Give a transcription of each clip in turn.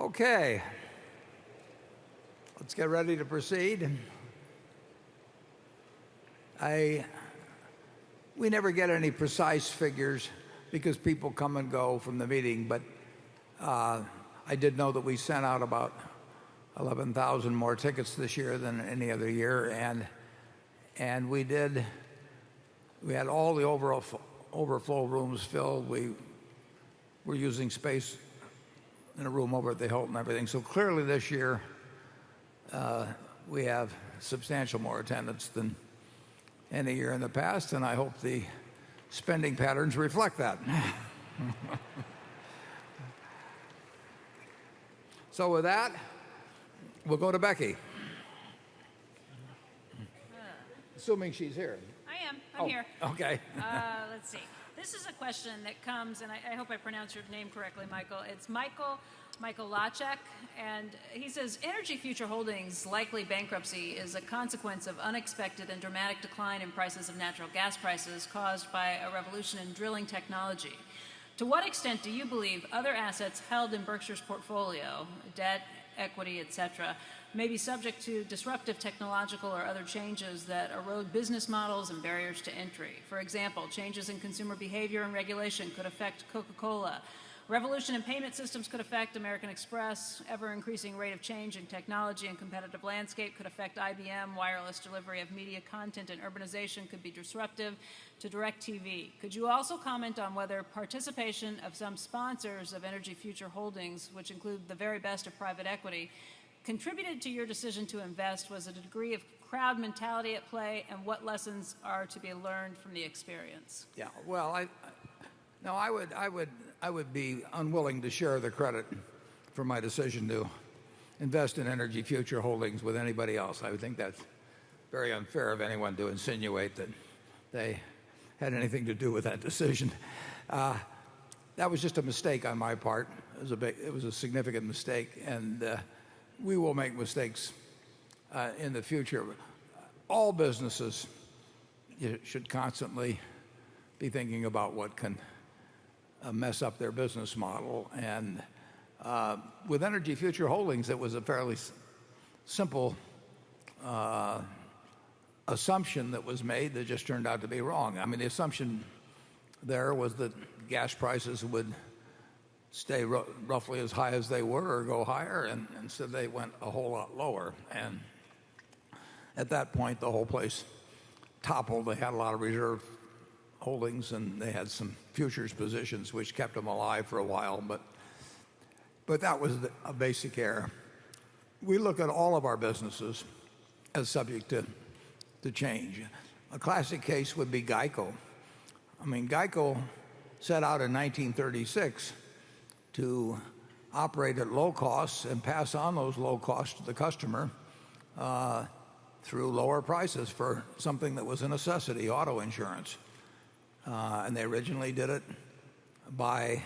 Okay, let's get ready to proceed. We never get any precise figures because people come and go from the meeting, but I did know that we sent out about 11,000 more tickets this year than any other year, and we had all the overflow rooms filled. We were using space in a room over at the Hilton and everything. So clearly this year we have substantial more attendance than any year in the past, and I hope the spending patterns reflect that. So with that, we'll go to Becky. Assuming she's here. I am. I'm here. Okay. Let's see. This is a question that comes, and I hope I pronounce your name correctly, Michael. It's Michael Lachek, and he says, Energy Future Holdings' likely bankruptcy is a consequence of unexpected and dramatic decline in prices of natural gas prices caused by a revolution in drilling technology. To what extent do you believe other assets held in Berkshire's portfolio, debt, equity, etc., may be subject to disruptive technological or other changes that erode business models and barriers to entry? For example, changes in consumer behavior and regulation could affect Coca-Cola. Revolution in payment systems could affect American Express. Ever-increasing rate of change in technology and competitive landscape could affect IBM. Wireless delivery of media content and urbanization could be disruptive to DirecTV. Could you also comment on whether participation of some sponsors of Energy Future Holdings, which include the very best of private equity, contributed to your decision to invest? Was a degree of crowd mentality at play, and what lessons are to be learned from the experience? Yeah, well, I would be unwilling to share the credit for my decision to invest in Energy Future Holdings with anybody else. I would think that's very unfair of anyone to insinuate that they had anything to do with that decision. That was just a mistake on my part. It was a significant mistake, and we will make mistakes in the future. All businesses should constantly be thinking about what can mess up their business model. And with Energy Future Holdings, it was a fairly simple assumption that was made that just turned out to be wrong. I mean, the assumption there was that gas prices would stay roughly as high as they were or go higher, and instead they went a whole lot lower. And at that point, the whole place toppled. They had a lot of reserve holdings, and they had some futures positions which kept them alive for a while, but that was a basic error. We look at all of our businesses as subject to change. A classic case would be Geico. I mean, Geico set out in 1936 to operate at low costs and pass on those low costs to the customer through lower prices for something that was a necessity, auto insurance. And they originally did it by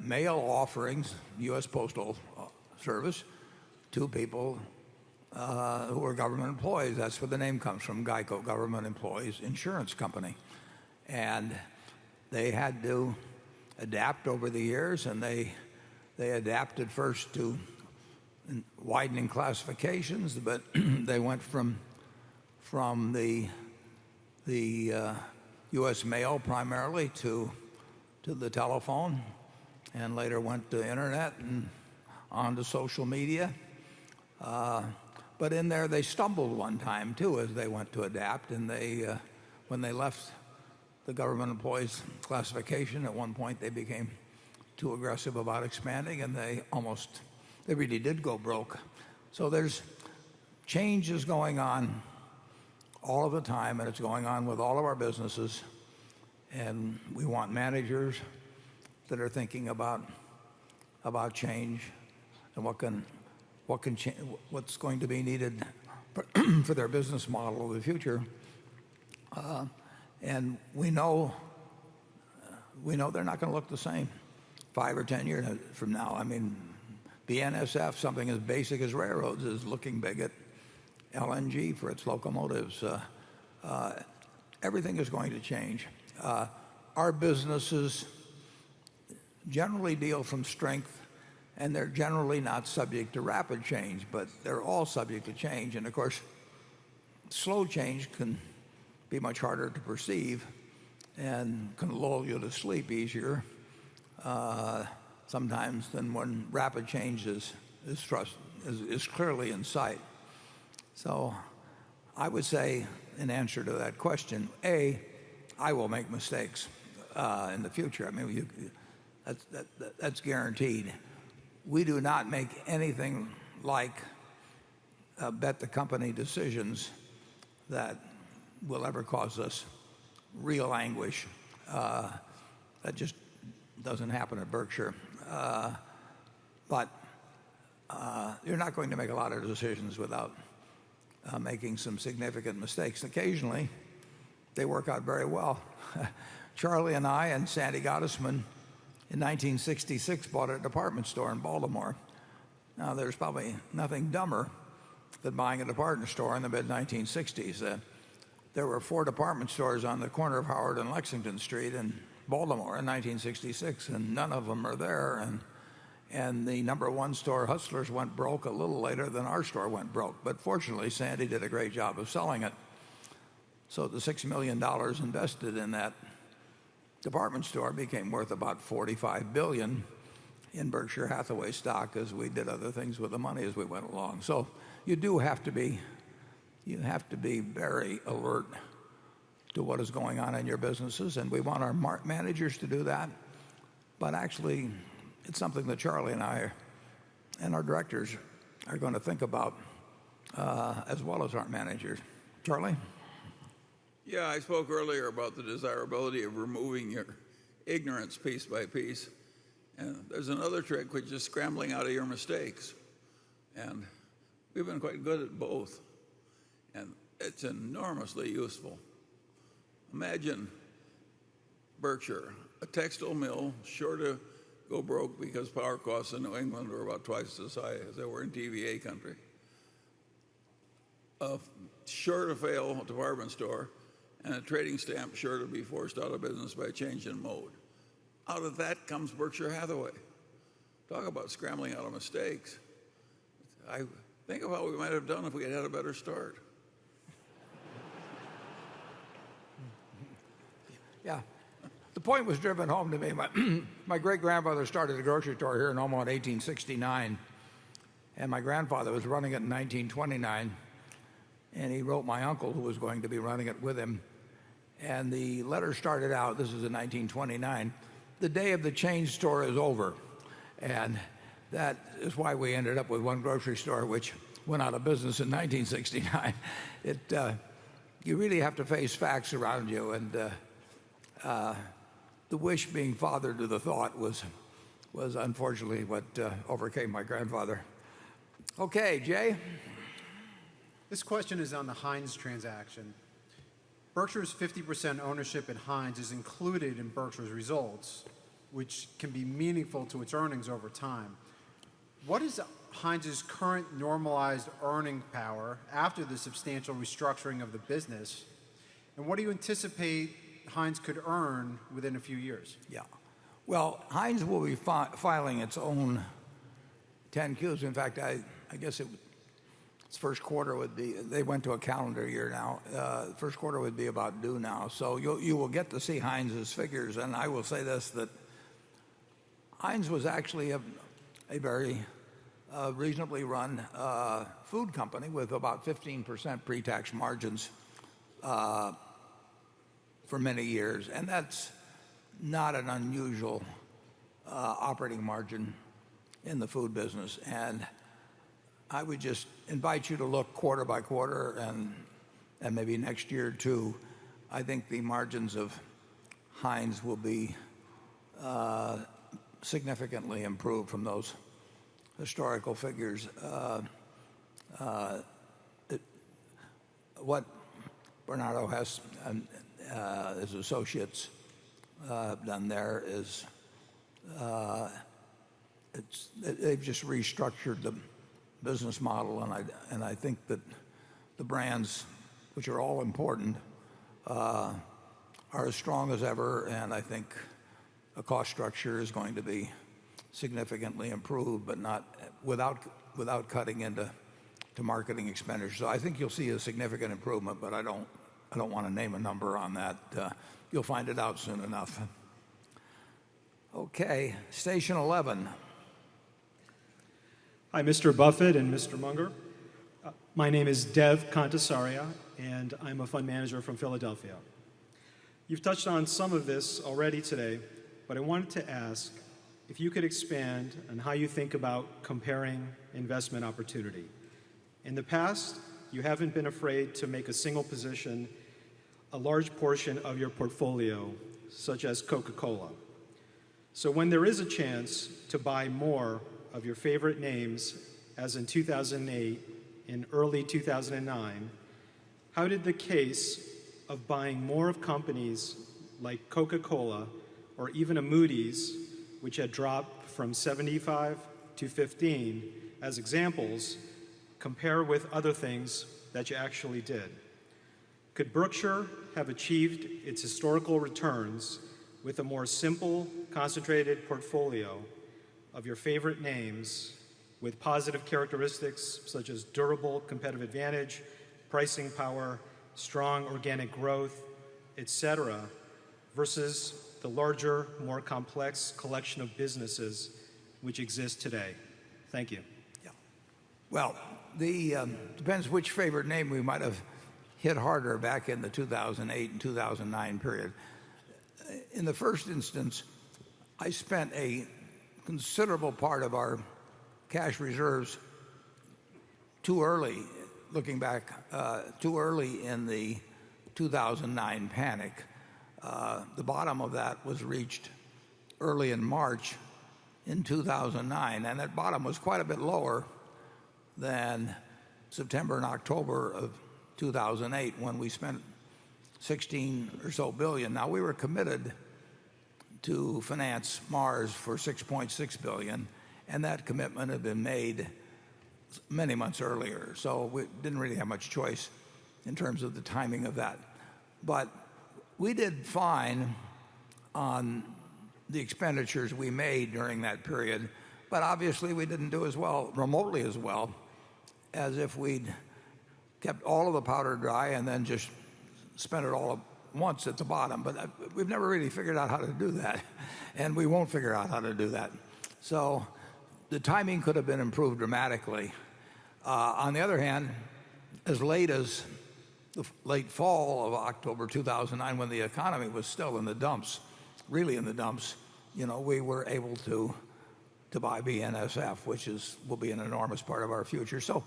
mail offerings, U.S. Postal Service, to people who were government employees. That's where the name comes from, Geico, Government Employees Insurance Company. And they had to adapt over the years, and they adapted first to widening classifications, but they went from the U.S. mail primarily to the telephone, and later went to internet and on to social media. But in there they stumbled one time too as they went to adapt, and when they left the government employees classification, at one point they became too aggressive about expanding, and they really did go broke. So there's changes going on all of the time, and it's going on with all of our businesses, and we want managers that are thinking about change and what's going to be needed for their business model of the future. And we know they're not going to look the same 5 or 10 years from now. I mean, BNSF, something as basic as railroads, is looking big at LNG for its locomotives. Everything is going to change. Our businesses generally deal from strength and they're generally not subject to rapid change, but they're all subject to change. And of course, slow change can be much harder to perceive and can lull you to sleep easier sometimes than when rapid change is clearly in sight. So I would say, in answer to that question, A, I will make mistakes in the future. I mean, that's guaranteed. We do not make anything like bet the company decisions that will ever cause us real anguish. That just doesn't happen at Berkshire. But you're not going to make a lot of decisions without making some significant mistakes. Occasionally, they work out very well. Charlie and I and Sandy Gottesman in 1966 bought a department store in Baltimore. Now, there's probably nothing dumber than buying a department store in the mid-1960s. There were 4 department stores on the corner of Howard and Lexington Street in Baltimore in 1966, and none of them are there. And the number 1 store, Hustlers, went broke a little later than our store went broke. But fortunately, Sandy did a great job of selling it. So the $6 million invested in that department store became worth about $45 billion in Berkshire Hathaway stock, as we did other things with the money as we went along. So you have to be very alert to what is going on in your businesses, and we want our managers to do that. But actually, it's something that Charlie and I and our directors are going to think about as well as our managers. Charlie? Yeah, I spoke earlier about the desirability of removing your ignorance piece by piece. And there's another trick, which is scrambling out of your mistakes. And we've been quite good at both. And it's enormously useful. Imagine Berkshire, a textile mill, sure to go broke because power costs in New England were about twice as high as they were in TVA country. A sure to fail department store, and a trading stamp sure to be forced out of business by a change in mode. Out of that comes Berkshire Hathaway. Talk about scrambling out of mistakes. I think of how we might have done if we had had a better start. Yeah. The point was driven home to me. My great-grandfather started a grocery store here in Omaha in 1869, and my grandfather was running it in 1929, and he wrote my uncle, who was going to be running it with him, and the letter started out, this was in 1929, "The day of the chain store is over." And that is why we ended up with one grocery store which went out of business in 1969. You really have to face facts around you, and the wish being father to the thought was unfortunately what overcame my grandfather. Okay, Jay? This question is on the Heinz transaction. Berkshire's 50% ownership in Heinz is included in Berkshire's results, which can be meaningful to its earnings over time. What is Heinz's current normalized earning power after the substantial restructuring of the business? And what do you anticipate Heinz could earn within a few years? Yeah. Well, Heinz will be filing its own 10Qs. In fact, I guess its first quarter would be, they went to a calendar year now. First quarter would be about due now. So you will get to see Heinz's figures. And I will say this, that Heinz was actually a very reasonably run food company with about 15% pre-tax margins for many years. And that's not an unusual operating margin in the food business. And I would just invite you to look quarter by quarter and maybe next year too. I think the margins of Heinz will be significantly improved from those historical figures. What Bernardo Hess and his associates have done there is they've just restructured the business model, and I think that the brands, which are all important, are as strong as ever, and I think a cost structure is going to be significantly improved, but not without cutting into marketing expenditures. So I think you'll see a significant improvement, but I don't want to name a number on that. You'll find it out soon enough. Okay, station 11. Hi, Mr. Buffett and Mr. Munger. My name is Dev Kantasaria, and I'm a fund manager from Philadelphia. You've touched on some of this already today, but I wanted to ask if you could expand on how you think about comparing investment opportunity. In the past, you haven't been afraid to make a single position a large portion of your portfolio, such as Coca-Cola. So when there is a chance to buy more of your favorite names, as in 2008 and early 2009, how did the case of buying more of companies like Coca-Cola or even a Moody's, which had dropped from 75 to 15 as examples, compare with other things that you actually did? Could Berkshire have achieved its historical returns with a more simple, concentrated portfolio of your favorite names with positive characteristics such as durable competitive advantage, pricing power, strong organic growth, etc., versus the larger, more complex collection of businesses which exist today? Thank you. Yeah. Well, depends which favorite name we might have hit harder back in the 2008 and 2009 period. In the first instance, I spent a considerable part of our cash reserves too early, looking back, too early in the 2009 panic. The bottom of that was reached early in March in 2009, and that bottom was quite a bit lower than September and October of 2008 when we spent 16 or so billion. Now, we were committed to finance Mars for $6.6 billion, and that commitment had been made many months earlier, so we didn't really have much choice in terms of the timing of that. But we did fine on the expenditures we made during that period, but obviously we didn't do as well, remotely as well, as if we'd kept all of the powder dry and then just spent it all at once at the bottom. But we've never really figured out how to do that, and we won't figure out how to do that. So the timing could have been improved dramatically. On the other hand, as late as the late fall of October 2009, when the economy was still in the dumps, really in the dumps, we were able to buy BNSF, which will be an enormous part of our future. So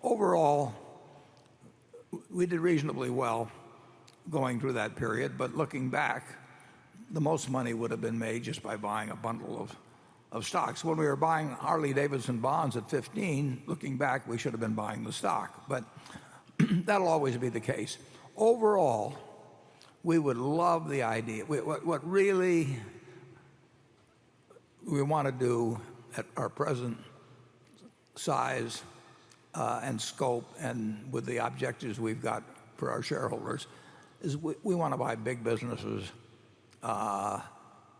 overall, we did reasonably well going through that period, but looking back, the most money would have been made just by buying a bundle of stocks. When we were buying Harley-Davidson bonds at 15, looking back, we should have been buying the stock, but that'll always be the case. Overall, we would love the idea. What really we want to do at our present size and scope, and with the objectives we've got for our shareholders, is we want to buy big businesses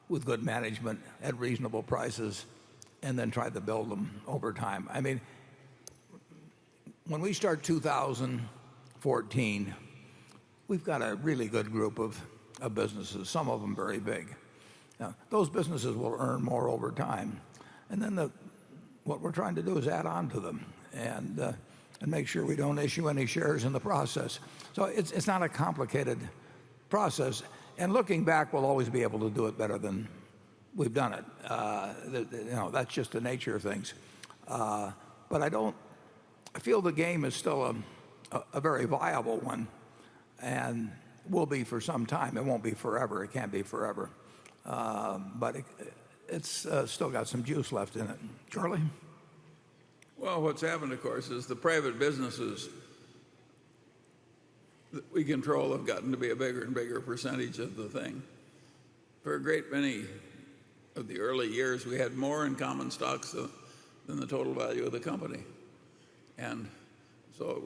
with good management at reasonable prices, and then try to build them over time. I mean, when we start 2014, we've got a really good group of businesses, some of them very big. Now, those businesses will earn more over time, and then what we're trying to do is add on to them and make sure we don't issue any shares in the process. So it's not a complicated process, and looking back, we'll always be able to do it better than we've done it. That's just the nature of things. But I feel the game is still a very viable one, and will be for some time. It won't be forever. It can't be forever. But it's still got some juice left in it. Charlie? Well, what's happened, of course, is the private businesses that we control have gotten to be a bigger and bigger percentage of the thing. For a great many of the early years, we had more in common stocks than the total value of the company. And so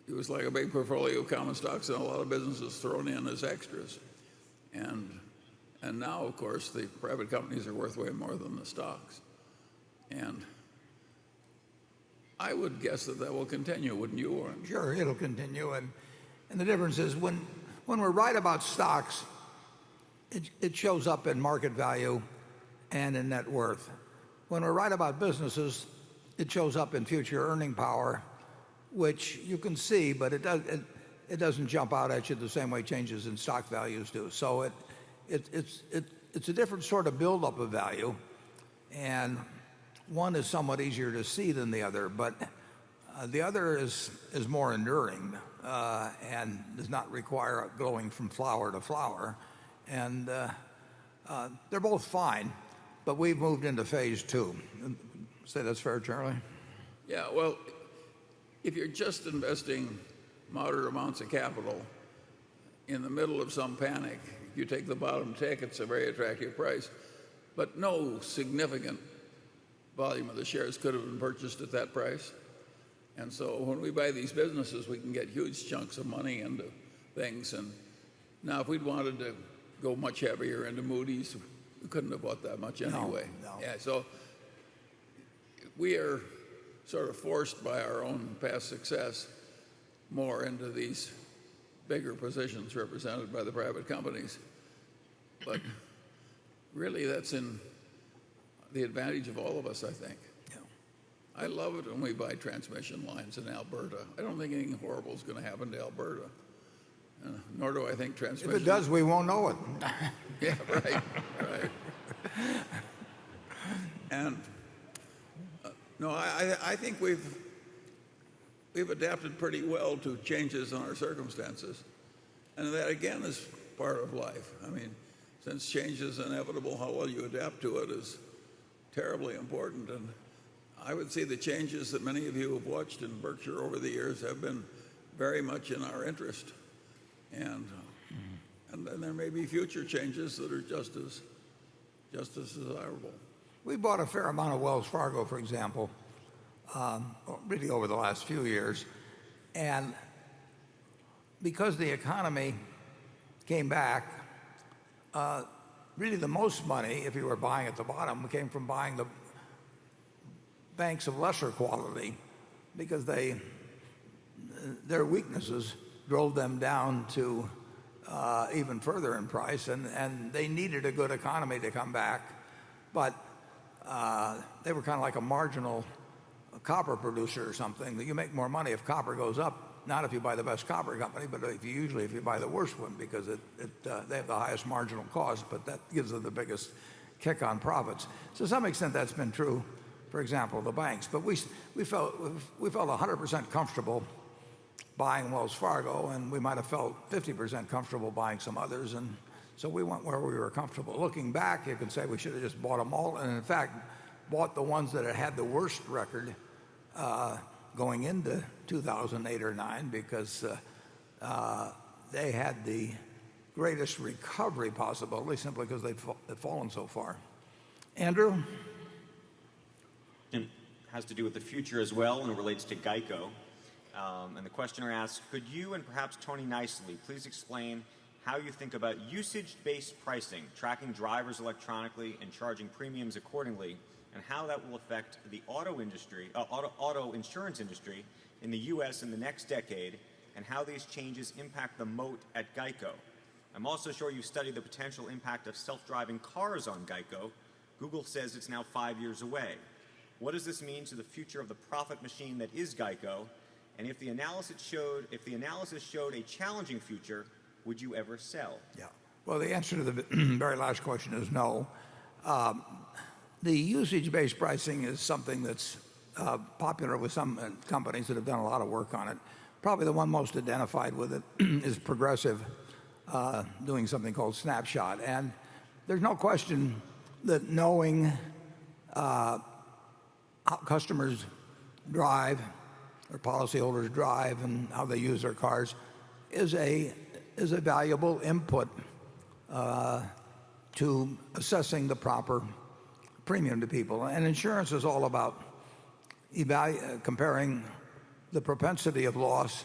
it was like a big portfolio of common stocks and a lot of businesses thrown in as extras. And And now, of course, the private companies are worth way more than the stocks. And I would guess that that will continue, wouldn't you, Warren? Sure, it'll continue. And the difference is when we're right about stocks, it shows up in market value and in net worth. When we're right about businesses, it shows up in future earning power, which you can see, but it doesn't jump out at you the same way changes in stock values do. So it's a different sort of buildup of value, and one is somewhat easier to see than the other, but the other is more enduring and does not require going from flower to flower. And they're both fine, but we've moved into phase two. Say that's fair, Charlie? Yeah, well, if you're just investing moderate amounts of capital in the middle of some panic, you take the bottom tick, it's a very attractive price. But no significant volume of the shares could have been purchased at that price. And so when we buy these businesses, we can get huge chunks of money into things. And now if we'd wanted to go much heavier into Moody's, we couldn't have bought that much anyway. No. Yeah, so we are sort of forced by our own past success more into these bigger positions represented by the private companies. But really, that's in the advantage of all of us, I think. Yeah. I love it when we buy transmission lines in Alberta. I don't think anything horrible is going to happen to Alberta. Nor do I think transmission... If it does, we won't know it. Yeah, right. And no, I think we've adapted pretty well to changes in our circumstances. And that, again, is part of life. I mean, since change is inevitable, how well you adapt to it is terribly important. And I would say the changes that many of you have watched in Berkshire over the years have been very much in our interest. And then there may be future changes that are just as desirable. We bought a fair amount of Wells Fargo, for example, really over the last few years. And because the economy came back, really the most money, if you were buying at the bottom, came from buying the banks of lesser quality, because their weaknesses drove them down to even further in price, and they needed a good economy to come back. But they were kind of like a marginal copper producer or something. That you make more money if copper goes up, not if you buy the best copper company, but usually if you buy the worst one, because they have the highest marginal cost, but that gives them the biggest kick on profits. To some extent, that's been true, for example, the banks. But we felt 100% comfortable buying Wells Fargo, and we might have felt 50% comfortable buying some others, and so we went where we were comfortable. Looking back, you can say we should have just bought them all, and in fact, bought the ones that had the worst record going into 2008 or 9, because they had the greatest recovery possibility simply because they'd fallen so far. Andrew? It has to do with the future as well, and it relates to Geico. And the questioner asks, could you and perhaps Tony Nicely please explain how you think about usage-based pricing, tracking drivers electronically and charging premiums accordingly, and how that will affect the auto insurance industry in the U.S. in the next decade, and how these changes impact the moat at Geico. I'm also sure you've studied the potential impact of self-driving cars on Geico. Google says it's now 5 years away. What does this mean to the future of the profit machine that is Geico? And if the analysis showed a challenging future, would you ever sell? Yeah. Well, the answer to the very last question is no. The usage-based pricing is something that's popular with some companies that have done a lot of work on it. Probably the one most identified with it is Progressive, doing something called Snapshot. And there's no question that knowing how customers drive or policyholders drive and how they use their cars is a valuable input to assessing the proper premium to people. And insurance is all about comparing the propensity of loss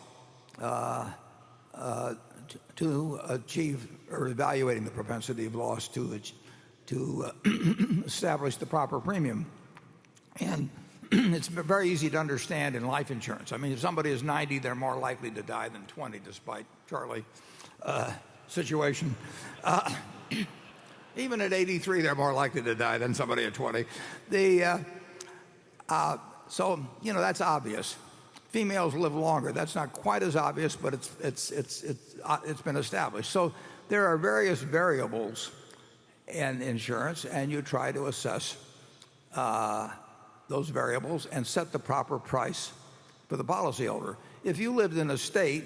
to achieve or evaluating the propensity of loss to establish the proper premium. And it's very easy to understand in life insurance. I mean, if somebody is 90, they're more likely to die than 20, despite Charlie's situation. Even at 83, they're more likely to die than somebody at 20. So, that's obvious. Females live longer. That's not quite as obvious, but it's been established. So there are various variables in insurance, and you try to assess those variables and set the proper price for the policyholder. If you lived in a state,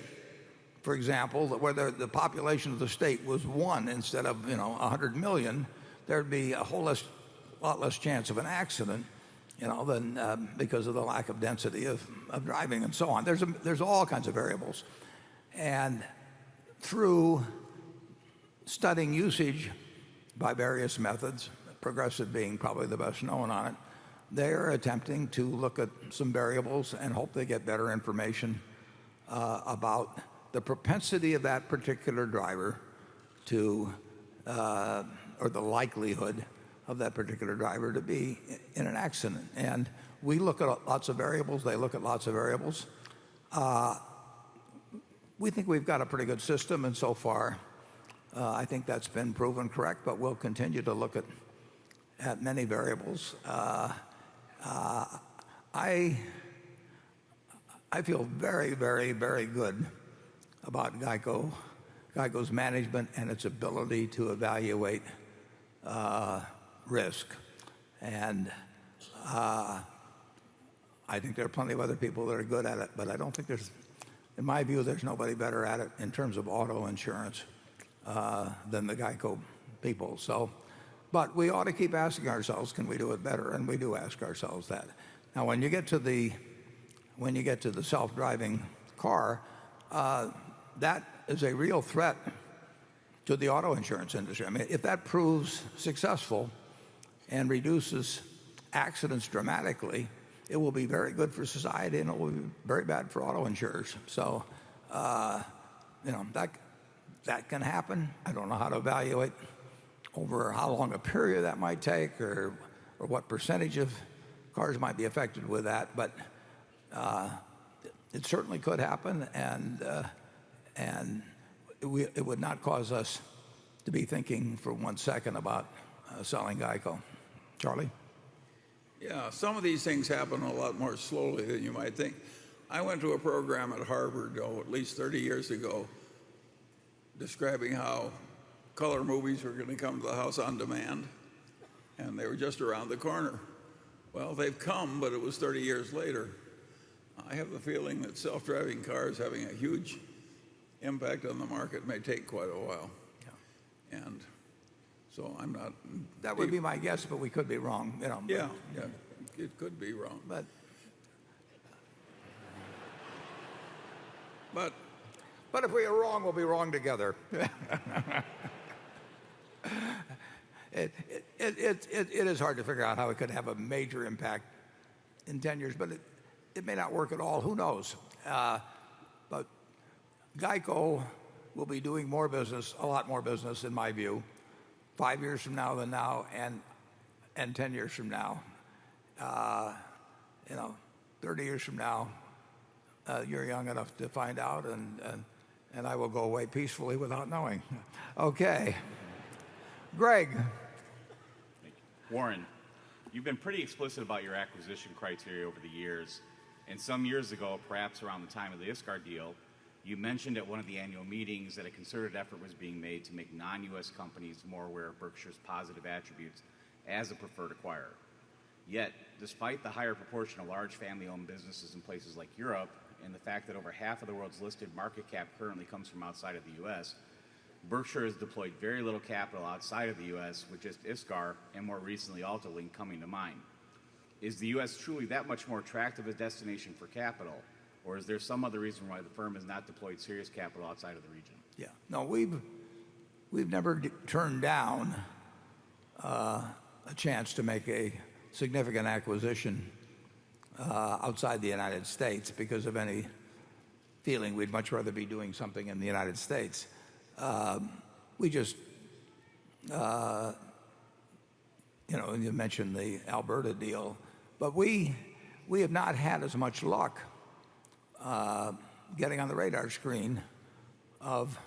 for example, where the population of the state was 1 instead of 100 million, there'd be a lot less chance of an accident, than because of the lack of density of driving and so on. There's all kinds of variables, and through studying usage by various methods, Progressive being probably the best known on it, they're attempting to look at some variables and hope they get better information about the propensity of that particular driver to, or the likelihood of that particular driver to be in an accident. And we look at lots of variables. They look at lots of variables. We think we've got a pretty good system, and so far, I think that's been proven correct. But we'll continue to look at many variables. I feel very, very, very good about Geico's management and its ability to evaluate risk. And I think there are plenty of other people that are good at it, but I don't think in my view, there's nobody better at it in terms of auto insurance than the Geico people. But we ought to keep asking ourselves, can we do it better? And we do ask ourselves that. Now, when you get to the self-driving car, that is a real threat to the auto insurance industry. I mean, if that proves successful and reduces accidents dramatically, it will be very good for society, and it will be very bad for auto insurers. So, that can happen. I don't know how to evaluate over how long a period that might take, or what percentage of cars might be affected with that, but it certainly could happen, and it would not cause us to be thinking for 1 second about selling Geico. Charlie? Yeah, some of these things happen a lot more slowly than you might think. I went to a program at Harvard, at least 30 years ago, describing how color movies were going to come to the house on demand, and they were just around the corner. Well, they've come, but it was 30 years later. I have the feeling that self-driving cars having a huge impact on the market may take quite a while. Yeah. And so I'm not... That would be my guess, but we could be wrong. Yeah, it could be wrong. But if we are wrong, we'll be wrong together. It is hard to figure out how it could have a major impact in 10 years, but it may not work at all. Who knows? But Geico will be doing more business, a lot more business, in my view, 5 years from now than now, and 10 years from now. 30 years from now, you're young enough to find out, and I will go away peacefully without knowing. Okay. Greg. Warren, you've been pretty explicit about your acquisition criteria over the years. And some years ago, perhaps around the time of the ISCAR deal, you mentioned at one of the annual meetings that a concerted effort was being made to make non-U.S. companies more aware of Berkshire's positive attributes as a preferred acquirer. Yet, despite the higher proportion of large family-owned businesses in places like Europe, and the fact that over half of the world's listed market cap currently comes from outside of the U.S., Berkshire has deployed very little capital outside of the U.S., with just ISCAR and more recently AltaLink coming to mind. Is the U.S. truly that much more attractive a destination for capital, or is there some other reason why the firm has not deployed serious capital outside of the region? Yeah. No, we've never turned down a chance to make a significant acquisition outside the United States because of any feeling we'd much rather be doing something in the United States. We just, you mentioned the Alberta deal, but we have not had as much luck getting on the radar screen of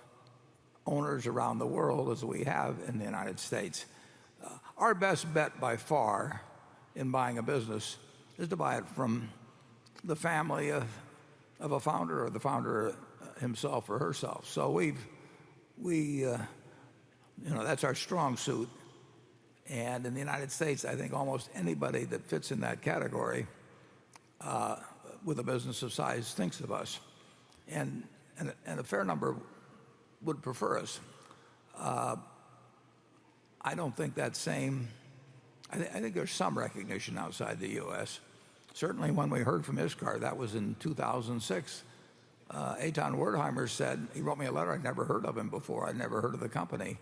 owners around the world as we have in the United States. Our best bet by far in buying a business is to buy it from the family of a founder or the founder himself or herself. So that's our strong suit. And in the United States, I think almost anybody that fits in that category with a business of size thinks of us. And a fair number would prefer us. I don't think that same, I think there's some recognition outside the U.S. Certainly when we heard from ISCAR, that was in 2006, Eitan Wertheimer said, he wrote me a letter, I'd never heard of him before, I'd never heard of the company.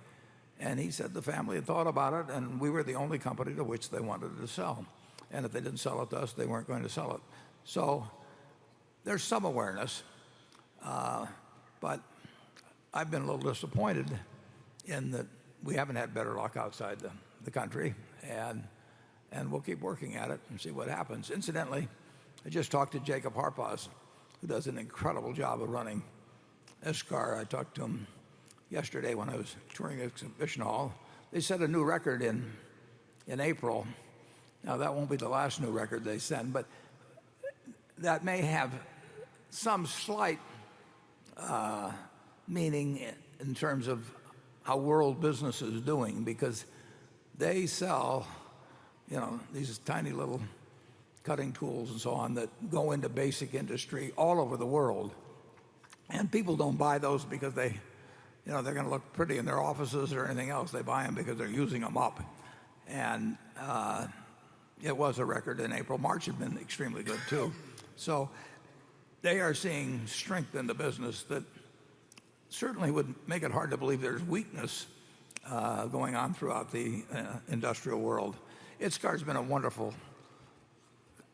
And he said the family had thought about it, and we were the only company to which they wanted to sell. And if they didn't sell it to us, they weren't going to sell it. So there's some awareness, but I've been a little disappointed in that we haven't had better luck outside the country, and we'll keep working at it and see what happens. Incidentally, I just talked to Jacob Harpaz, who does an incredible job of running ISCAR. I talked to him yesterday when I was touring the exhibition hall. They set a new record in April. Now, that won't be the last new record they send, but that may have some slight meaning in terms of how world business is doing, because they sell, these tiny little cutting tools and so on that go into basic industry all over the world. And people don't buy those because they're going to look pretty in their offices or anything else. They buy them because they're using them up. And it was a record in April. March had been extremely good too. So they are seeing strength in the business that certainly would make it hard to believe there's weakness going on throughout the industrial world. ISCAR's been a wonderful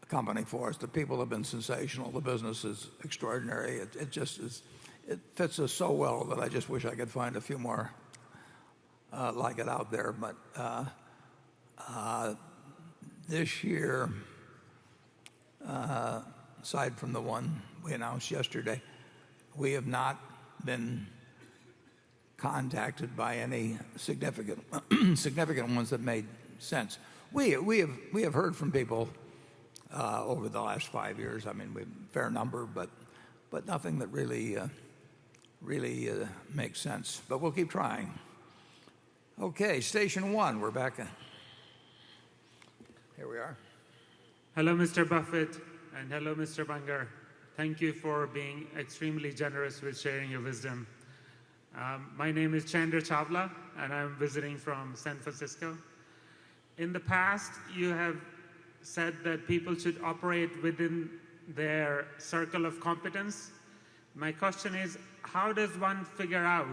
company for us. The people have been sensational. The business is extraordinary. It just is. It fits us so well that I just wish I could find a few more like it out there. But this year, aside from the one we announced yesterday, we have not been contacted by any significant ones that made sense. We have heard from people over the last 5 years. I mean, a fair number, but nothing that really makes sense. But we'll keep trying. Okay, station one, we're back. Here we are. Hello, Mr. Buffett, and hello, Mr. Munger. Thank you for being extremely generous with sharing your wisdom. My name is Chandra Chawla, and I'm visiting from San Francisco. In the past, you have said that people should operate within their circle of competence. My question is, how does one figure out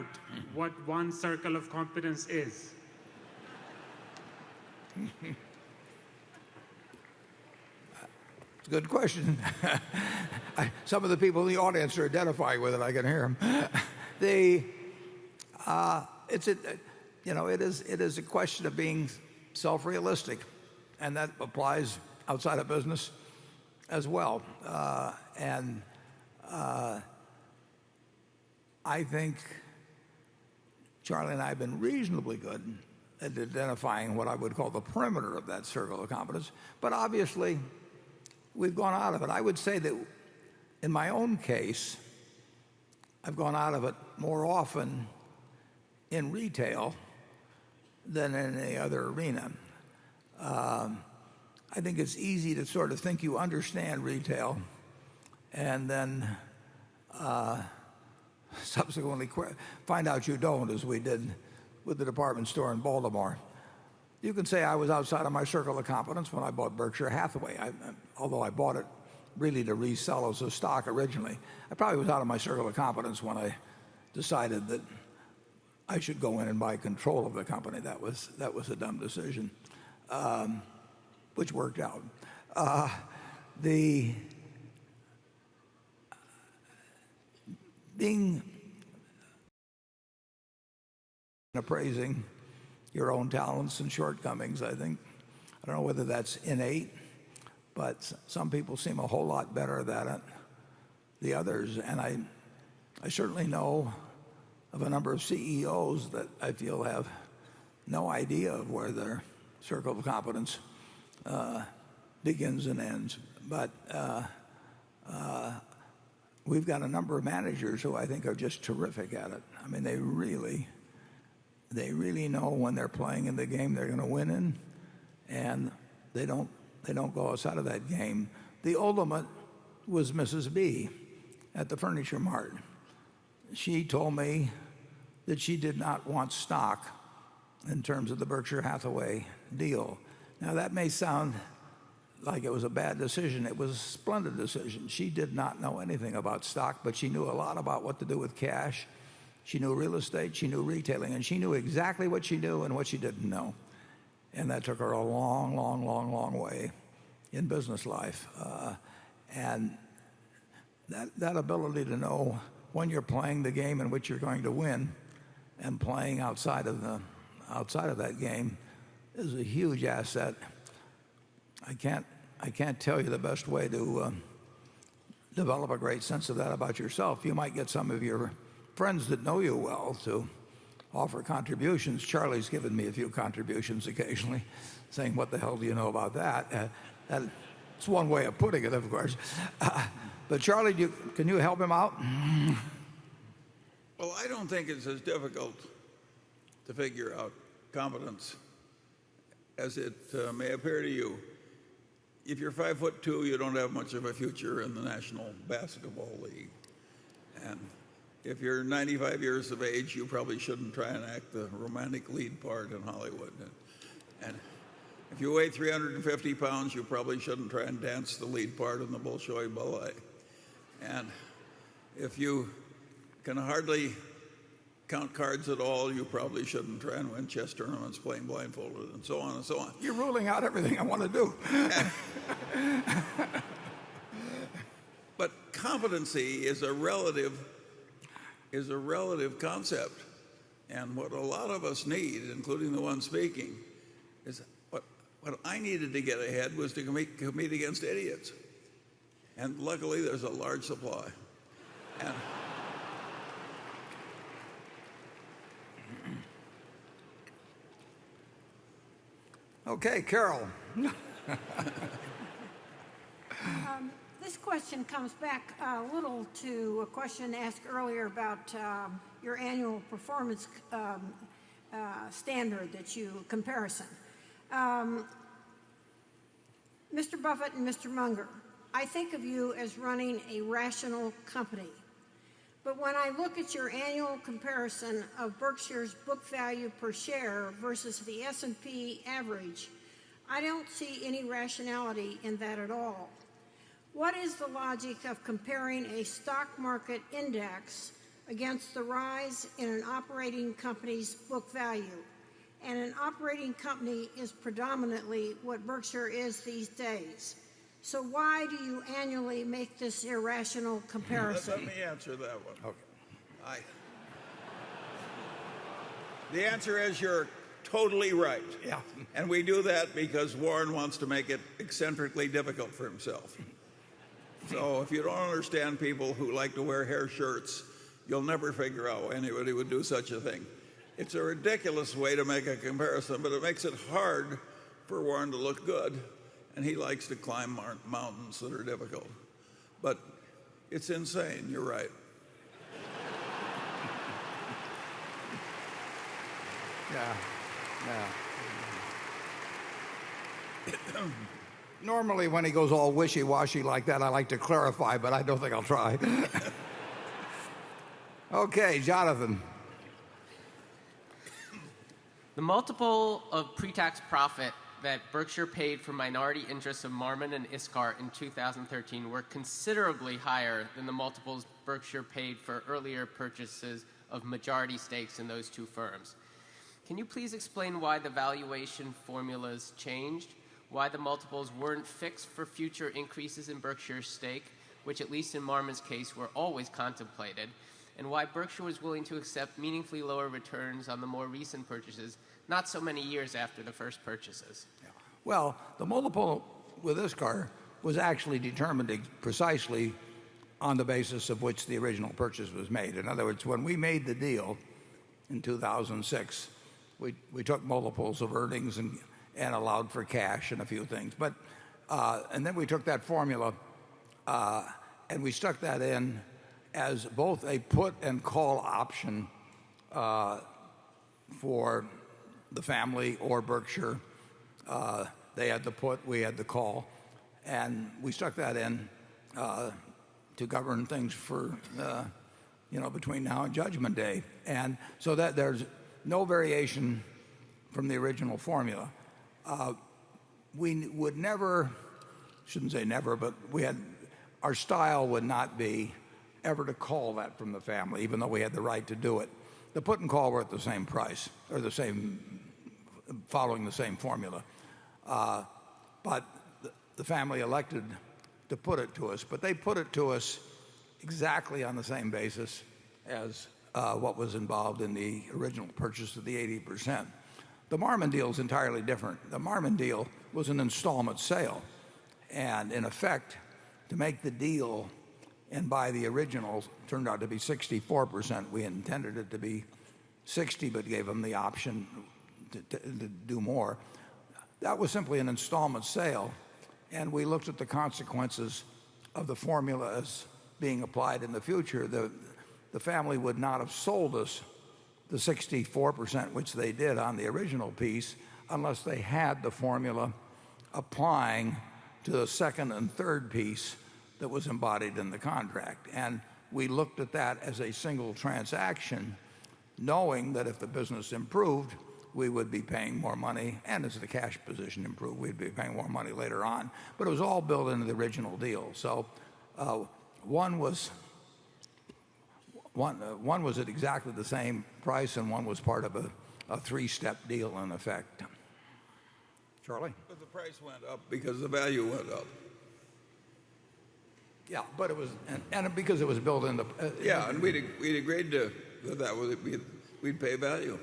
what one circle of competence is? It's a good question. Some of the people in the audience are identifying with it. I can hear them. It is a question of being self-realistic, and that applies outside of business as well. I think Charlie and I have been reasonably good at identifying what I would call the perimeter of that circle of competence, but obviously we've gone out of it. I would say that in my own case, I've gone out of it more often in retail than in any other arena. I think it's easy to sort of think you understand retail and then subsequently find out you don't, as we did with the department store in Baltimore. You can say I was outside of my circle of competence when I bought Berkshire Hathaway, although I bought it really to resell as a stock originally. I probably was out of my circle of competence when I decided that I should go in and buy control of the company. That was a dumb decision, which worked out. being appraising your own talents and shortcomings, I think. I don't know whether that's innate, but some people seem a whole lot better at it than the others. And I certainly know of a number of CEOs that I feel have no idea of where their circle of competence begins and ends. But we've got a number of managers who I think are just terrific at it. I mean, they really know when they're playing in the game they're going to win in, and they don't go outside of that game. The ultimate was Mrs. B at the Furniture Mart. She told me that she did not want stock in terms of the Berkshire Hathaway deal. Now that may sound like it was a bad decision. It was a splendid decision. She did not know anything about stock, but she knew a lot about what to do with cash. She knew real estate, she knew retailing, and she knew exactly what she knew and what she didn't know. And that took her a long way in business life. And that ability to know when you're playing the game in which you're going to win and playing outside of that game is a huge asset. I can't tell you the best way to develop a great sense of that about yourself. You might get some of your friends that know you well to offer contributions. Charlie's given me a few contributions occasionally, saying, "What the hell do you know about that?" That's one way of putting it, of course. But Charlie, can you help him out? Well, I don't think it's as difficult to figure out competence as it may appear to you. If you're 5'2", you don't have much of a future in the National Basketball League. And if you're 95 years of age, you probably shouldn't try and act the romantic lead part in Hollywood. And if you weigh 350 pounds, you probably shouldn't try and dance the lead part in the Bolshoi Ballet. And if you can hardly count cards at all, you probably shouldn't try and win chess tournaments playing blindfolded, and so on and so on. You're ruling out everything I want to do. But competency is a relative concept. And what a lot of us need, including the one speaking, is what I needed to get ahead was to compete against idiots. And luckily there's a large supply. And Okay, Carol. This question comes back a little to a question asked earlier about your annual performance standard comparison. Mr. Buffett and Mr. Munger, I think of you as running a rational company. But when I look at your annual comparison of Berkshire's book value per share versus the S&P average, I don't see any rationality in that at all. What is the logic of comparing a stock market index against the rise in an operating company's book value? And an operating company is predominantly what Berkshire is these days. So why do you annually make this irrational comparison? let me answer that one. Okay. The answer is you're totally right. Yeah. And we do that because Warren wants to make it eccentrically difficult for himself. So if you don't understand people who like to wear hair shirts, you'll never figure out why anybody would do such a thing. It's a ridiculous way to make a comparison, but it makes it hard for Warren to look good. And he likes to climb mountains that are difficult. But it's insane, you're right. Yeah. Normally when he goes all wishy-washy like that, I like to clarify, but I don't think I'll try. Okay, Jonathan. The multiple of pre-tax profit that Berkshire paid for minority interests of Marmon and Iskar in 2013 were considerably higher than the multiples Berkshire paid for earlier purchases of majority stakes in those two firms. Can you please explain why the valuation formulas changed, why the multiples weren't fixed for future increases in Berkshire's stake, which at least in Marmon's case were always contemplated, and why Berkshire was willing to accept meaningfully lower returns on the more recent purchases, not so many years after the first purchases. Well, the multiple with ISCAR was actually determined precisely on the basis of which the original purchase was made. In other words, when we made the deal in 2006, we took multiples of earnings and allowed for cash and a few things. But and then we took that formula and we stuck that in as both a put and call option for the family or Berkshire. They had the put, we had the call, and we stuck that in to govern things for between now and Judgment Day, and so that there's no variation from the original formula. We would never, shouldn't say never, but our style would not be ever to call that from the family, even though we had the right to do it. The put and call were at the same price, or following the same formula. But the family elected to put it to us, but they put it to us exactly on the same basis as what was involved in the original purchase of the 80%. The Marmon deal is entirely different. The Marmon deal was an installment sale, and in effect, to make the deal and buy the originals turned out to be 64%. We intended it to be 60, but gave them the option to do more. That was simply an installment sale, and we looked at the consequences of the formula as being applied in the future. The family would not have sold us the 64%, which they did on the original piece, unless they had the formula applying to the second and third piece that was embodied in the contract. And we looked at that as a single transaction, knowing that if the business improved, we would be paying more money, and as the cash position improved, we'd be paying more money later on. But it was all built into the original deal. So one was at exactly the same price, and one was part of a three-step deal in effect. Charlie? But the price went up because the value went up. Yeah, but it was, and because it was built into. Yeah, and we'd agreed to that we'd pay value.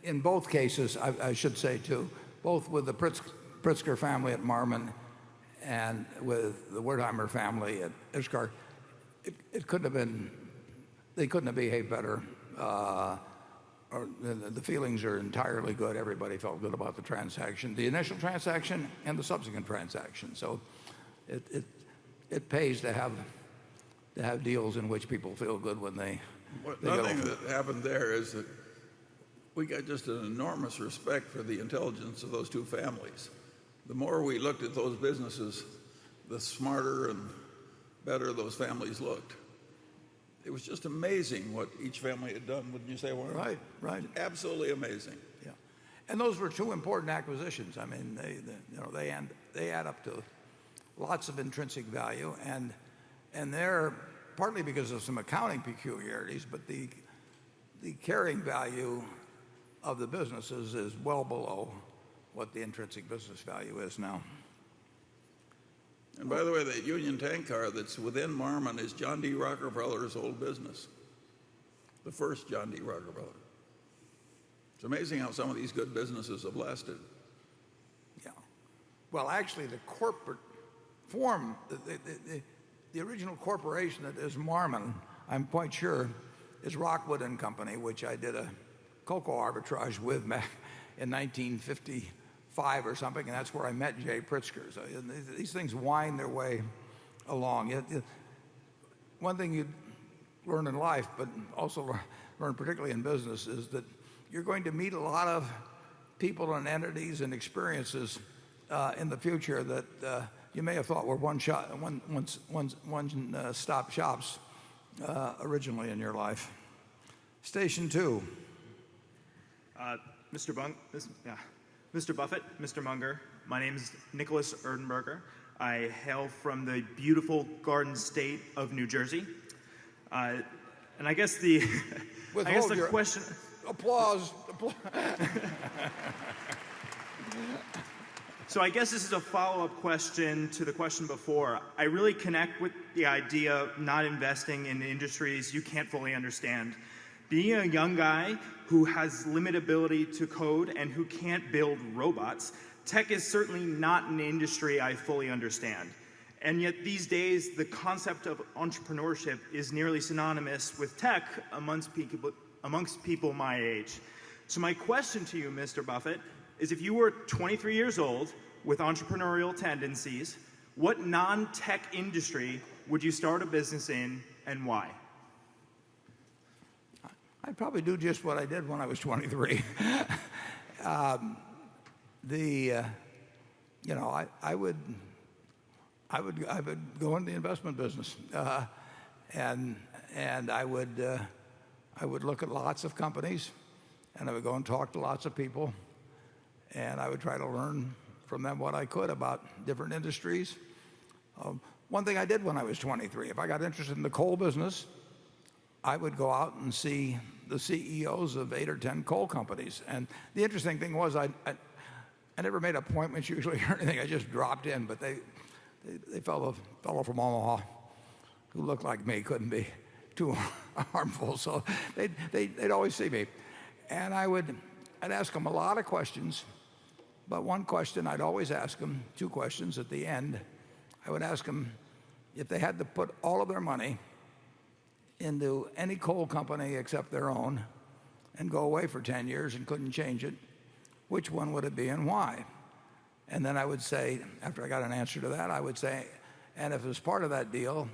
In both cases, I should say too, both with the Pritzker family at Marmon and with the Wertheimer family at ISCAR, it couldn't have been. They couldn't have behaved better. Or the feelings are entirely good. Everybody felt good about the transaction, the initial transaction and the subsequent transaction. So it pays to have deals in which people feel good when they One thing that happened there is that we got just an enormous respect for the intelligence of those two families. The more we looked at those businesses, the smarter and better those families looked. It was just amazing what each family had done, wouldn't you say, Warren? Right. Absolutely amazing. Yeah, and those were two important acquisitions. I mean, they add up to lots of intrinsic value, and they're partly because of some accounting peculiarities, but the carrying value of the businesses is well below what the intrinsic business value is now. And by the way, that Union tank car that's within Marmon is John D. Rockefeller's old business, the first John D. Rockefeller. It's amazing how some of these good businesses have lasted. Yeah. Well, actually, the corporate form, the original corporation that is Marmon, I'm quite sure, is Rockwood and Company, which I did a cocoa arbitrage with back in 1955 or something, and that's where I met Jay Pritzker. So these things wind their way along. One thing you learn in life, but also learn particularly in business, is that you're going to meet a lot of people and entities and experiences in the future that you may have thought were one-stop shops originally in your life. Station 2. Mr. Buffett, Mr. Munger, my name is Nicholas Erdenberger. I hail from the beautiful Garden State of New Jersey. And I guess the question... Applause. So I guess this is a follow-up question to the question before. I really connect with the idea of not investing in industries you can't fully understand. Being a young guy who has limited ability to code and who can't build robots, tech is certainly not an industry I fully understand. And yet these days, the concept of entrepreneurship is nearly synonymous with tech amongst people my age. So my question to you, Mr. Buffett, is if you were 23 years old with entrepreneurial tendencies, what non-tech industry would you start a business in and why? I'd probably do just what I did when I was 23. I would go into the investment business, and I would look at lots of companies, and I would go and talk to lots of people, and I would try to learn from them what I could about different industries. One thing I did when I was 23, if I got interested in the coal business, I would go out and see the CEOs of 8 or 10 coal companies. And the interesting thing was I never made appointments usually or anything. I just dropped in, but they fellow from Omaha who looked like me couldn't be too harmful, so they'd always see me. And I'd ask them a lot of questions, but one question I'd always ask them, two questions at the end. I would ask them if they had to put all of their money into any coal company except their own and go away for 10 years and couldn't change it, which one would it be and why? And then I would say, after I got an answer to that, I would say, and if as part of that deal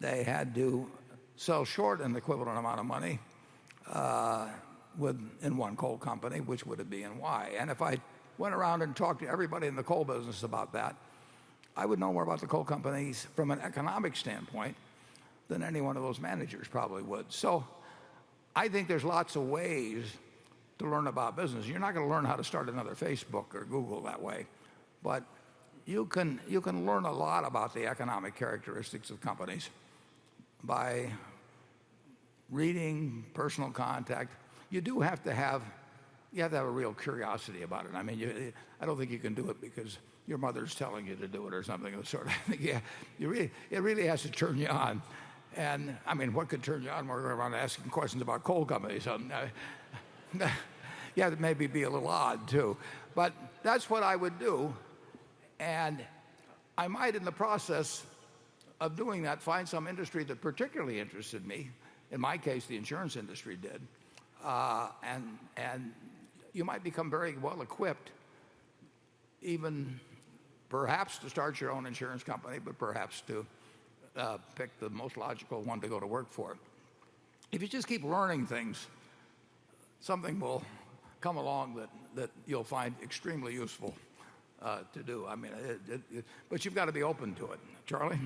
they had to sell short an equivalent amount of money in one coal company, which would it be and why? And if I went around and talked to everybody in the coal business about that, I would know more about the coal companies from an economic standpoint than any one of those managers probably would. So I think there's lots of ways to learn about business. You're not going to learn how to start another Facebook or Google that way, but you can learn a lot about the economic characteristics of companies by reading, personal contact. You do have to have a real curiosity about it. I mean, I don't think you can do it because your mother's telling you to do it or something of the sort. I think it really has to turn you on. And I mean, what could turn you on more than around asking questions about coal companies? Yeah, that maybe be a little odd too, but that's what I would do. And I might, in the process of doing that, find some industry that particularly interested me. In my case, the insurance industry did. And you might become very well equipped, even perhaps to start your own insurance company, but perhaps to pick the most logical one to go to work for. If you just keep learning things, something will come along that you'll find extremely useful to do. I mean, but you've got to be open to it. Charlie?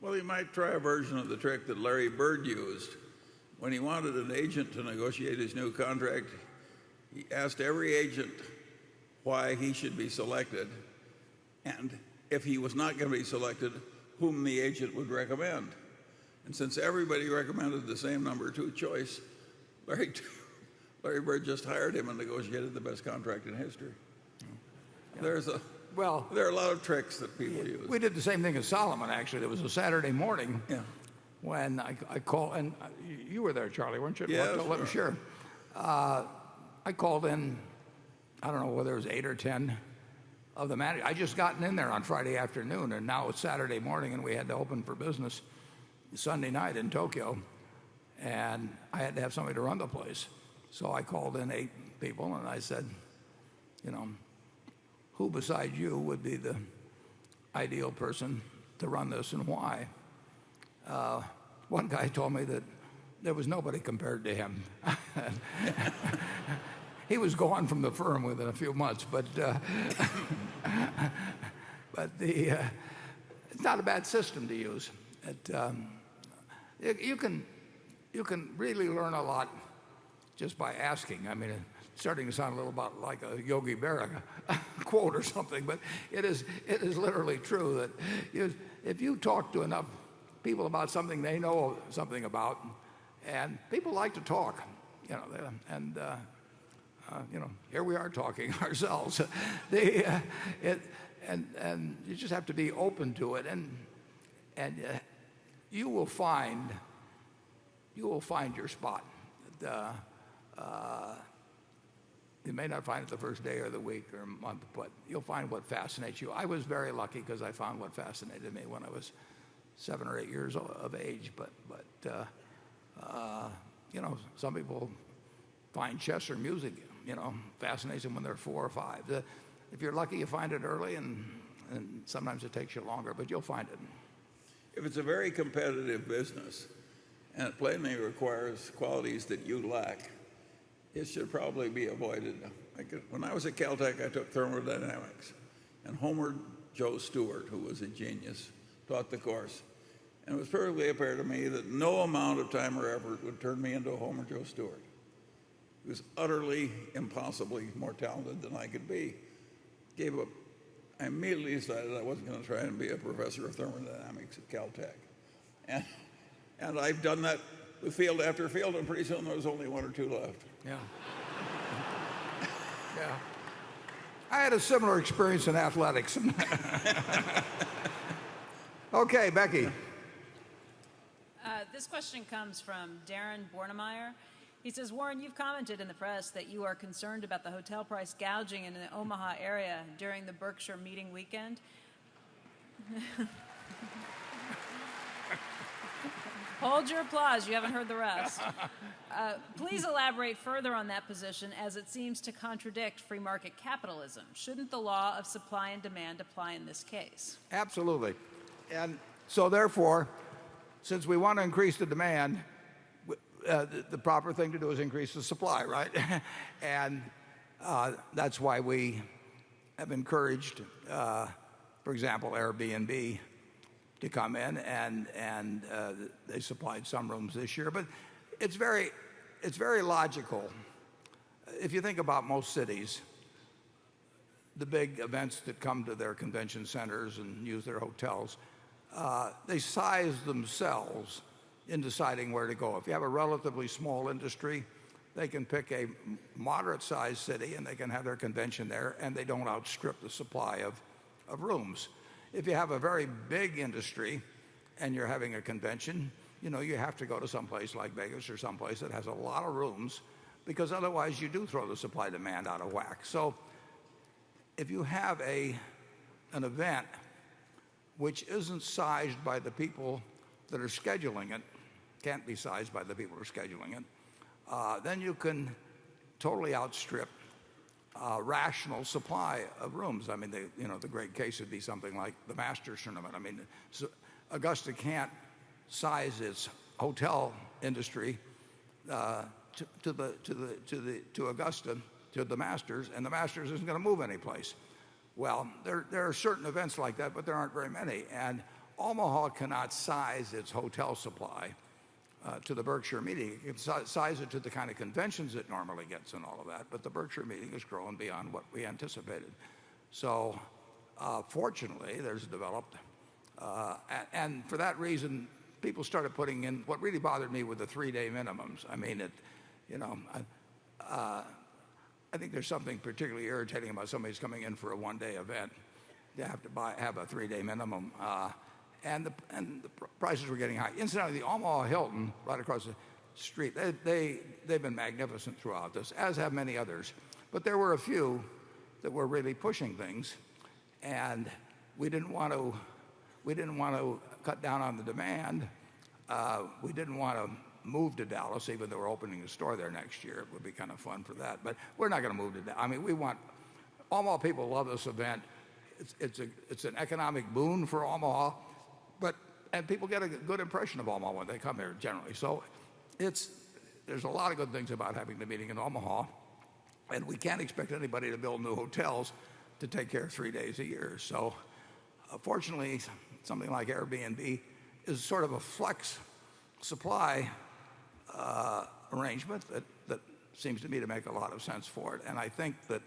Well, you might try a version of the trick that Larry Bird used. When he wanted an agent to negotiate his new contract, he asked every agent why he should be selected, and if he was not going to be selected, whom the agent would recommend. And since everybody recommended the same number two choice, Larry Bird just hired him and negotiated the best contract in history. Yeah. There are a lot of tricks that people use. We did the same thing as Solomon, actually. There was a Saturday morning when I called, and you were there, Charlie, weren't you? Yeah, sure. I called in, I don't know whether it was 8 or 10 of the managers. I just gotten in there on Friday afternoon, and now it's Saturday morning, and we had to open for business Sunday night in Tokyo, and I had to have somebody to run the place. So I called in 8 people, and I said, who besides you would be the ideal person to run this and why? One guy told me that there was nobody compared to him. He was gone from the firm within a few months, but it's not a bad system to use. You can really learn a lot just by asking. I mean, it's starting to sound a little bit like a Yogi Berra quote or something, but it is literally true that if you talk to enough people about something they know something about, and people like to talk, and here we are talking ourselves. And you just have to be open to it, and you will find your spot. You may not find it the first day or the week or month, but you'll find what fascinates you. I was very lucky because I found what fascinated me when I was 7 or 8 years of age. But some people find chess or music, fascinates them when they're 4 or 5. If you're lucky, you find it early, and sometimes it takes you longer, but you'll find it. If it's a very competitive business, and it plainly requires qualities that you lack, it should probably be avoided. When I was at Caltech, I took thermodynamics, and Homer Joe Stewart, who was a genius, taught the course. And it was perfectly apparent to me that no amount of time or effort would turn me into a Homer Joe Stewart. He was utterly, impossibly more talented than I could be. Gave up. I immediately decided I wasn't going to try and be a professor of thermodynamics at Caltech. And I've done that with field after field, and pretty soon there was only 1 or 2 left. Yeah. Yeah. I had a similar experience in athletics. Okay, Becky. This question comes from Darren Bornemeyer. He says, Warren, you've commented in the press that you are concerned about the hotel price gouging in the Omaha area during the Berkshire meeting weekend. Hold your applause. You haven't heard the rest. Please elaborate further on that position, as it seems to contradict free market capitalism. Shouldn't the law of supply and demand apply in this case? Absolutely. And so therefore, since we want to increase the demand, the proper thing to do is increase the supply, right? And that's why we have encouraged, for example, Airbnb to come in, and they supplied some rooms this year. But it's very logical. If you think about most cities, the big events that come to their convention centers and use their hotels, they size themselves in deciding where to go. If you have a relatively small industry, they can pick a moderate-sized city and they can have their convention there, and they don't outstrip the supply of rooms. If you have a very big industry and you're having a convention, you have to go to some place like Vegas or someplace that has a lot of rooms, because otherwise you do throw the supply-demand out of whack. So if you have an event which isn't sized by the people that are scheduling it, can't be sized by the people who are scheduling it, then you can totally outstrip rational supply of rooms. I mean, the great case would be something like the Masters tournament. I mean, so Augusta can't size its hotel industry to Augusta, to the Masters, and the Masters isn't going to move anyplace. Well, there are certain events like that, but there aren't very many. And Omaha cannot size its hotel supply to the Berkshire meeting. It can size it to the kind of conventions it normally gets and all of that, but the Berkshire meeting is growing beyond what we anticipated. So fortunately, there's developed, and for that reason, people started putting in, what really bothered me were the 3-day minimums. I mean, I think there's something particularly irritating about somebody who's coming in for a 1-day event. They have to have a 3-day minimum. And the prices were getting high. Incidentally, the Omaha Hilton, right across the street, they've been magnificent throughout this, as have many others. But there were a few that were really pushing things, and we didn't want to cut down on the demand. We didn't want to move to Dallas, even though we're opening a store there next year. It would be kind of fun for that. But we're not going to move to Dallas. I mean, Omaha people love this event. It's an economic boon for Omaha. And people get a good impression of Omaha when they come here generally. So there's a lot of good things about having the meeting in Omaha, and we can't expect anybody to build new hotels to take care of 3 days a year. So fortunately, something like Airbnb is sort of a flex supply arrangement that seems to me to make a lot of sense for it. And I think that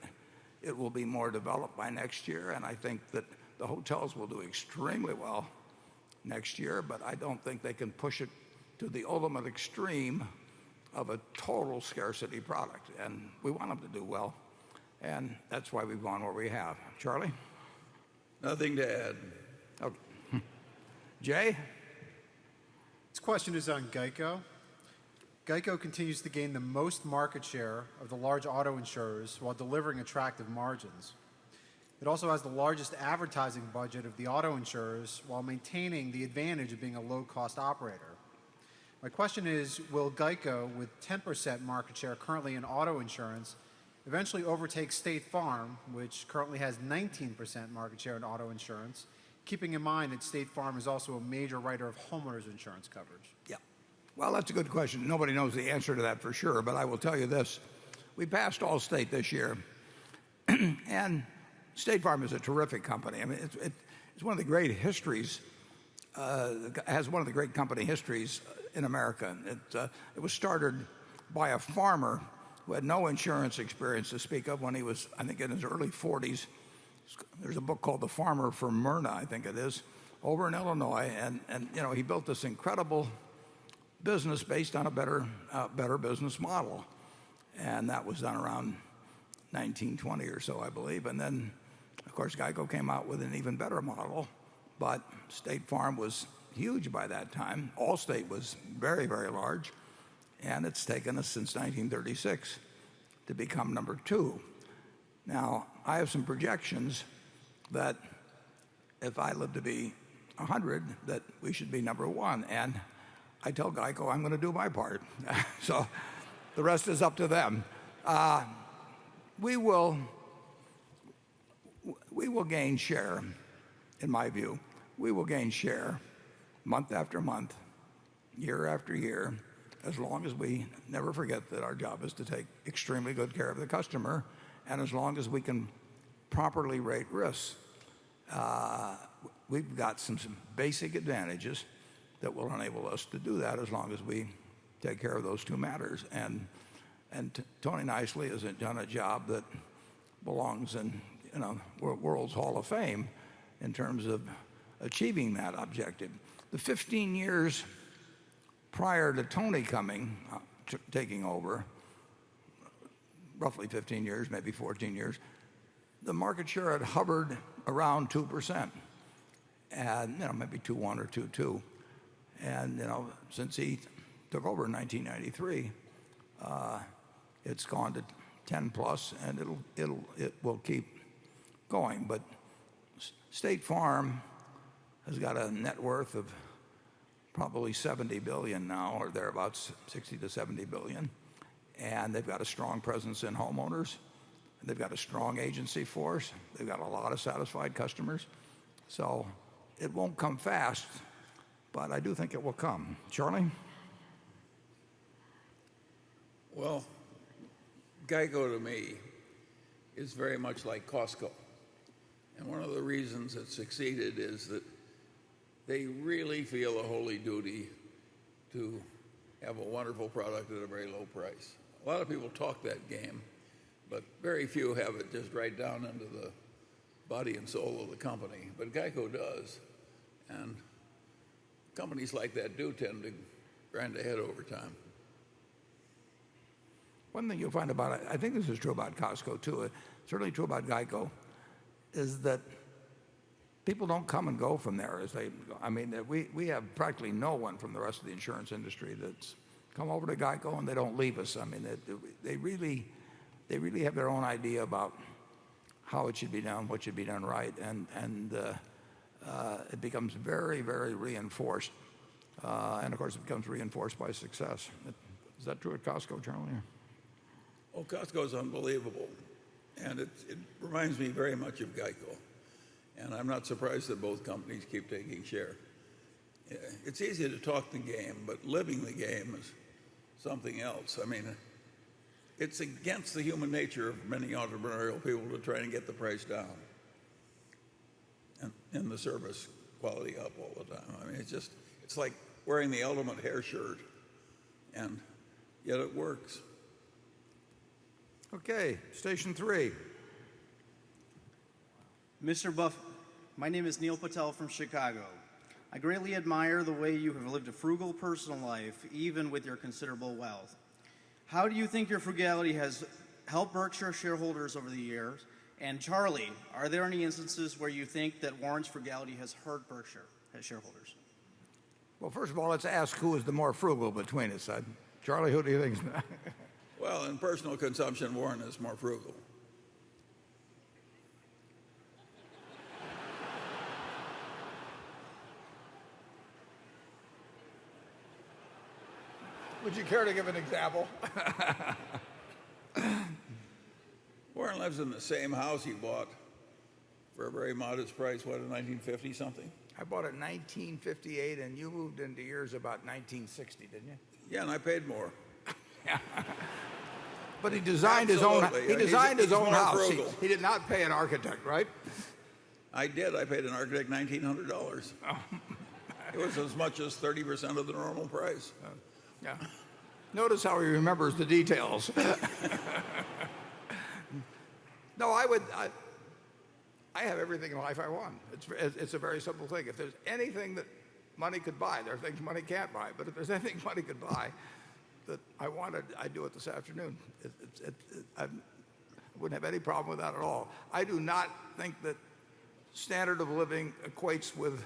it will be more developed by next year, and I think that the hotels will do extremely well next year, but I don't think they can push it to the ultimate extreme of a total scarcity product, and we want them to do well, and that's why we've gone where we have. Charlie? Nothing to add. Okay. Jay? This question is on Geico. Geico continues to gain the most market share of the large auto insurers while delivering attractive margins. It also has the largest advertising budget of the auto insurers while maintaining the advantage of being a low-cost operator. My question is, will Geico, with 10% market share currently in auto insurance, eventually overtake State Farm, which currently has 19% market share in auto insurance, keeping in mind that State Farm is also a major writer of homeowners insurance coverage? Yeah. Well, that's a good question. Nobody knows the answer to that for sure, but I will tell you this. We passed Allstate this year, and State Farm is a terrific company. I mean, it's one of the great histories, has one of the great company histories in America. It was started by a farmer who had no insurance experience to speak of when he was, I think, in his early 40s. There's a book called The Farmer from Myrna, I think it is, over in Illinois, and you know, he built this incredible business based on a better business model, and that was done around 1920 or so, I believe. And then, of course, Geico came out with an even better model, but State Farm was huge by that time. Allstate was very, very large, and it's taken us since 1936 to become number 2. Now, I have some projections that if I live to be 100, that we should be number 1, and I tell Geico I'm going to do my part. So the rest is up to them. We will gain share, in my view. We will gain share month after month, year after year, as long as we never forget that our job is to take extremely good care of the customer, and as long as we can properly rate risks. We've got some basic advantages that will enable us to do that as long as we take care of those two matters. And Tony Nicely has done a job that belongs in World's Hall of Fame in terms of achieving that objective. The 15 years prior to Tony taking over, roughly 15 years, maybe 14 years, the market share had hovered around 2%, and maybe 2.1 or 2.2. And since he took over in 1993, it's gone to 10 plus, and it will keep going. But State Farm has got a net worth of probably $70 billion now, or thereabouts, 60 to 70 billion, and they've got a strong presence in homeowners. They've got a strong agency force. They've got a lot of satisfied customers. So it won't come fast, but I do think it will come. Charlie? Well, Geico to me is very much like Costco. And one of the reasons it succeeded is that they really feel a holy duty to have a wonderful product at a very low price. A lot of people talk that game, but very few have it just right down into the body and soul of the company. But Geico does. And companies like that do tend to grind ahead over time. One thing you'll find about it, I think this is true about Costco too, certainly true about Geico, is that people don't come and go from there. We have practically no one from the rest of the insurance industry that's come over to Geico and they don't leave us. I mean, they really have their own idea about how it should be done, what should be done right, and it becomes very, very reinforced. And of course, it becomes reinforced by success. Is that true at Costco, Charlie? Oh, Costco's unbelievable. And it reminds me very much of Geico. And I'm not surprised that both companies keep taking share. It's easy to talk the game, but living the game is something else. I mean, it's against the human nature of many entrepreneurial people to try and get the price down and the service quality up all the time. I mean, it's like wearing the ultimate hair shirt, and yet it works. Okay, station 3. Mr. Buffett, my name is Neil Patel from Chicago. I greatly admire the way you have lived a frugal personal life, even with your considerable wealth. How do you think your frugality has helped Berkshire shareholders over the years? And Charlie, are there any instances where you think that Warren's frugality has hurt Berkshire as shareholders? Well, first of all, let's ask who is the more frugal between us. Charlie, who do you think? Well, in personal consumption, Warren is more frugal. Would you care to give an example? Warren lives in the same house he bought for a very modest price, what, in 1950 something? I bought it in 1958, and you moved into yours about 1960, didn't you? Yeah, and I paid more. But he designed his own. Absolutely. He designed his He's own more house. frugal. He did not pay an architect, right? I did. I paid an architect $1,900. It was as much as 30% of the normal price. Yeah. Notice how he remembers the details. No, I have everything in life I want. It's a very simple thing. If there's anything that money could buy, there are things money can't buy. But if there's anything money could buy that I wanted, I'd do it this afternoon. I wouldn't have any problem with that at all. I do not think that standard of living equates with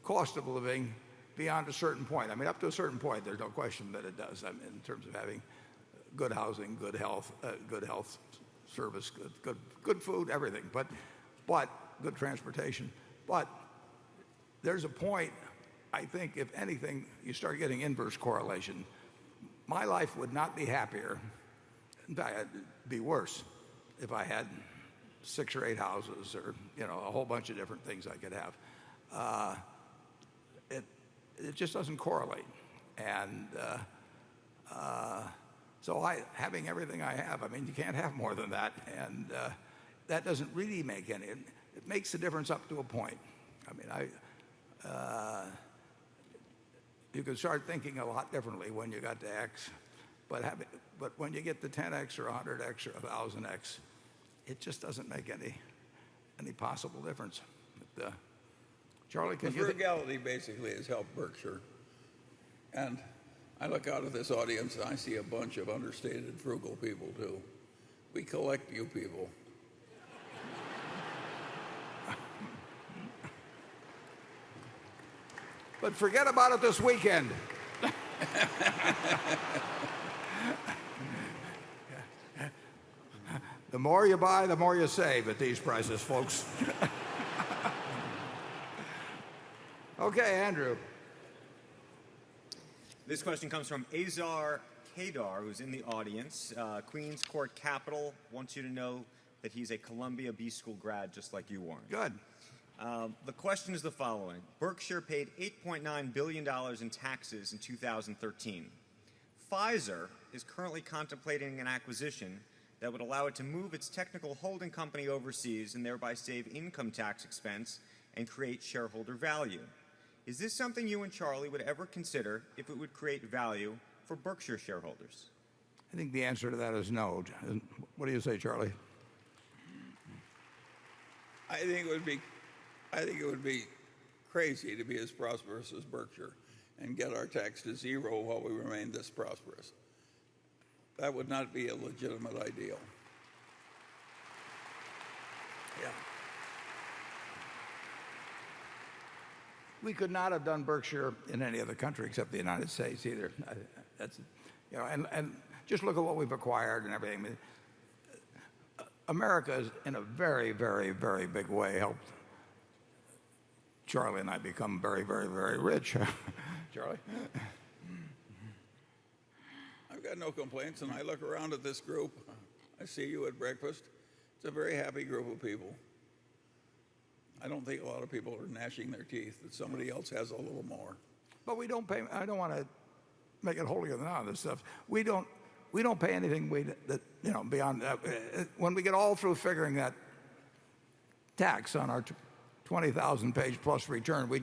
cost of living beyond a certain point. I mean, up to a certain point, there's no question that it does. I mean, in terms of having good housing, good health service, good food, everything. But good transportation. But there's a point, I think, if anything, you start getting inverse correlation. My life would not be happier. In fact, it'd be worse if I had 6 or 8 houses or a whole bunch of different things I could have. It just doesn't correlate. And so having everything I have, I mean, you can't have more than that. And that doesn't really make any. It makes a difference up to a point. I mean, you can start thinking a lot differently when you got to X, but when you get to 10X or 100X or 1,000X, it just doesn't make any possible difference. But, Charlie, The frugality basically has helped Berkshire. And I look out at this audience and I see a bunch of understated frugal people too. We collect you people. But forget about it this weekend. The more you buy, the more you save at these prices, folks. Okay, Andrew. This question comes from Azar Kadar, who's in the audience. Queens Court Capital wants you to know that he's a Columbia B School grad, just like you, Warren. Good. The question is the following. Berkshire paid $8.9 billion in taxes in 2013. Pfizer is currently contemplating an acquisition that would allow it to move its technical holding company overseas and thereby save income tax expense and create shareholder value. Is this something you and Charlie would ever consider if it would create value for Berkshire shareholders? I think the answer to that is no. What do you say, Charlie? I think it would be crazy to be as prosperous as Berkshire and get our tax to zero while we remain this prosperous. That would not be a legitimate ideal. Yeah. We could not have done Berkshire in any other country except the United States either. And just look at what we've acquired and everything. I mean, America has, in a very, very, very big way, helped Charlie and I become very, very, very rich. Charlie? I've got no complaints, and I look around at this group. I see you at breakfast. It's a very happy group of people. I don't think a lot of people are gnashing their teeth that somebody else has a little more. But we don't pay. I don't want to make it holier than thou, this stuff. We don't pay anything beyond that. When we get all through figuring that tax on our 20,000 page plus return, we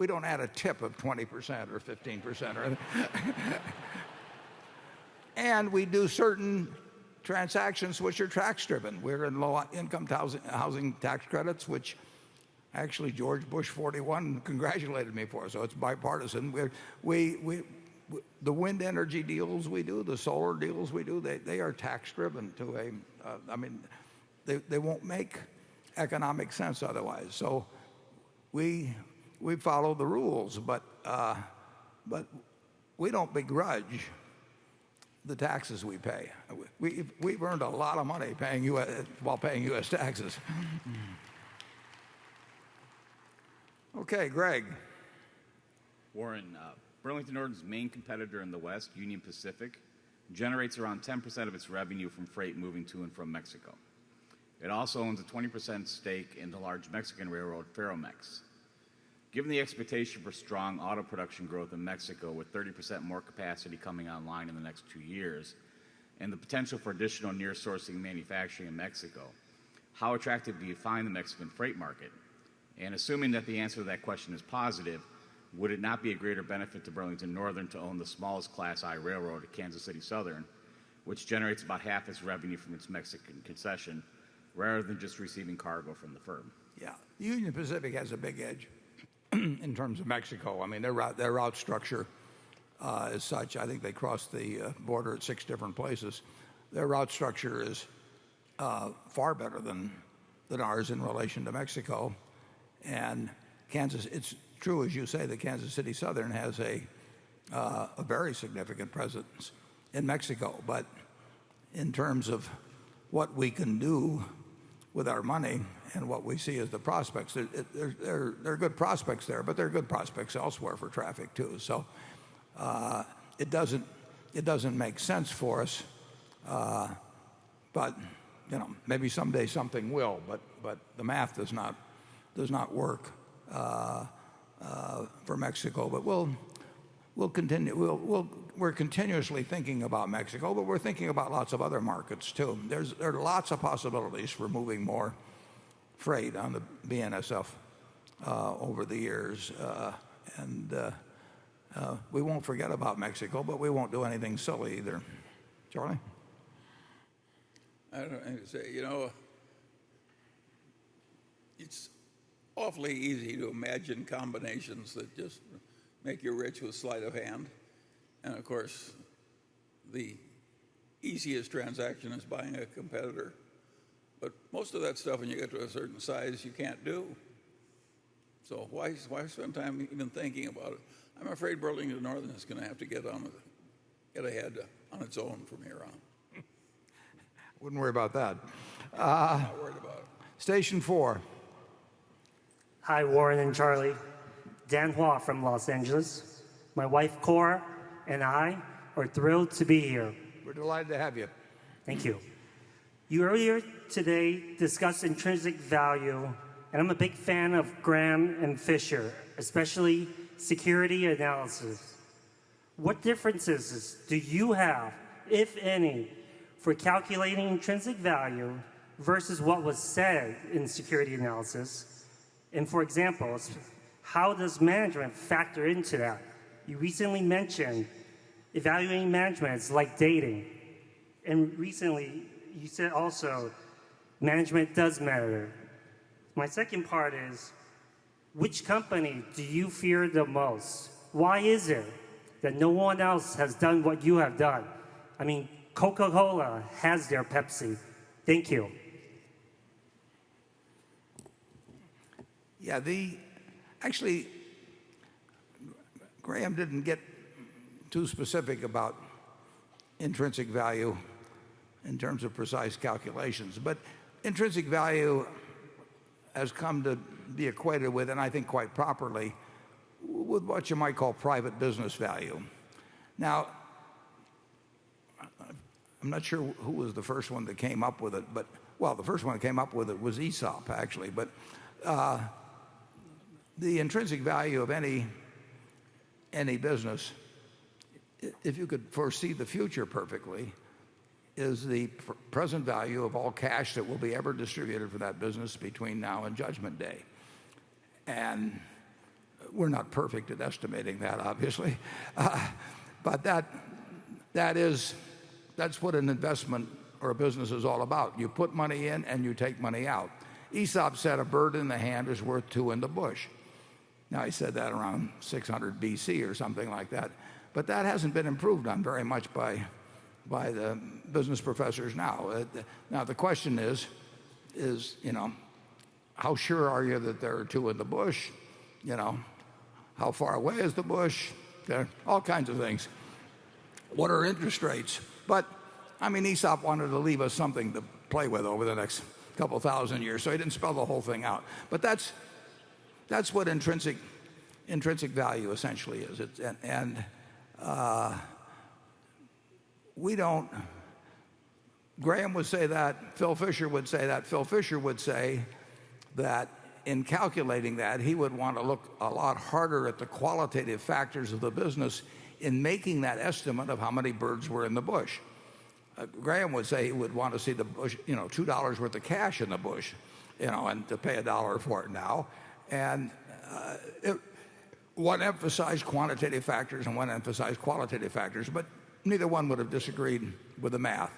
don't add a tip of 20% or 15% or anything. And we do certain transactions which are tax driven. We're in low income housing tax credits, which actually George Bush 41 congratulated me for, so it's bipartisan. We the wind energy deals we do, the solar deals we do, they are tax driven to I mean, they won't make economic sense otherwise. So we follow the rules, but we don't begrudge the taxes we pay. We've earned a lot of money while paying U.S. taxes. Okay, Greg. Warren, Burlington Northern's main competitor in the West, Union Pacific, generates around 10% of its revenue from freight moving to and from Mexico. It also owns a 20% stake in the large Mexican railroad Ferromex. Given the expectation for strong auto production growth in Mexico, with 30% more capacity coming online in the next 2 years, and the potential for additional near-sourcing manufacturing in Mexico, how attractive do you find the Mexican freight market? And assuming that the answer to that question is positive, would it not be a greater benefit to Burlington Northern to own the smallest Class I railroad, Kansas City Southern, which generates about half its revenue from its Mexican concession, rather than just receiving cargo from the firm? Yeah, Union Pacific has a big edge in terms of Mexico. I mean, their route structure is such. I think they cross the border at 6 different places. Their route structure is far better than ours in relation to Mexico. And Kansas, it's true as you say, that Kansas City Southern has a very significant presence in Mexico. But in terms of what we can do with our money and what we see as the prospects, there are good prospects there, but there are good prospects elsewhere for traffic too. So it doesn't make sense for us, but maybe someday something will. But the math does not work for Mexico. But we'll continue. We're continuously thinking about Mexico, but we're thinking about lots of other markets too. There are lots of possibilities for moving more freight on the BNSF over the years, and we won't forget about Mexico, but we won't do anything silly either. Charlie? I don't know to say. It's awfully easy to imagine combinations that just make you rich with sleight of hand. And of course, the easiest transaction is buying a competitor. But most of that stuff, when you get to a certain size, you can't do. So why spend time even thinking about it? I'm afraid Burlington Northern is going to have to get ahead on its own from here on. Wouldn't worry about that. Not worried about it. Station 4. Hi, Warren and Charlie. Dan Hua from Los Angeles. My wife, Cora, and I are thrilled to be here. We're delighted to have you. Thank you. You earlier today discussed intrinsic value, and I'm a big fan of Graham and Fisher, especially security analysis. What differences do you have, if any, for calculating intrinsic value versus what was said in security analysis? And for example, how does management factor into that? You recently mentioned evaluating management is like dating. And recently, you said also management does matter. My second part is, which company do you fear the most? Why is it that no one else has done what you have done? I mean, Coca-Cola has their Pepsi. Thank you. Yeah, actually, Graham didn't get too specific about intrinsic value in terms of precise calculations. But intrinsic value has come to be equated with, and I think quite properly, with what you might call private business value. Now, I'm not sure who was the first one that came up with it, but, well, the first one that came up with it was Aesop, actually. But the intrinsic value of any business, if you could foresee the future perfectly, is the present value of all cash that will be ever distributed for that business between now and Judgment Day. And we're not perfect at estimating that, obviously, but that's what an investment or a business is all about. You put money in and you take money out. Aesop said a bird in the hand is worth 2 in the bush. Now, he said that around 600 BC or something like that. But that hasn't been improved on very much by the business professors now. Now the question is, how sure are you that there are two in the bush? How far away is the bush? There are all kinds of things. What are interest rates? But I mean, Aesop wanted to leave us something to play with over the next couple thousand years, so he didn't spell the whole thing out. But that's what intrinsic value essentially is. We don't. Graham would say that. Phil Fisher would say that. Phil Fisher would say that in calculating that, he would want to look a lot harder at the qualitative factors of the business in making that estimate of how many birds were in the bush. Graham would say he would want to see the bush, $2 worth of cash in the bush, and to pay $1 for it now. And one emphasized quantitative factors and one emphasized qualitative factors, but neither one would have disagreed with the math.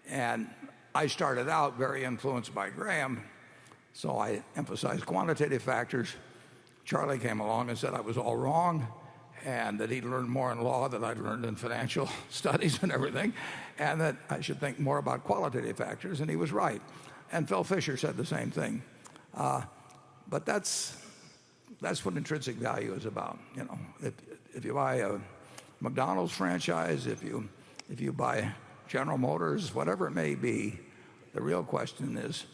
And I started out very influenced by Graham, so I emphasized quantitative factors. Charlie came along and said I was all wrong, and that he'd learned more in law than I'd learned in financial studies and everything, and that I should think more about qualitative factors, and he was right. And Phil Fisher said the same thing. But that's what intrinsic value is about. If you buy a McDonald's franchise, if you buy General Motors, whatever it may be, the real question is,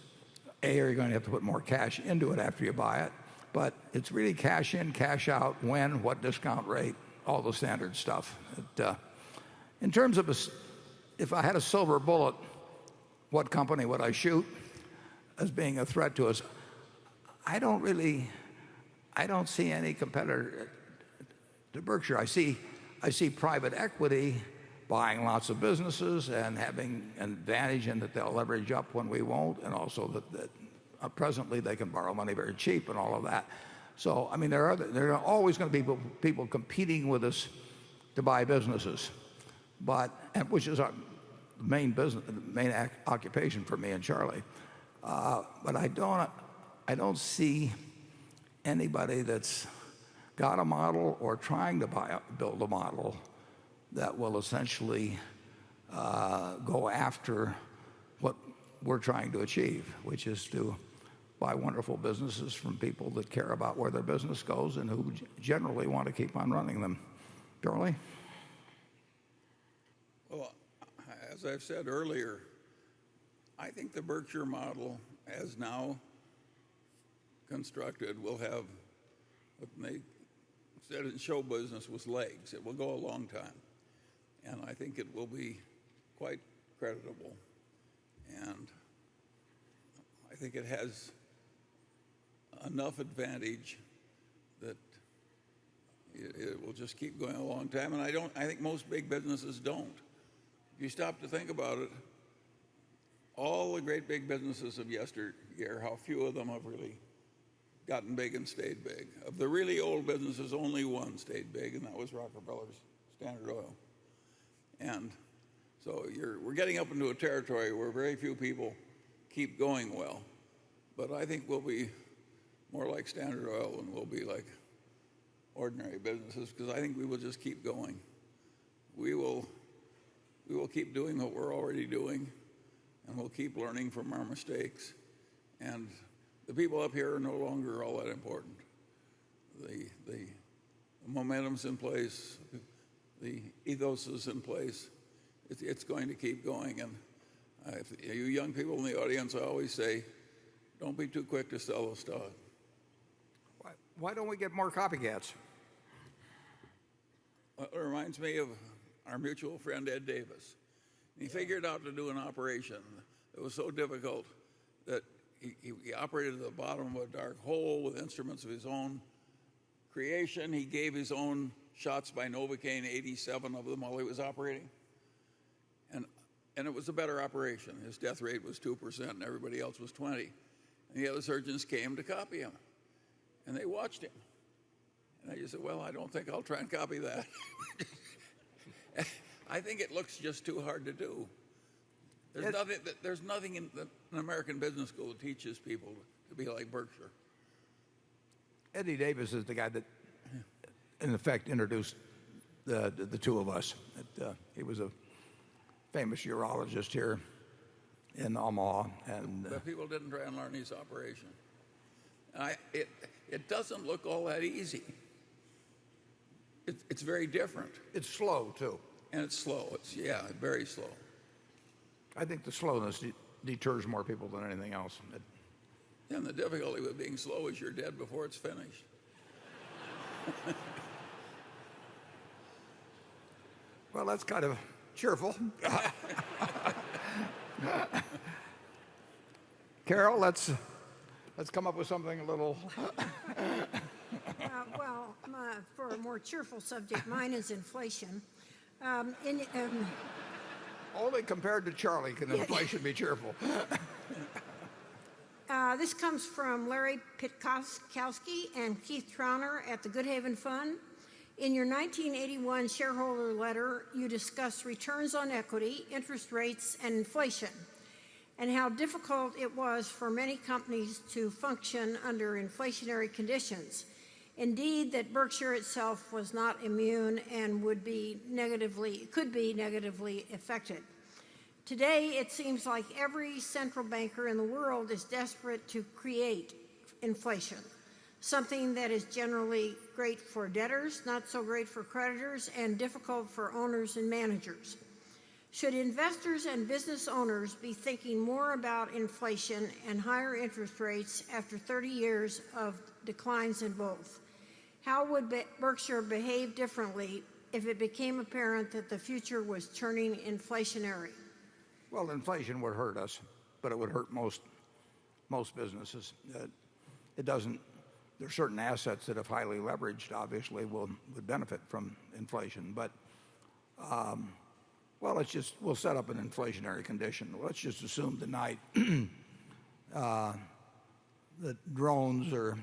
A, are you going to have to put more cash into it after you buy it? But it's really cash in, cash out, when, what discount rate, all the standard stuff. In terms of if I had a silver bullet, what company would I shoot as being a threat to us? I don't see any competitor to Berkshire. I see private equity buying lots of businesses and having an advantage in that they'll leverage up when we won't, and also that presently they can borrow money very cheap and all of that. So I mean, there are always going to be people competing with us to buy businesses, which is our main occupation for me and Charlie. But I don't see anybody that's got a model or trying to build a model that will essentially go after what we're trying to achieve, which is to buy wonderful businesses from people that care about where their business goes and who generally want to keep on running them. Charlie? Well, as I've said earlier, I think the Berkshire model, as now constructed, will have what they said in show business was legs. It will go a long time. And I think it will be quite creditable. And I think it has enough advantage that it will just keep going a long time. And I think most big businesses don't. If you stop to think about it, all the great big businesses of yesteryear, how few of them have really gotten big and stayed big. Of the really old businesses, only one stayed big, and that was Rockefeller's Standard Oil. And so we're getting up into a territory where very few people keep going well. But I think we'll be more like Standard Oil than we'll be like ordinary businesses, because I think we will just keep going. We will keep doing what we're already doing, and we'll keep learning from our mistakes. And the people up here are no longer all that important. The momentum's in place, the ethos is in place. It's going to keep going. And if you young people in the audience, I always say, don't be too quick to sell the stock. Why don't we get more copycats? It reminds me of our mutual friend Ed Davis. He figured out to do an operation that was so difficult that he operated at the bottom of a dark hole with instruments of his own creation. He gave his own shots by Novocaine, 87 of them while he was operating. And it was a better operation. His death rate was 2% and everybody else was 20%. And the other surgeons came to copy him. And they watched him. And I just said, well, I don't think I'll try and copy that. I think it looks just too hard to do. There's nothing in an American business school that teaches people to be like Berkshire. Eddie Davis is the guy that, in effect, introduced the two of us. He was a famous urologist here in Omaha, and But people didn't try and learn his operation. It doesn't look all that easy. It's very different. it's slow too. And it's slow. It's, yeah, very slow. I think the slowness deters more people than anything else. And the difficulty with being slow is you're dead before it's finished. Well, that's kind of cheerful. Carol, let's come up with something a little. For a more cheerful subject, mine is inflation. Only compared to Charlie can inflation be cheerful. This comes from Larry Pitkowski and Keith Trauner at the Good Haven Fund. In your 1981 shareholder letter, you discuss returns on equity, interest rates, and inflation, and how difficult it was for many companies to function under inflationary conditions. Indeed, that Berkshire itself was not immune and could be negatively affected. Today, it seems like every central banker in the world is desperate to create inflation, something that is generally great for debtors, not so great for creditors, and difficult for owners and managers. Should investors and business owners be thinking more about inflation and higher interest rates after 30 years of declines in both? How would Berkshire behave differently if it became apparent that the future was turning inflationary? Well, inflation would hurt us, but it would hurt most businesses. It doesn't. There's certain assets that, if highly leveraged, obviously would benefit from inflation. But well, we'll set up an inflationary condition. Let's just assume tonight that drones are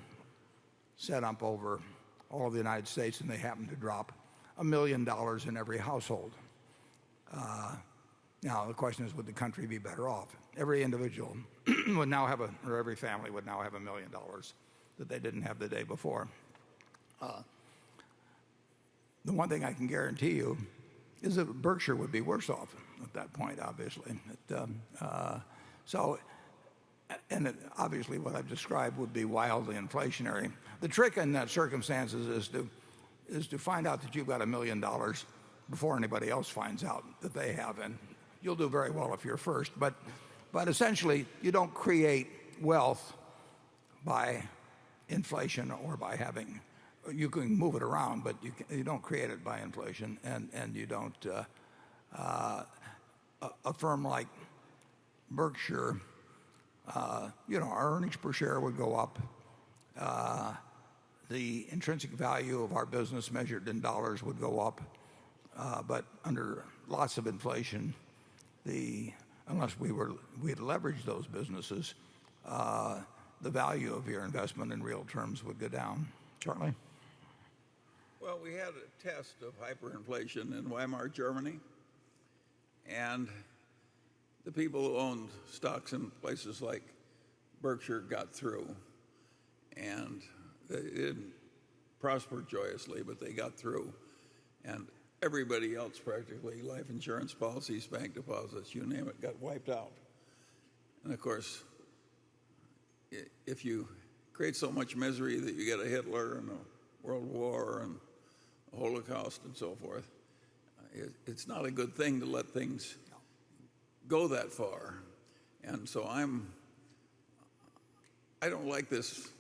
set up over all of the United States, and they happen to drop $1 million in every household. Now, the question is, would the country be better off? Every individual would now have or every family would now have $1 million that they didn't have the day before. The one thing I can guarantee you is that Berkshire would be worse off at that point, obviously. Obviously what I've described would be wildly inflationary. The trick in that circumstances is to find out that you've got $1 million before anybody else finds out that they have, and you'll do very well if you're first. But essentially, you don't create wealth by inflation or by having. You can move it around, but you don't create it by inflation, and you don't. A firm like Berkshire, our earnings per share would go up. The intrinsic value of our business measured in dollars would go up, but under lots of inflation, unless we had leveraged those businesses, the value of your investment in real terms would go down. Charlie? Well, we had a test of hyperinflation in Weimar, Germany, and the people who owned stocks in places like Berkshire got through, and they didn't prosper joyously, but they got through. And everybody else, practically, life insurance policies, bank deposits, you name it, got wiped out. And of course, if you create so much misery that you get a Hitler and a World War and a Holocaust and so forth, it's not a good thing to let things go that far. And so I don't like this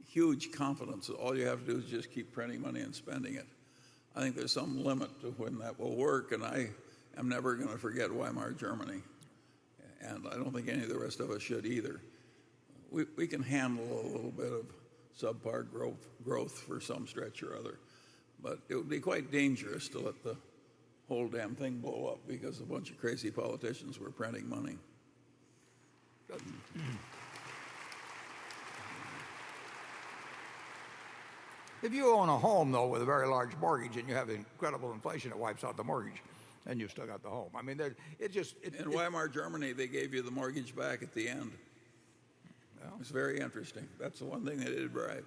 huge confidence that all you have to do is just keep printing money and spending it. I think there's some limit to when that will work, and I am never going to forget Weimar, Germany. And I don't think any of the rest of us should either. We can handle a little bit of subpar growth for some stretch or other, but it would be quite dangerous to let the whole damn thing blow up because a bunch of crazy politicians were printing money. If you own a home, though, with a very large mortgage and you have incredible inflation, it wipes out the mortgage, and you've still got the home. I mean, in Weimar, Germany, they gave you the mortgage back at the end. Well, it was very interesting. That's the one thing they did right.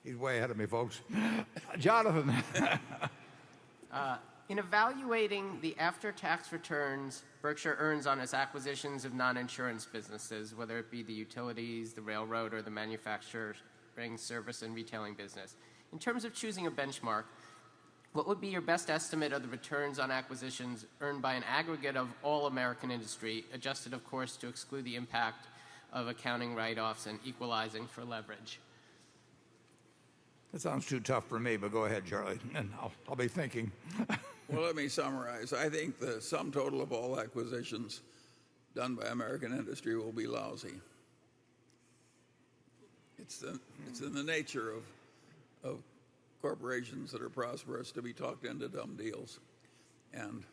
He's way ahead of me, folks. Jonathan. In evaluating the after-tax returns Berkshire earns on its acquisitions of non-insurance businesses, whether it be the utilities, the railroad, or the manufacturing, service, and retailing business, in terms of choosing a benchmark, what would be your best estimate of the returns on acquisitions earned by an aggregate of all American industry, adjusted, of course, to exclude the impact of accounting write-offs and equalizing for leverage? That sounds too tough for me, but go ahead, Charlie, and I'll be thinking. Well, let me summarize. I think the sum total of all acquisitions done by American industry will be lousy. It's in the nature of corporations that are prosperous to be talked into dumb deals. And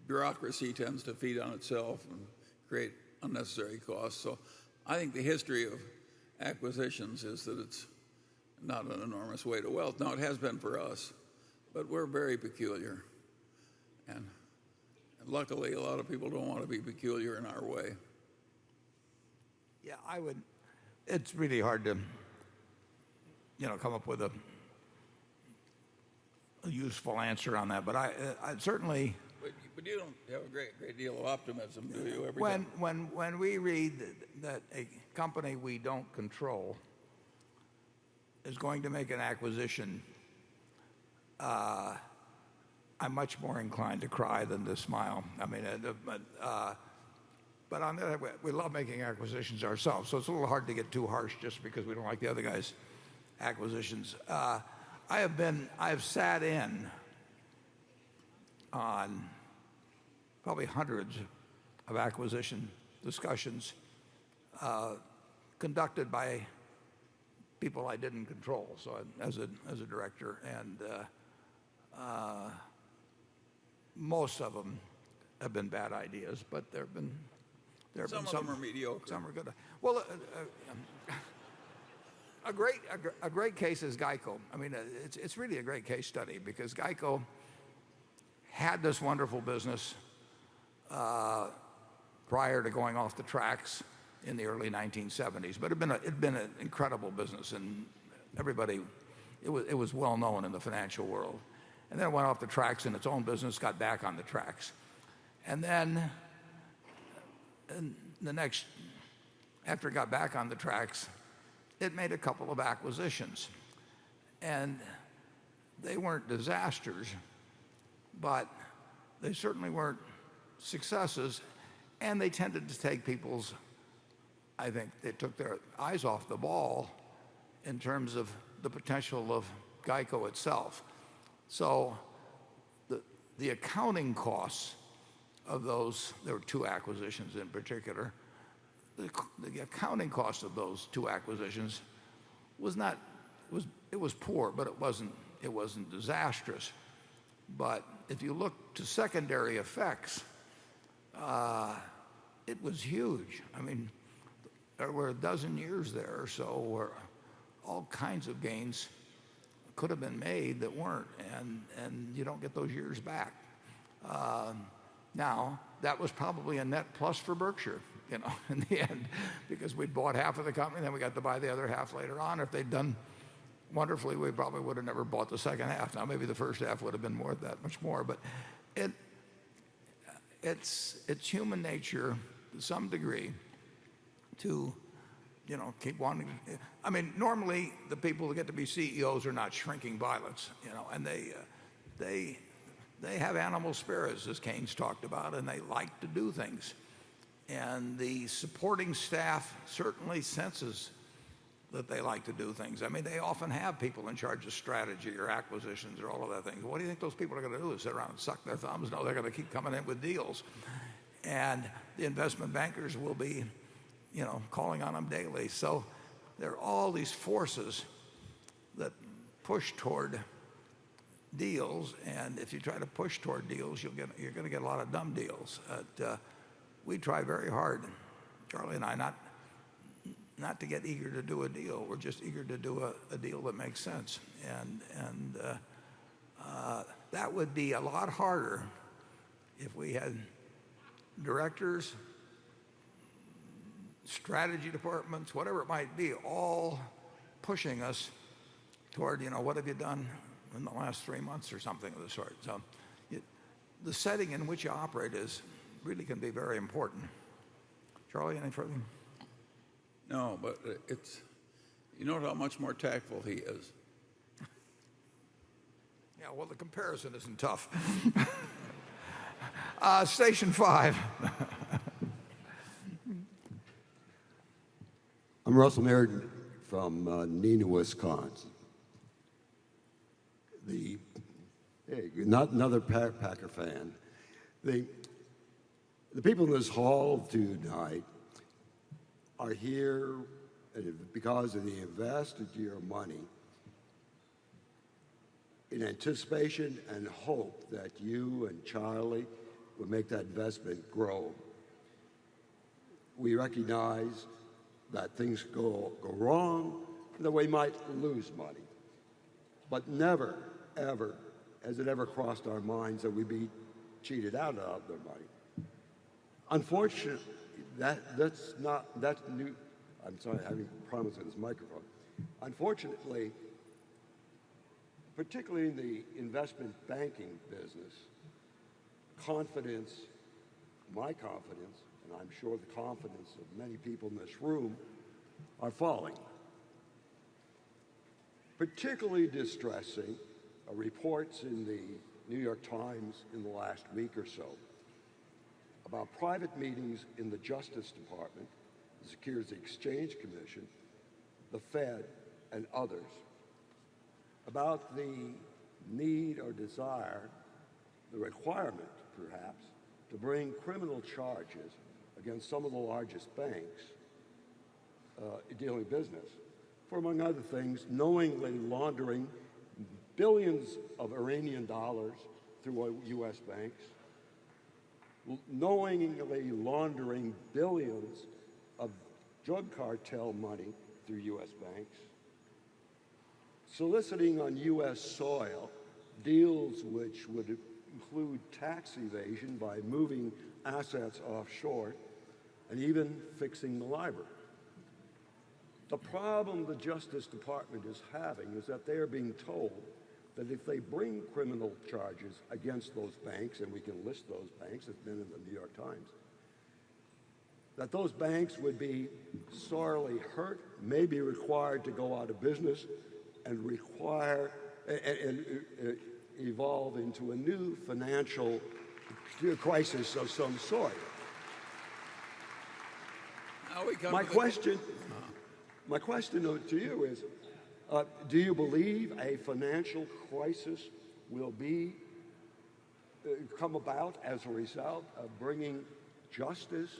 bureaucracy tends to feed on itself and create unnecessary costs. So I think the history of acquisitions is that it's not an enormous way to wealth. Now, it has been for us, but we're very peculiar. And luckily, a lot of people don't want to be peculiar in our way. Yeah, it's really hard to, come up with a useful answer on that. But I certainly. But you don't have a great deal of optimism, do you? When we read that a company we don't control is going to make an acquisition, I'm much more inclined to cry than to smile. I mean, but on the other way, we love making acquisitions ourselves, so it's a little hard to get too harsh just because we don't like the other guy's acquisitions. I have sat in on probably hundreds of acquisition discussions conducted by people I didn't control. So as a director, and most of them have been bad ideas, but there have been some of them are mediocre. Some are good. Well, a great case is Geico. I mean, it's really a great case study because Geico had this wonderful business prior to going off the tracks in the early 1970s, but it'd been an incredible business, and everybody, it was well known in the financial world. And then it went off the tracks in its own business, got back on the tracks, and then after it got back on the tracks, it made a couple of acquisitions, and they weren't disasters, but they certainly weren't successes, and they tended to take I think they took their eyes off the ball in terms of the potential of Geico itself. So the accounting costs of those, there were two acquisitions in particular, the accounting cost of those two acquisitions was poor, but it wasn't disastrous. But if you look to secondary effects, it was huge. I mean, there were a dozen years there or so where all kinds of gains could have been made that weren't, and you don't get those years back. Now, that was probably a net plus for Berkshire, in the end, because we'd bought half of the company, then we got to buy the other half later on. If they'd done wonderfully, we probably would have never bought the second half. Now, maybe the first half would have been that much more, but it's human nature to some degree to keep wanting. I mean, normally the people who get to be CEOs are not shrinking violets, and they have animal spirits, as Keynes talked about, and they like to do things. And the supporting staff certainly senses that they like to do things. I mean, they often have people in charge of strategy or acquisitions or all of that thing. What do you think those people are going to do? Sit around and suck their thumbs? No, they're going to keep coming in with deals. And the investment bankers will be, calling on them daily. So there are all these forces that push toward deals, and if you try to push toward deals, you're going to get a lot of dumb deals. We try very hard, Charlie and I, not to get eager to do a deal. We're just eager to do a deal that makes sense, and that would be a lot harder if we had directors, strategy departments, whatever it might be, all pushing us toward, what have you done in the last 3 months or something of the sort. So the setting in which you operate really can be very important. Charlie, any further? No, but you note how much more tactful he is. Yeah, well, the comparison isn't tough. Station 5. I'm Russell Meriden from Neenah, Wisconsin. Not another Packer fan. The people in this hall tonight are here because of the invested your money in anticipation and hope that you and Charlie would make that investment grow. We recognize that things go wrong, and that we might lose money. But never, ever has it ever crossed our minds that we'd be cheated out of their money. Unfortunately, that's new. I'm sorry, having problems with this microphone. Unfortunately, particularly in the investment banking business, my confidence, and I'm sure the confidence of many people in this room, are falling. Particularly distressing are reports in the New York Times in the last week or so about private meetings in the Justice Department, the Securities and Exchange Commission, the Fed, and others about the need or desire, the requirement perhaps, to bring criminal charges against some of the largest banks dealing business for, among other things, knowingly laundering billions of Iranian dollars through U.S. banks, knowingly laundering billions of drug cartel money through U.S. banks, soliciting on U.S. soil deals which would include tax evasion by moving assets offshore, and even fixing the LIBOR. The problem the Justice Department is having is that they are being told that if they bring criminal charges against those banks, and we can list those banks, it's been in the New York Times, that those banks would be sorely hurt, may be required to go out of business, and evolve into a new financial crisis of some sort. My question to you is, do you believe a financial crisis will come about as a result of bringing justice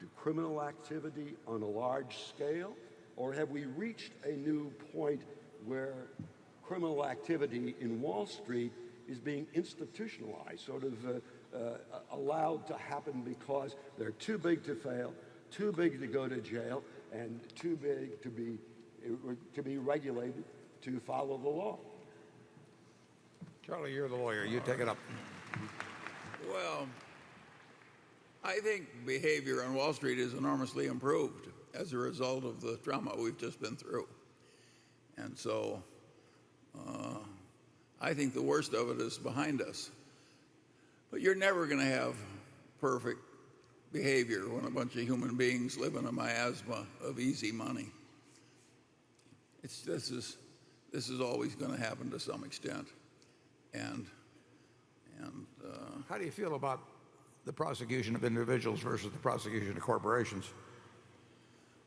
to criminal activity on a large scale? Or have we reached a new point where criminal activity in Wall Street is being institutionalized, sort of allowed to happen because they're too big to fail, too big to go to jail, and too big to be regulated to follow the law? Charlie, you're the lawyer. You take it up. Well, I think behavior on Wall Street is enormously improved as a result of the trauma we've just been through. And so I think the worst of it is behind us. But you're never going to have perfect behavior when a bunch of human beings live in a miasma of easy money. This is always going to happen to some extent. And how do you feel about the prosecution of individuals versus the prosecution of corporations?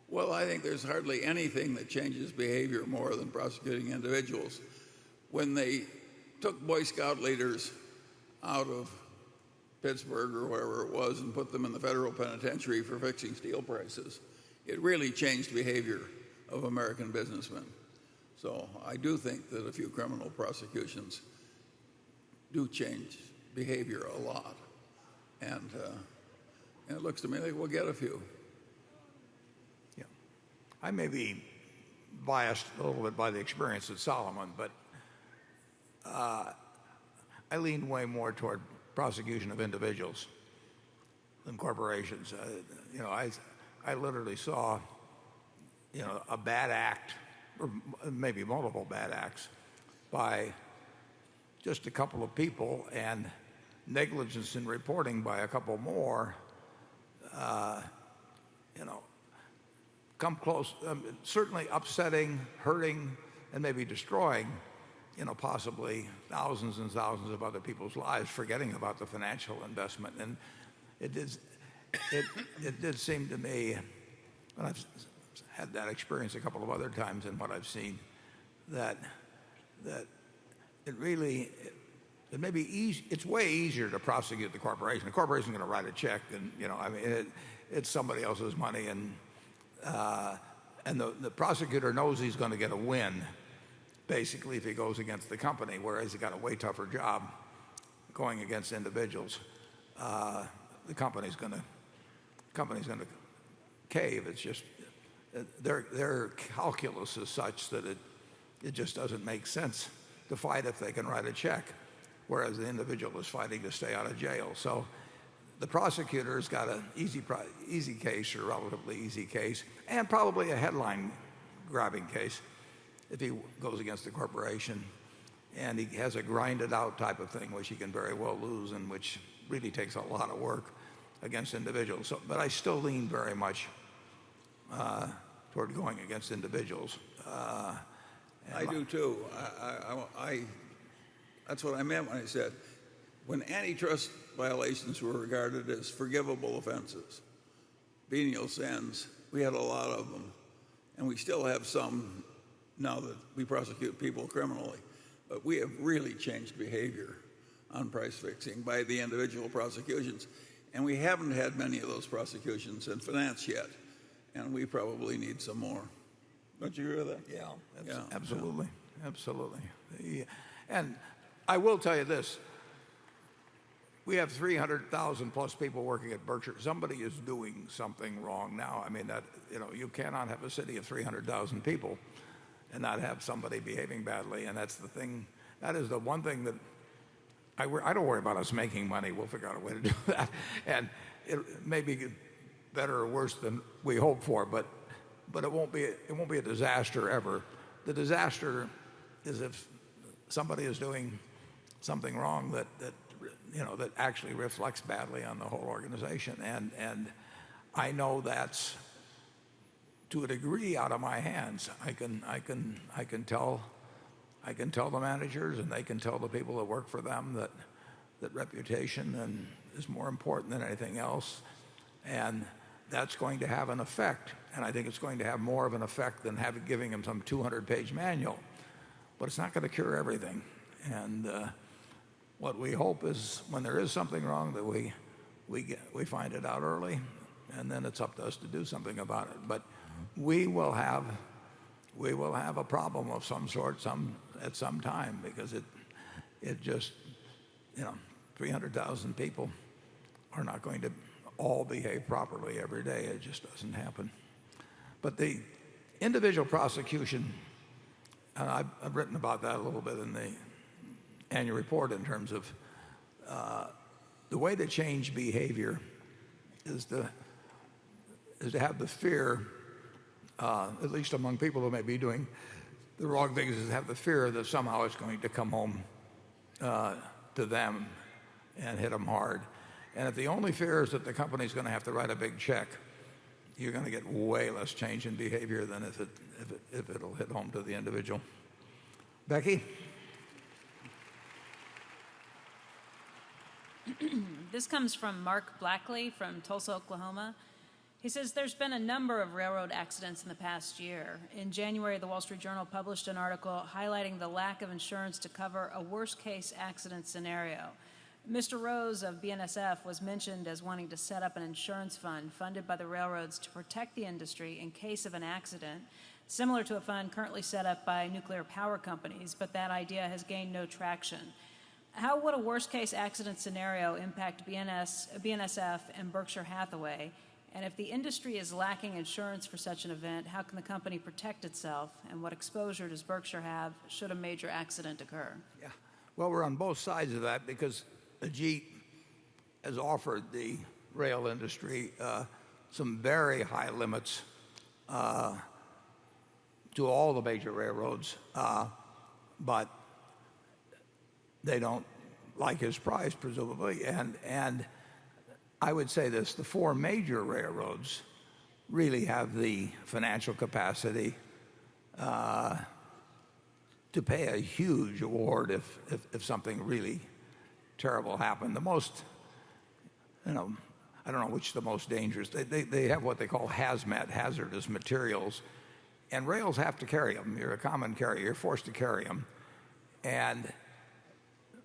Well, I think there's hardly anything that changes behavior more than prosecuting individuals. When they took Boy Scout leaders out of Pittsburgh or wherever it was and put them in the federal penitentiary for fixing steel prices, it really changed behavior of American businessmen. So I do think that a few criminal prosecutions do change behavior a lot. And it looks to me like we'll get a few. Yeah. I may be biased a little bit by the experience at Solomon, but I lean way more toward prosecution of individuals than corporations. I literally saw, a bad act or maybe multiple bad acts, by just a couple of people and negligence in reporting by a couple more, come close, certainly upsetting, hurting, and maybe destroying, possibly thousands and thousands of other people's lives, forgetting about the financial investment. And it did seem to me, and I've had that experience a couple of other times in what I've seen, that it may be easy. It's way easier to prosecute the corporation. The corporation is going to write a check, and it's somebody else's money, and the prosecutor knows he's going to get a win, basically, if he goes against the company, whereas he got a way tougher job going against individuals. The company's going to cave. It's just their calculus is such that it just doesn't make sense to fight if they can write a check, whereas the individual is fighting to stay out of jail. So the prosecutor's got an easy case, or relatively easy case, and probably a headline-grabbing case if he goes against the corporation. And he has a grinded-out type of thing, which he can very well lose, and which really takes a lot of work against individuals. But I still lean very much toward going against individuals. I do too. That's what I meant when I said when antitrust violations were regarded as forgivable offenses, venial sins, we had a lot of them, and we still have some now that we prosecute people criminally. But we have really changed behavior on price fixing by the individual prosecutions, and we haven't had many of those prosecutions in finance yet, and we probably need some more. Don't you agree with that? Yeah, absolutely. Absolutely. And I will tell you this. We have 300,000 plus people working at Berkshire. Somebody is doing something wrong now. I mean, you cannot have a city of 300,000 people and not have somebody behaving badly. And that's the thing. That is the one thing that I don't worry about us making money. We'll figure out a way to do that. And it may be better or worse than we hope for, but it won't be a disaster ever. The disaster is if somebody is doing something wrong that actually reflects badly on the whole organization. And I know that's to a degree out of my hands. I can tell the managers, and they can tell the people that work for them that reputation is more important than anything else. And that's going to have an effect. And I think it's going to have more of an effect than giving them some 200-page manual. But it's not going to cure everything. And what we hope is when there is something wrong that we find it out early, and then it's up to us to do something about it. But we will have a problem of some sort at some time, because it just 300,000 people are not going to all behave properly every day. It just doesn't happen. But the individual prosecution, and I've written about that a little bit in the annual report, in terms of the way to change behavior is to have the fear, at least among people who may be doing the wrong things, is to have the fear that somehow it's going to come home to them and hit them hard. And if the only fear is that the company's going to have to write a big check, you're going to get way less change in behavior than if it'll hit home to the individual. Becky? This comes from Mark Blackley from Tulsa, Oklahoma. He says there's been a number of railroad accidents in the past year. In January, the Wall Street Journal published an article highlighting the lack of insurance to cover a worst-case accident scenario. Mr. Rose of BNSF was mentioned as wanting to set up an insurance fund funded by the railroads to protect the industry in case of an accident, similar to a fund currently set up by nuclear power companies, but that idea has gained no traction. How would a worst-case accident scenario impact BNSF and Berkshire Hathaway? And if the industry is lacking insurance for such an event, how can the company protect itself? And what exposure does Berkshire have should a major accident occur? Yeah. Well, we're on both sides of that, because Ajit has offered the rail industry some very high limits to all the major railroads, but they don't like his price, presumably. And I would say this: the four major railroads really have the financial capacity to pay a huge award if something really terrible happened. The most, I don't know which is the most dangerous. They have what they call hazmat, hazardous materials, and rails have to carry them. You're a common carrier. You're forced to carry them. And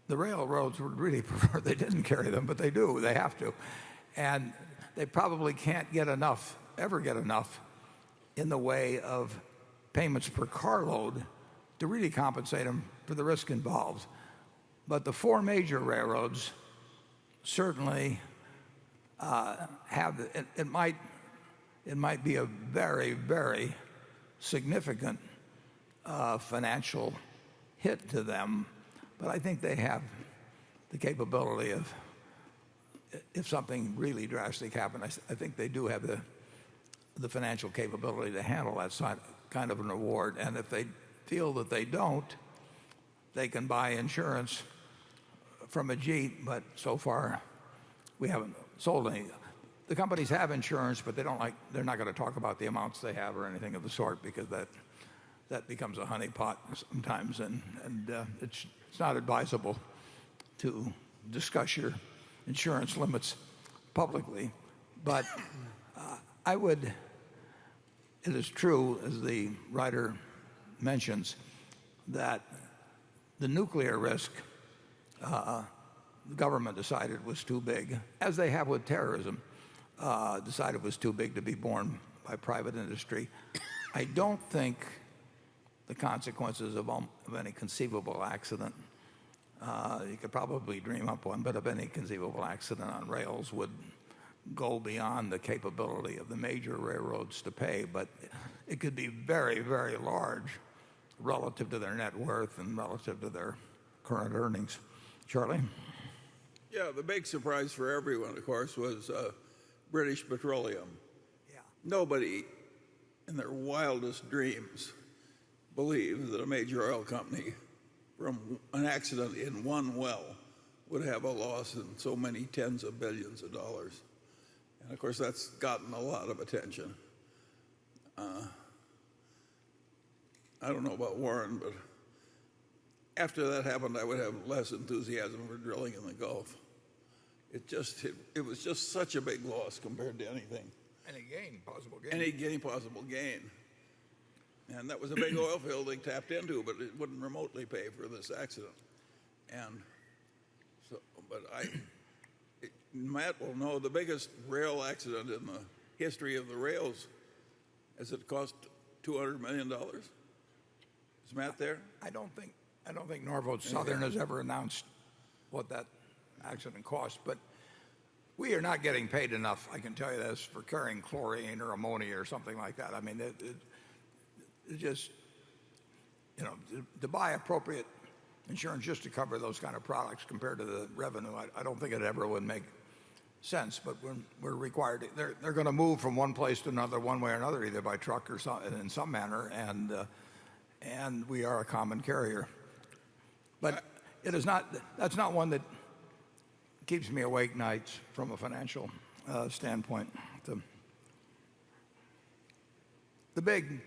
the railroads would really prefer they didn't carry them, but they do. They have to. And they probably can't ever get enough in the way of payments per carload to really compensate them for the risk involved. But the four major railroads certainly have it might be a very, very significant financial hit to them, but I think they have the capability of, if something really drastic happened, I think they do have the financial capability to handle that kind of an award. And if they feel that they don't, they can buy insurance from a Jeep, but so far we haven't sold any. The companies have insurance, but they're not going to talk about the amounts they have or anything of the sort, because that becomes a honeypot sometimes, and it's not advisable to discuss your insurance limits publicly. But it is true, as the writer mentions, that the nuclear risk, the government decided was too big, as they have with terrorism, decided was too big to be borne by private industry. I don't think the consequences of any conceivable accident, you could probably dream up one, but of any conceivable accident on rails would go beyond the capability of the major railroads to pay. But it could be very, very large relative to their net worth and relative to their current earnings. Charlie? Yeah, the big surprise for everyone, of course, was British Petroleum. Yeah. Nobody in their wildest dreams believed that a major oil company from an accident in one well would have a loss in so many tens of billions of dollars. And of course, that's gotten a lot of attention. I don't know about Warren, but after that happened, I would have less enthusiasm for drilling in the Gulf. It was just such a big loss compared to anything. Possible gain. Any possible gain. And that was a big oil field they tapped into, but it wouldn't remotely pay for this accident. And so, but Matt will know the biggest rail accident in the history of the rails, has it cost $200 million? Is Matt there? I don't think Norfolk Southern has ever announced what that accident cost, but we are not getting paid enough, I can tell you this, for carrying chlorine or ammonia or something like that. I mean, it just, to buy appropriate insurance just to cover those kind of products compared to the revenue, I don't think it ever would make sense. But we're required they're going to move from one place to another one way or another, either by truck or in some manner, and we are a common carrier. But that's not one that keeps me awake nights from a financial standpoint. The big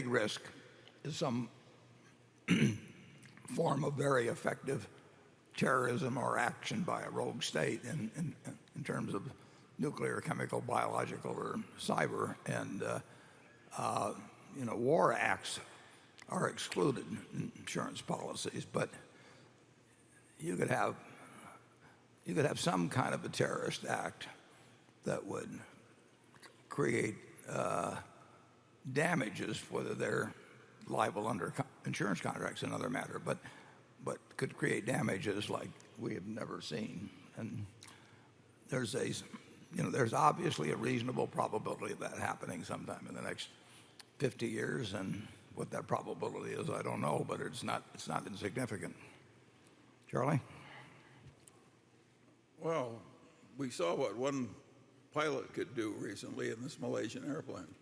risk is some form of very effective terrorism or action by a rogue state in terms of nuclear, chemical, biological, or cyber. And war acts are excluded in insurance policies, but you could have some kind of a terrorist act that would create damages, whether they're liable under insurance contracts, another matter, but could create damages like we have never seen. And there's obviously a reasonable probability of that happening sometime in the next 50 years, and what that probability is, I don't know, but it's not insignificant. Charlie? Well, we saw what one pilot could do recently in this Malaysian airplane.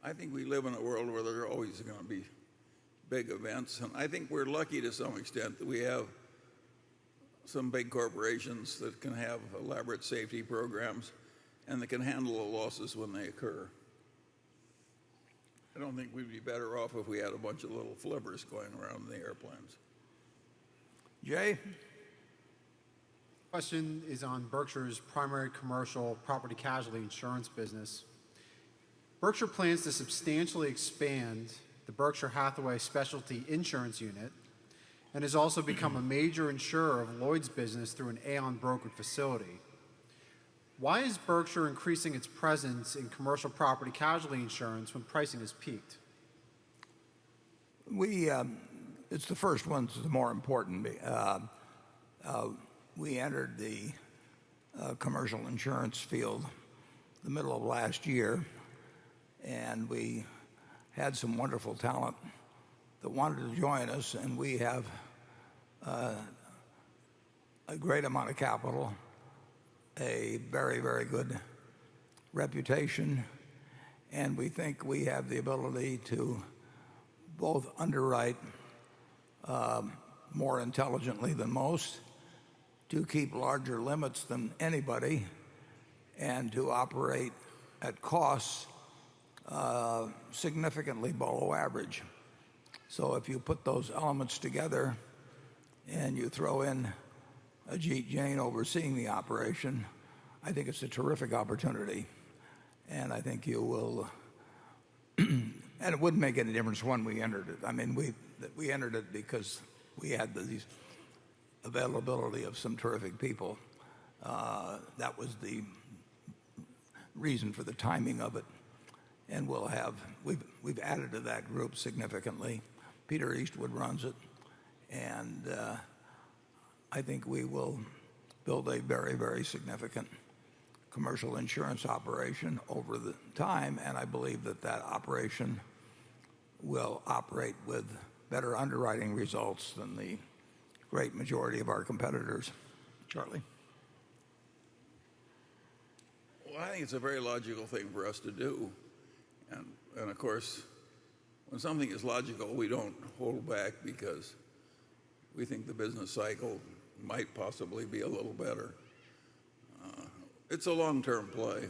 I think we live in a world where there are always going to be big events, and I think we're lucky to some extent that we have some big corporations that can have elaborate safety programs and that can handle the losses when they occur. I don't think we'd be better off if we had a bunch of little flippers going around in the airplanes. Jay? Question is on Berkshire's primary commercial property casualty insurance business. Berkshire plans to substantially expand the Berkshire Hathaway Specialty Insurance Unit and has also become a major insurer of Lloyd's business through an Aon brokered facility. Why is Berkshire increasing its presence in commercial property casualty insurance when pricing has peaked? It's the first one that's the more important. We entered the commercial insurance field the middle of last year, and we had some wonderful talent that wanted to join us, and we have a great amount of capital, a very, very good reputation, and we think we have the ability to both underwrite more intelligently than most, to keep larger limits than anybody, and to operate at costs significantly below average. So if you put those elements together and you throw in Ajit Jain overseeing the operation, I think it's a terrific opportunity. And I think you will, and it wouldn't make any difference when we entered it. I mean, we entered it because we had these availability of some terrific people. That was the reason for the timing of it. And we've added to that group significantly. Peter Eastwood runs it, and I think we will build a very, very significant commercial insurance operation over the time, and I believe that operation will operate with better underwriting results than the great majority of our competitors. Charlie? Well, I think it's a very logical thing for us to do. And of course, when something is logical, we don't hold back because we think the business cycle might possibly be a little better. It's a long-term play.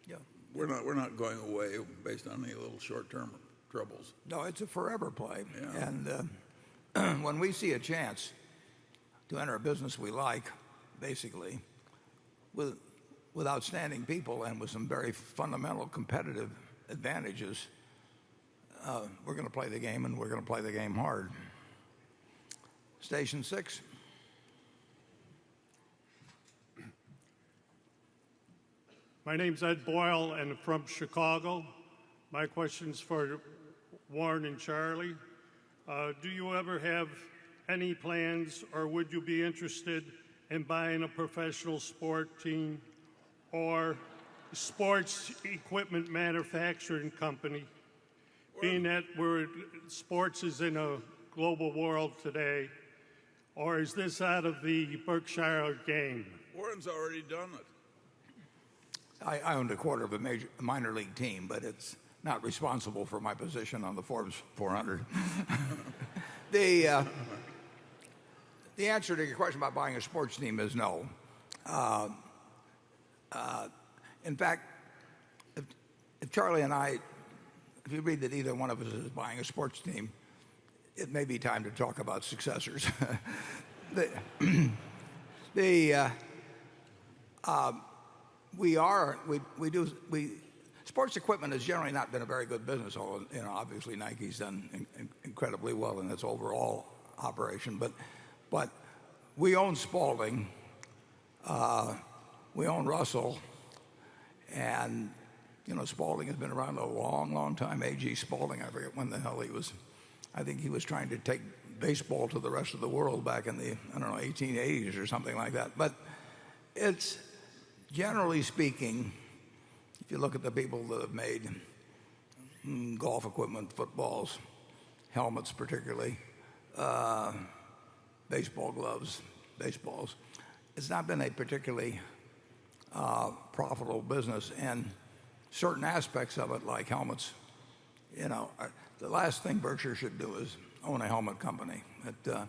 Yeah. We're not going away based on any little short-term troubles. No, it's a forever play. Yeah. And when we see a chance to enter a business we like, basically, with outstanding people and with some very fundamental competitive advantages, we're going to play the game, and we're going to play the game hard. Station 6. My name's Ed Boyle, and from Chicago. My question's for Warren and Charlie. Do you ever have any plans, or would you be interested in buying a professional sport team or sports equipment manufacturing company? Being that sports is in a global world today, or is this out of the Berkshire game? Warren's already done it. I owned a quarter of a minor league team, but it's not responsible for my position on the Forbes 400. The answer to your question about buying a sports team is no. In fact, if Charlie and I, if you read that either one of us is buying a sports team, it may be time to talk about successors. Sports equipment has generally not been a very good business, although obviously Nike's done incredibly well in its overall operation. But we own Spalding, we own Russell, and Spalding has been around a long, long time. A.G. Spalding, I forget when the hell he was. I think he was trying to take baseball to the rest of the world back in the 1880s or something like that. But it's generally speaking, if you look at the people that have made golf equipment, footballs, helmets particularly, baseball gloves, baseballs, it's not been a particularly profitable business. And certain aspects of it, like helmets, the last thing Berkshire should do is own a helmet company. A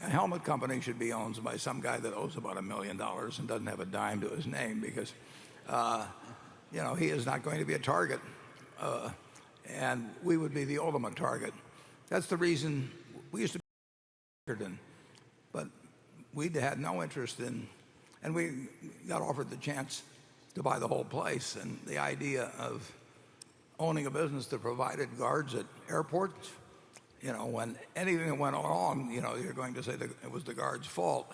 helmet company should be owned by some guy that owes about $1 million and doesn't have a dime to his name, because he is not going to be a target, and we would be the ultimate target. That's the reason we used to be in, but we had no interest in, and we got offered the chance to buy the whole place. And the idea of owning a business that provided guards at airports, when anything went wrong, you're going to say that it was the guard's fault.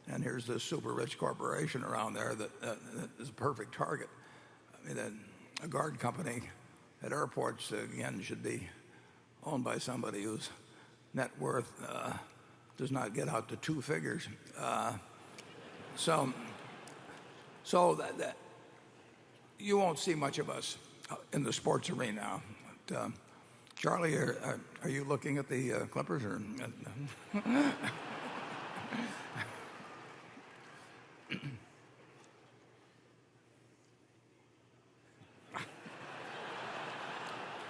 And here's this super rich corporation around there that is a perfect target. I mean, a guard company at airports, again, should be owned by somebody whose net worth does not get out to two figures. So that you won't see much of us in the sports arena. But, Charlie, are you looking at the Clippers? Or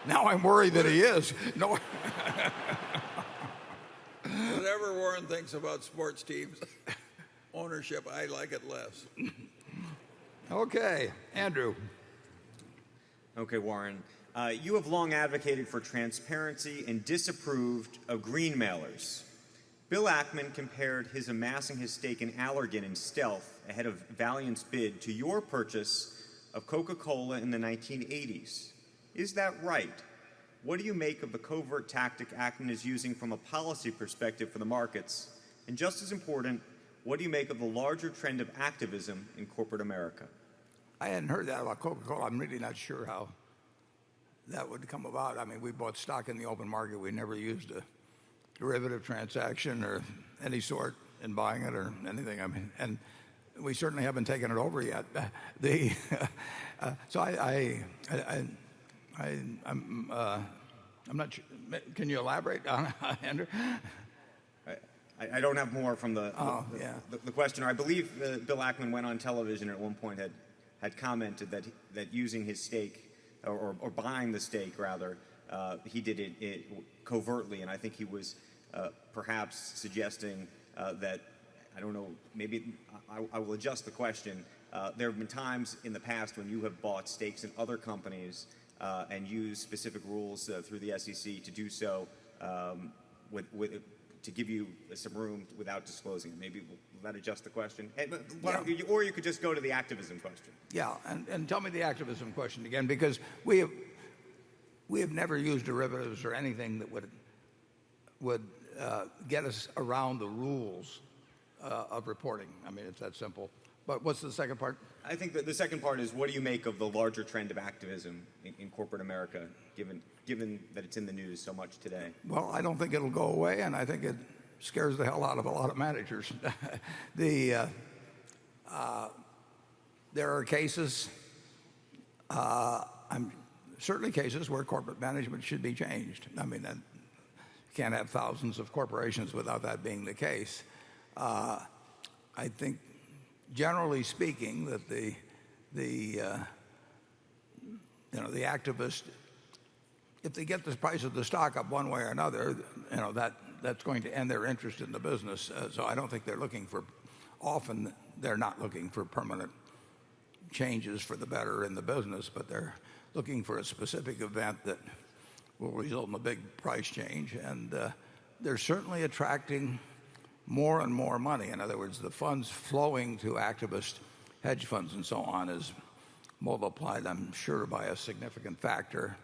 now I'm worried that he is. No. Whatever Warren thinks about sports teams ownership, I like it less. Okay, Andrew. Okay, Warren. You have long advocated for transparency and disapproved of green mailers. Bill Ackman compared his amassing his stake in Allergan in stealth ahead of Valiant's bid to your purchase of Coca-Cola in the 1980s. Is that right? What do you make of the covert tactic Ackman is using from a policy perspective for the markets? And just as important, what do you make of the larger trend of activism in corporate America? I hadn't heard that about Coca-Cola. I'm really not sure how that would come about. I mean, we bought stock in the open market. We never used a derivative transaction or any sort in buying it or anything. I mean, and we certainly haven't taken it over yet. So I'm not sure. Can you elaborate on Andrew? I don't have more from the questioner. I believe Bill Ackman went on television at one point, had commented that using his stake, or buying the stake rather, he did it covertly, and I think he was perhaps suggesting that, I don't know, maybe I will adjust the question. There have been times in the past when you have bought stakes in other companies and used specific rules through the SEC to do so to give you some room without disclosing it. Maybe will that adjust the question? Or you could just go to the activism question. Yeah, and tell me the activism question again, because we have never used derivatives or anything that would get us around the rules of reporting. I mean, it's that simple. But what's the second part? I think that the second part is, what do you make of the larger trend of activism in corporate America, given that it's in the news so much today? Well, I don't think it'll go away, and I think it scares the hell out of a lot of managers. There are cases, certainly cases where corporate management should be changed. I mean, you can't have thousands of corporations without that being the case. I think, generally speaking, that the activists, if they get the price of the stock up one way or another, that's going to end their interest in the business. So I don't think they're looking for. Often they're not looking for permanent changes for the better in the business, but they're looking for a specific event that will result in a big price change. And they're certainly attracting more and more money. In other words, the funds flowing to activist hedge funds and so on is multiplied, I'm sure, by a significant factor.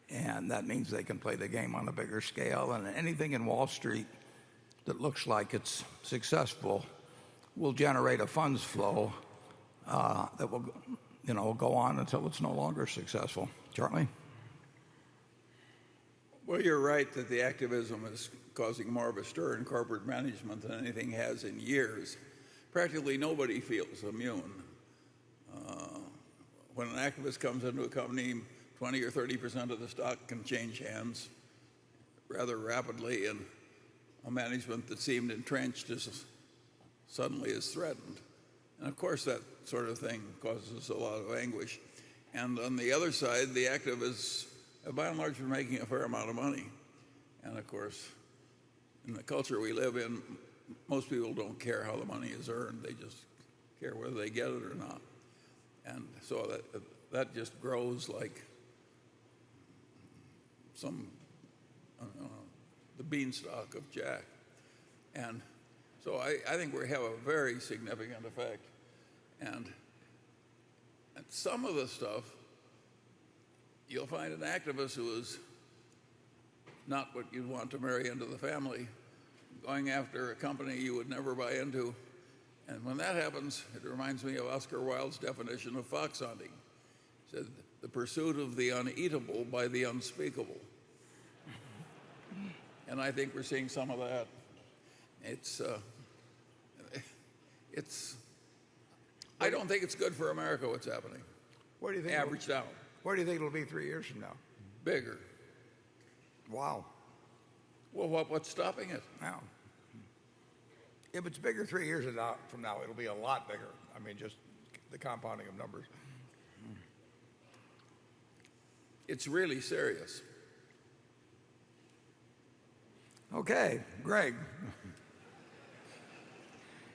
And that means they can play the game on a bigger scale. And anything in Wall Street that looks like it's successful will generate a funds flow that will go on until it's no longer successful. Charlie? Well, you're right that the activism is causing more of a stir in corporate management than anything has in years. Practically nobody feels immune. When an activist comes into a company, 20 or 30% of the stock can change hands rather rapidly, and a management that seemed entrenched suddenly is threatened. And of course, that sort of thing causes a lot of anguish. And on the other side, the activists, by and large, are making a fair amount of money. And of course, in the culture we live in, most people don't care how the money is earned. They just care whether they get it or not. And so that just grows like the beanstalk of Jack. And so I think we have a very significant effect. And some of the stuff, you'll find an activist who is not what you'd want to marry into the family, going after a company you would never buy into. And when that happens, it reminds me of Oscar Wilde's definition of fox hunting. He said, the pursuit of the uneatable by the unspeakable. And I think we're seeing some of that. I don't think it's good for America what's happening. Where do you think averaged out? Where do you think it'll be 3 years from now? Bigger. Wow. Well, what's stopping it? Now, if it's bigger 3 years from now, it'll be a lot bigger. I mean, just the compounding of numbers. It's really serious. Okay, Greg.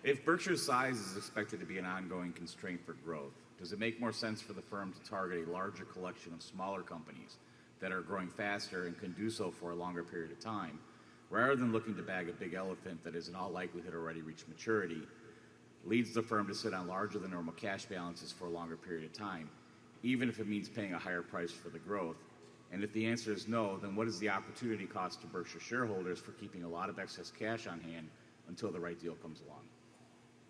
If Berkshire's size is expected to be an ongoing constraint for growth, does it make more sense for the firm to target a larger collection of smaller companies that are growing faster and can do so for a longer period of time, rather than looking to bag a big elephant that is in all likelihood already reached maturity, leads the firm to sit on larger than normal cash balances for a longer period of time, even if it means paying a higher price for the growth? And if the answer is no, then what is the opportunity cost to Berkshire shareholders for keeping a lot of excess cash on hand until the right deal comes along?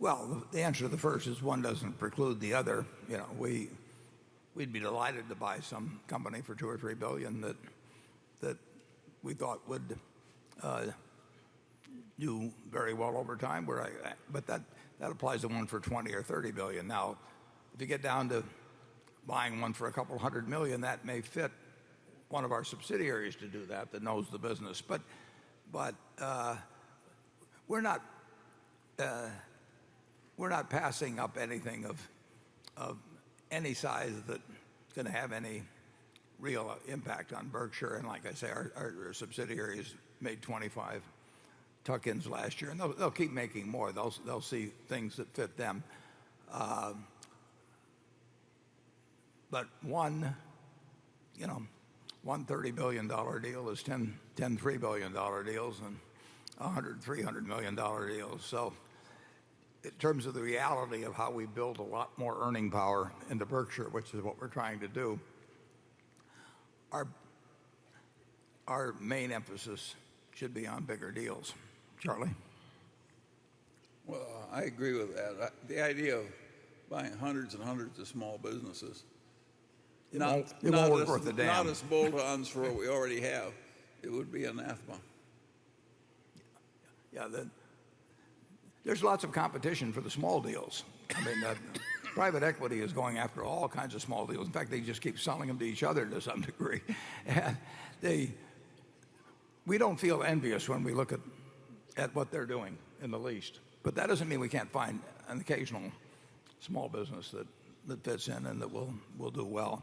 Well, the answer to the first is one doesn't preclude the other. You know, we'd be delighted to buy some company for $2 or $3 billion that we thought would do very well over time. But that applies to one for $20 or $30 billion. Now, if you get down to buying one for a couple $100 million, that may fit one of our subsidiaries to do that knows the business. But we're not passing up anything of any size that's going to have any real impact on Berkshire. And like I say, our subsidiaries made 25 tuck-ins last year, and they'll keep making more. They'll see things that fit them. But one $30 billion deal is 10 $3 billion deals and 100 $300 million deals. So in terms of the reality of how we build a lot more earning power into Berkshire, which is what we're trying to do, our main emphasis should be on bigger deals. Charlie? Well, I agree with that. The idea of buying hundreds and hundreds of small businesses, It won't work worth a damn. not as bolt-ons for what we already have, it would be anathema. Yeah, there's lots of competition for the small deals. I mean, private equity is going after all kinds of small deals. In fact, they just keep selling them to each other to some degree. And we don't feel envious when we look at what they're doing in the least. But that doesn't mean we can't find an occasional small business that fits in and that will do well.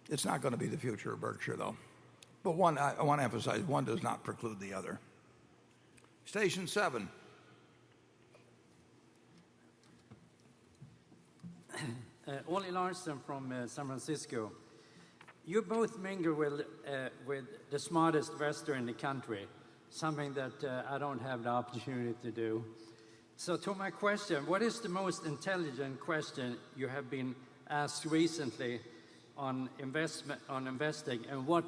It's not going to be the future of Berkshire, though. But I want to emphasize, one does not preclude the other. Station 7. Ollie Larson from San Francisco. You both mingle with the smartest investor in the country, something that I don't have the opportunity to do. So to my question, what is the most intelligent question you have been asked recently on investing, and what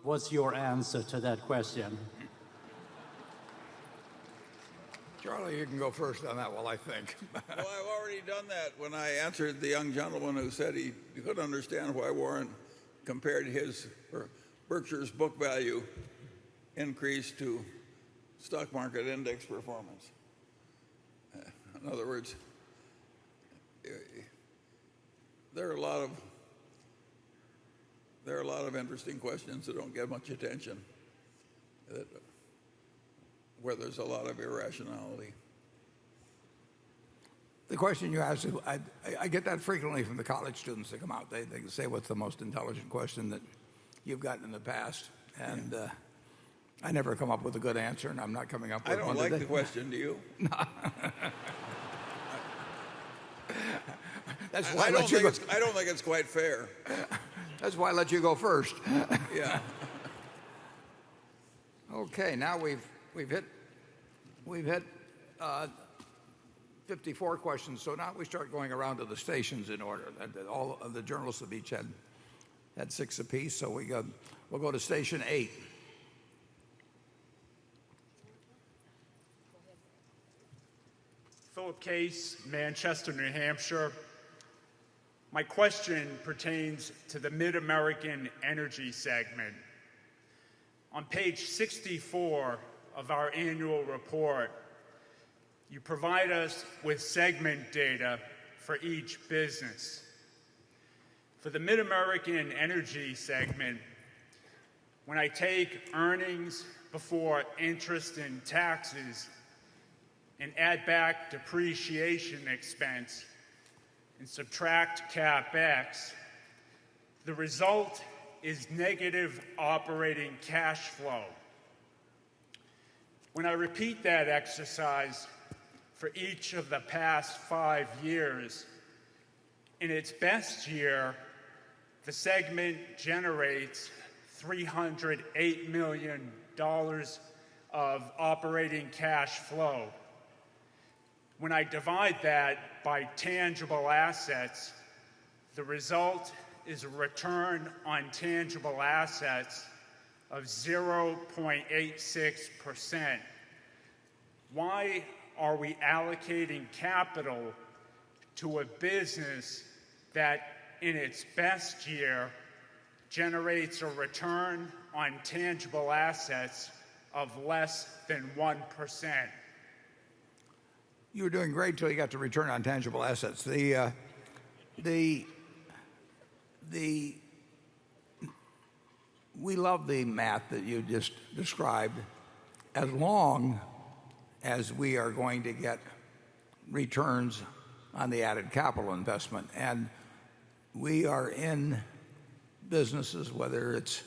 was your answer to that question? Charlie, you can go first on that while I think. Well, I've already done that when I answered the young gentleman who said he couldn't understand why Warren compared Berkshire's book value increase to stock market index performance. In other words, there are a lot of interesting questions that don't get much attention, where there's a lot of irrationality. the question you asked, I get that frequently from the college students that come out. They say, what's the most intelligent question that you've gotten in the past? And I never come up with a good answer, and I'm not coming up with one I don't like today. the question, do you? No. That's why I don't think it's quite fair. That's why I let you go first. Yeah. Okay, now we've hit 54 questions. So now we start going around to the stations in order. All of the journalists of each had 6 apiece. So we'll go to station 8. Philip Case, Manchester, New Hampshire. My question pertains to the Mid-American Energy segment. On page 64 of our annual report, you provide us with segment data for each business. For the Mid-American Energy segment, when I take earnings before interest and taxes and add back depreciation expense and subtract CapEx, the result is negative operating cash flow. When I repeat that exercise for each of the past 5 years, in its best year, the segment generates $308 million of operating cash flow. When I divide that by tangible assets, the result is a return on tangible assets of 0.86%. Why are we allocating capital to a business that in its best year generates a return on tangible assets of less than 1%? You were doing great till you got to return on tangible assets. We love the math that you just described, as long as we are going to get returns on the added capital investment. And we are in businesses, whether it's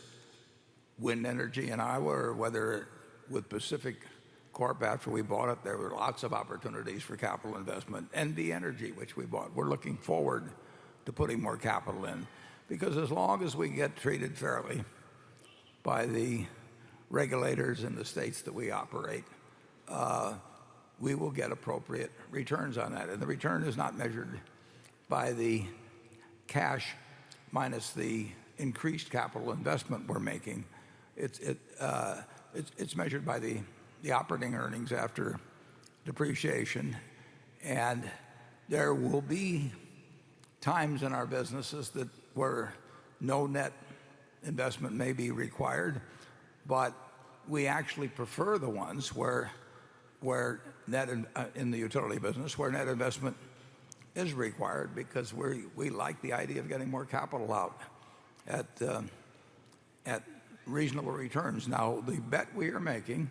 wind energy in Iowa or whether with Pacific Corp after we bought it, there were lots of opportunities for capital investment. NB Energy, which we bought, we're looking forward to putting more capital in, because as long as we get treated fairly by the regulators in the states that we operate, we will get appropriate returns on that. And the return is not measured by the cash minus the increased capital investment we're making. It's measured by the operating earnings after depreciation. And there will be times in our businesses where no net investment may be required, but we actually prefer the ones where net in the utility business where net investment is required, because we like the idea of getting more capital out at reasonable returns. Now, the bet we are making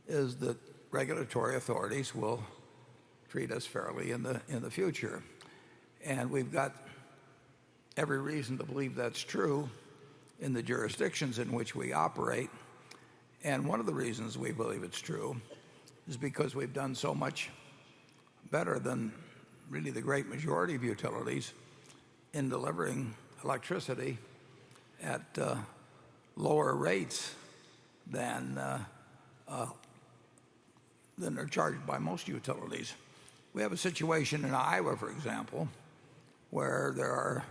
is that regulatory authorities will treat us fairly in the future, and we've got every reason to believe that's true in the jurisdictions in which we operate. And one of the reasons we believe it's true is because we've done so much better than really the great majority of utilities in delivering electricity at lower rates than are charged by most utilities. We have a situation in Iowa, for example, where there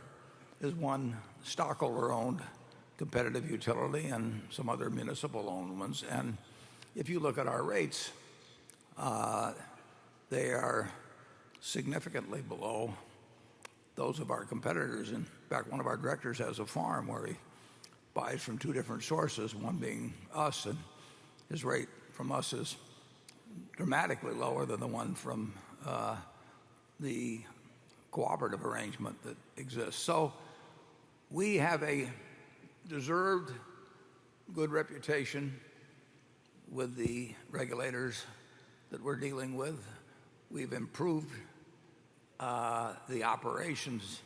is one stockholder-owned competitive utility and some other municipal-owned ones. And if you look at our rates, they are significantly below those of our competitors. In fact, one of our directors has a farm where he buys from 2 different sources, one being us, and his rate from us is dramatically lower than the one from the cooperative arrangement that exists. So we have a deserved good reputation with the regulators that we're dealing with. We've improved the operations,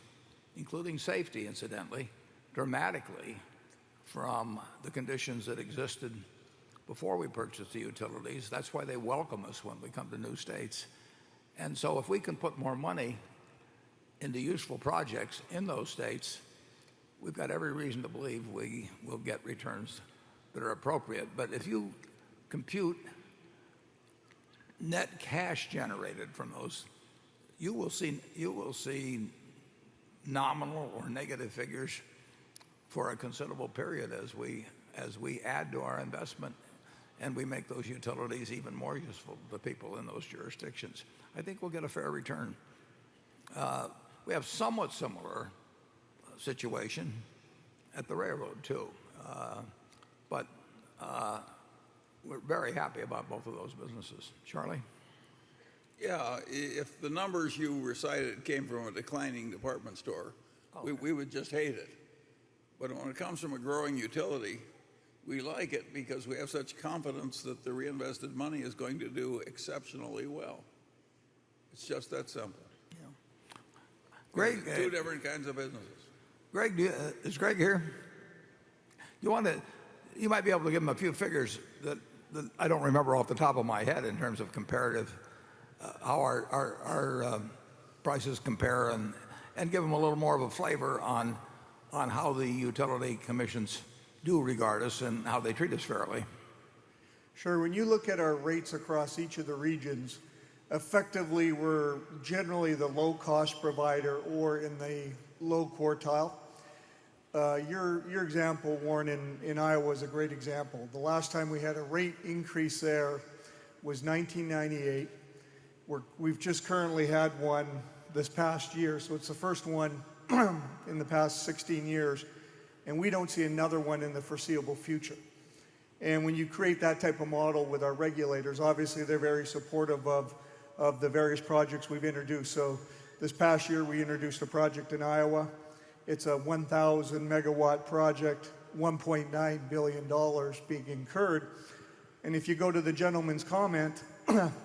including safety, incidentally, dramatically from the conditions that existed before we purchased the utilities. That's why they welcome us when we come to new states. And so if we can put more money into useful projects in those states, we've got every reason to believe we will get returns that are appropriate. But if you compute net cash generated from those, you will see nominal or negative figures for a considerable period as we add to our investment and we make those utilities even more useful to people in those jurisdictions. I think we'll get a fair return. We have somewhat similar situation at the railroad too, but we're very happy about both of those businesses. Charlie? Yeah, if the numbers you recited came from a declining department store, we would just hate it. But when it comes from a growing utility, we like it because we have such confidence that the reinvested money is going to do exceptionally well. It's just that simple. Yeah. Greg, two different kinds of businesses. Greg, is Greg here? You might be able to give him a few figures that I don't remember off the top of my head in terms of comparative, how our prices compare, and give him a little more of a flavor on how the utility commissions do regard us and how they treat us fairly. Sure. When you look at our rates across each of the regions, effectively we're generally the low-cost provider or in the low quartile. Your example, Warren, in Iowa is a great example. The last time we had a rate increase there was 1998. We've just currently had one this past year, so it's the first one in the past 16 years, and we don't see another one in the foreseeable future. And when you create that type of model with our regulators, obviously they're very supportive of the various projects we've introduced. So this past year we introduced a project in Iowa. It's a 1,000 megawatt project, $1.9 billion being incurred. And if you go to the gentleman's comment,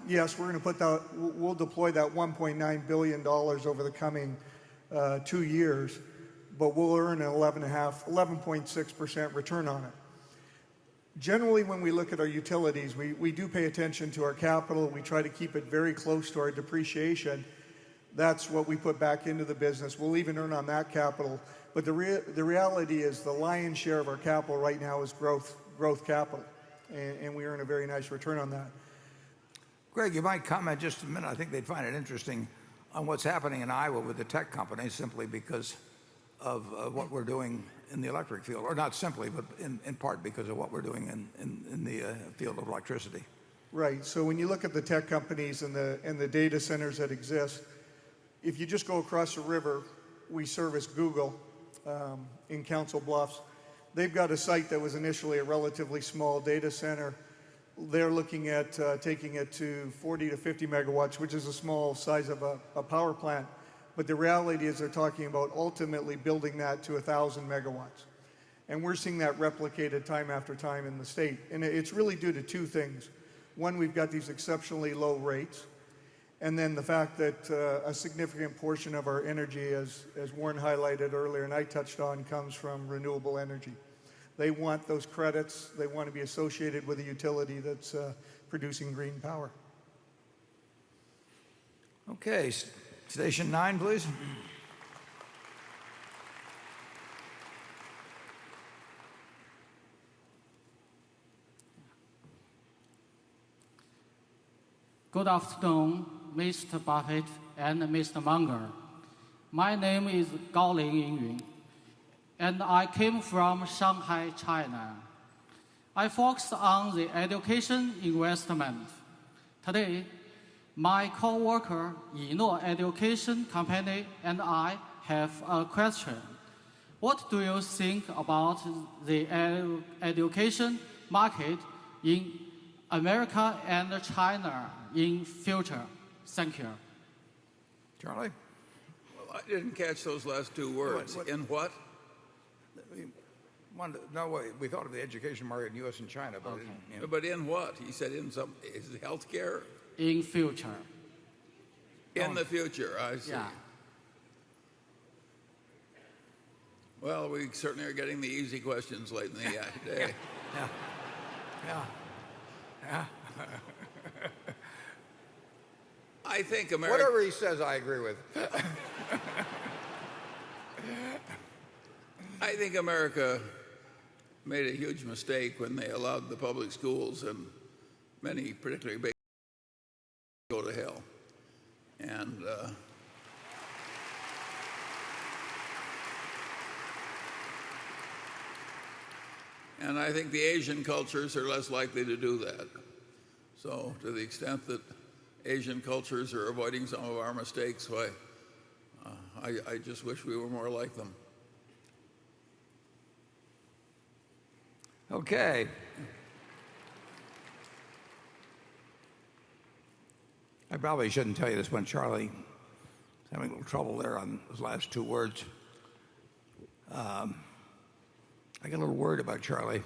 yes, we're going to put that, we'll deploy that $1.9 billion over the coming 2 years, but we'll earn an 11.6% return on it. Generally, when we look at our utilities, we do pay attention to our capital. We try to keep it very close to our depreciation. That's what we put back into the business. We'll even earn on that capital. But the reality is the lion's share of our capital right now is growth capital, and we earn a very nice return on that. Greg, you might comment just a minute. I think they'd find it interesting on what's happening in Iowa with the tech companies simply because of what we're doing in the electric field, or not simply, but in part because of what we're doing in the field of electricity. Right. So when you look at the tech companies and the data centers that exist, if you just go across the river, we service Google in Council Bluffs. They've got a site that was initially a relatively small data center. They're looking at taking it to 40 to 50 megawatts, which is a small size of a power plant. But the reality is they're talking about ultimately building that to 1,000 megawatts. And we're seeing that replicated time after time in the state. And it's really due to two things. One, we've got these exceptionally low rates. And then the fact that a significant portion of our energy, as Warren highlighted earlier and I touched on, comes from renewable energy. They want those credits. They want to be associated with a utility that's producing green power. Okay, station 9, please. Good afternoon, Mr. Buffett and Mr. Munger. My name is Gaoling Yingyun, and I came from Shanghai, China. I focus on the education investment. Today, my co-worker, Yino Education Company, and I have a question. What do you think about the education market in America and China in future? Thank you. Charlie? Well, I didn't catch those last two words. In what? We thought of the education market in U.S. and China, but, But in what? He said in some, is it healthcare? In future. In the future, I see. Yeah. Well, we certainly are getting the easy questions late in the day. Yeah. I think America. Whatever he says, I agree with. I think America made a huge mistake when they allowed the public schools and many, particularly big, go to hell. And I think the Asian cultures are less likely to do that. So to the extent that Asian cultures are avoiding some of our mistakes, why, I just wish we were more like them. Okay. I probably shouldn't tell you this when Charlie is having a little trouble there on those last two words. I get a little worried about Charlie.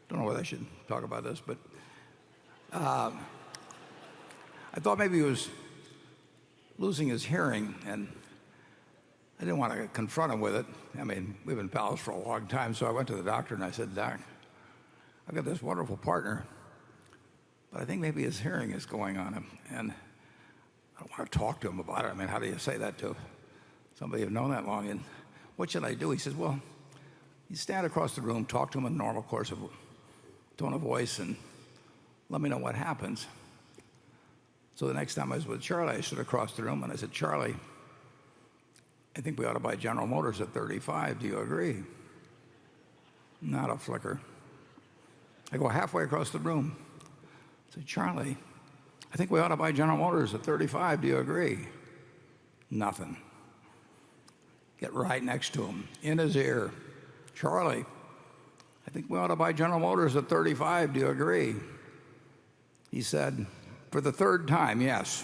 Don't know whether I should talk about this, but I thought maybe he was losing his hearing, and I didn't want to confront him with it. I mean, we've been pals for a long time, so I went to the doctor and I said, "Doc, I've got this wonderful partner, but I think maybe his hearing is going on him, and I don't want to talk to him about it." I mean, how do you say that to somebody you've known that long? And what should I do? He says, "Well, you stand across the room, talk to him in a normal course of tone of voice, and let me know what happens." So the next time I was with Charlie, I stood across the room and I said, "Charlie, I think we ought to buy General Motors at 35. Do you agree?" Not a flicker. I go halfway across the room. I said, "Charlie, I think we ought to buy General Motors at 35. Do you agree?" Nothing. Get right next to him, in his ear. "Charlie, I think we ought to buy General Motors at 35. Do you agree?" He said, for the third time, yes.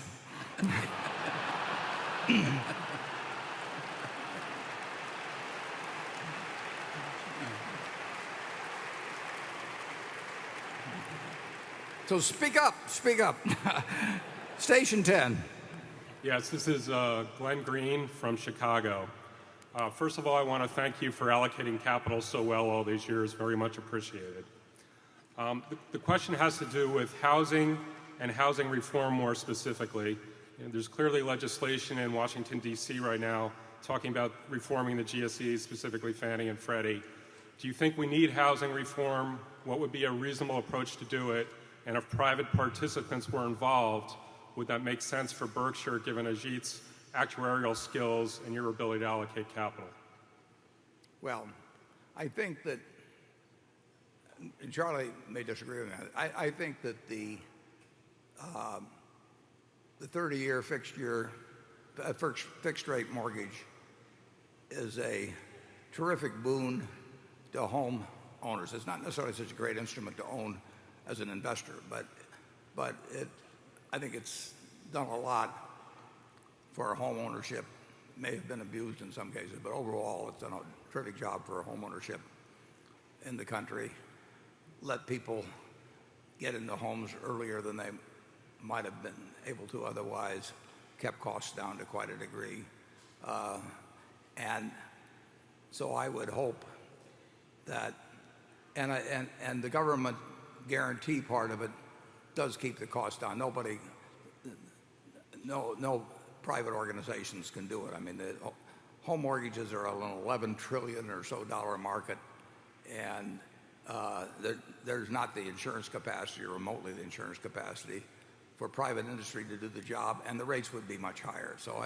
So speak up, speak up. Station 10. Yes, this is Glenn Green from Chicago. First of all, I want to thank you for allocating capital so well all these years. Very much appreciated. The question has to do with housing and housing reform more specifically. There's clearly legislation in Washington, D.C. right now talking about reforming the GSEs, specifically Fannie and Freddie. Do you think we need housing reform? What would be a reasonable approach to do it? And if private participants were involved, would that make sense for Berkshire, given Ajit's actuarial skills and your ability to allocate capital? Well, I think that Charlie may disagree with that. I think that the 30-year fixed rate mortgage is a terrific boon to home owners. It's not necessarily such a great instrument to own as an investor, but I think it's done a lot for home ownership. It may have been abused in some cases, but overall it's done a terrific job for home ownership in the country. Let people get into homes earlier than they might have been able to otherwise, kept costs down to quite a degree. And so I would hope that, and the government guarantee part of it does keep the cost down. No private organizations can do it. I mean, the home mortgages are an $11 trillion or so market, and there's not the insurance capacity or remotely the insurance capacity for private industry to do the job, and the rates would be much higher. So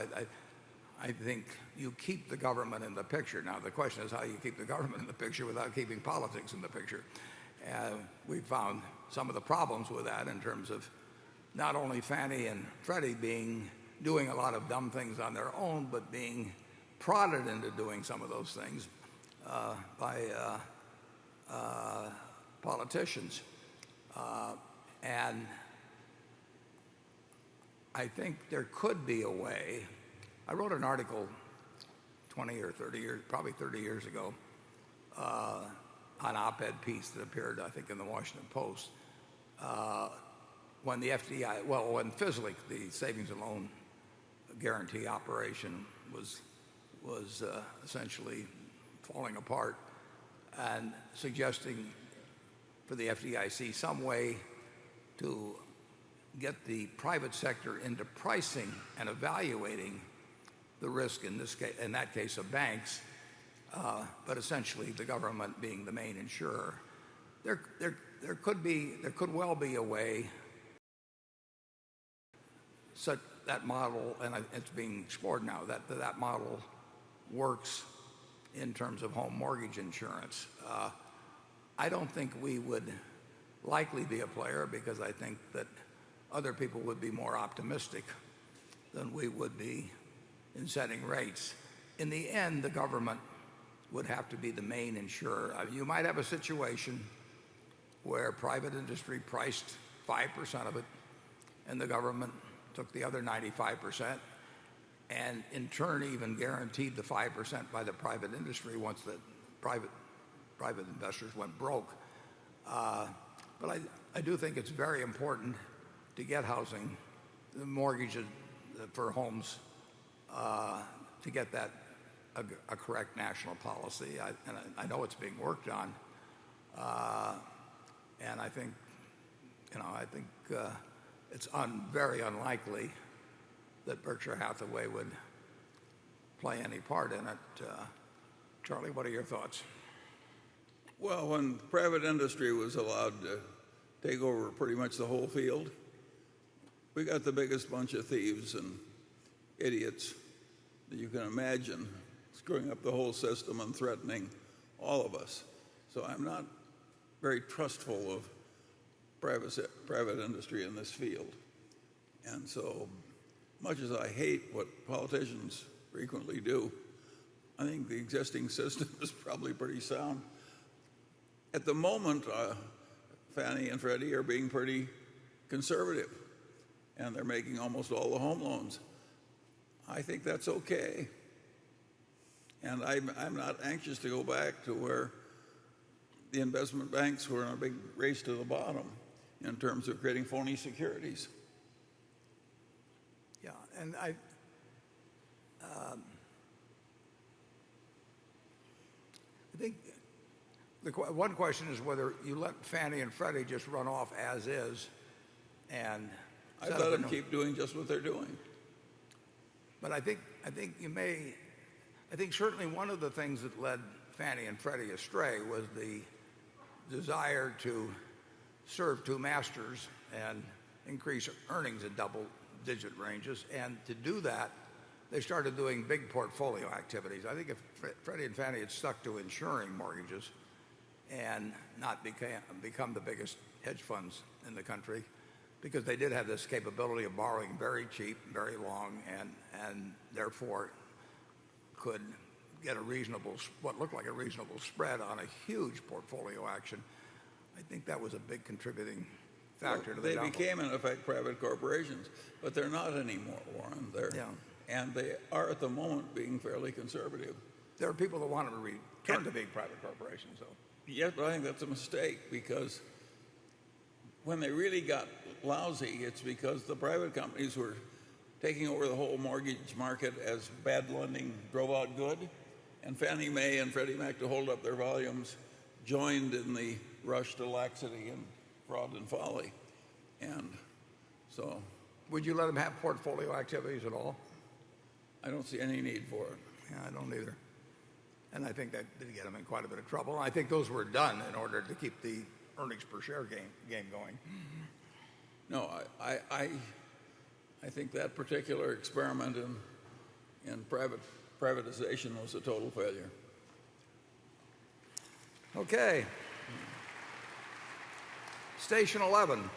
I think you keep the government in the picture. Now the question is how you keep the government in the picture without keeping politics in the picture. We found some of the problems with that in terms of not only Fannie and Freddie doing a lot of dumb things on their own, but being prodded into doing some of those things by politicians. And I think there could be a way. I wrote an article 20 or 30 years, probably 30 years ago, an op-ed piece that appeared, I think, in the Washington Post, when the FDI, when FSLIC, the Savings and Loan guarantee operation was essentially falling apart, and suggesting for the FDIC some way to get the private sector into pricing and evaluating the risk in that case of banks, but essentially the government being the main insurer. There could well be a way such that model, and it's being explored now, that model works in terms of home mortgage insurance. I don't think we would likely be a player, because I think that other people would be more optimistic than we would be in setting rates. In the end, the government would have to be the main insurer. You might have a situation where private industry priced 5% of it, and the government took the other 95%, and in turn even guaranteed the 5% by the private industry once the private investors went broke. But I do think it's very important to get housing, the mortgages for homes, to get that a correct national policy. And I know it's being worked on, and I think it's very unlikely that Berkshire Hathaway would play any part in it. Charlie, what are your thoughts? Well, when private industry was allowed to take over pretty much the whole field, we got the biggest bunch of thieves and idiots that you can imagine, screwing up the whole system and threatening all of us. So I'm not very trustful of private industry in this field. And so much as I hate what politicians frequently do, I think the existing system is probably pretty sound. At the moment, Fannie and Freddie are being pretty conservative, and they're making almost all the home loans. I think that's okay. And I'm not anxious to go back to where the investment banks were in a big race to the bottom in terms of creating phony securities. Yeah, and I think one question is whether you let Fannie and Freddie just run off as is, and I let them keep doing just what they're doing. But I think certainly one of the things that led Fannie and Freddie astray was the desire to serve two masters and increase earnings in double-digit ranges. And to do that, they started doing big portfolio activities. I think if Freddie and Fannie had stuck to insuring mortgages and not become the biggest hedge funds in the country, because they did have this capability of borrowing very cheap, very long, and therefore could get what looked like a reasonable spread on a huge portfolio action. I think that was a big contributing factor to the downfall. They became, in effect, private corporations, but they're not anymore, Warren. And they are, at the moment, being fairly conservative. There are people that want to return to being private corporations, though. Yes, but I think that's a mistake, because when they really got lousy, it's because the private companies were taking over the whole mortgage market as bad lending drove out good, and Fannie Mae and Freddie Mac, to hold up their volumes, joined in the rush to laxity and fraud and folly. And so... Would you let them have portfolio activities at all? I don't see any need for it. Yeah, I don't either. And I think that did get them in quite a bit of trouble. And I think those were done in order to keep the earnings per share game going. No, I think that particular experiment in privatization was a total failure. Okay. Station 11.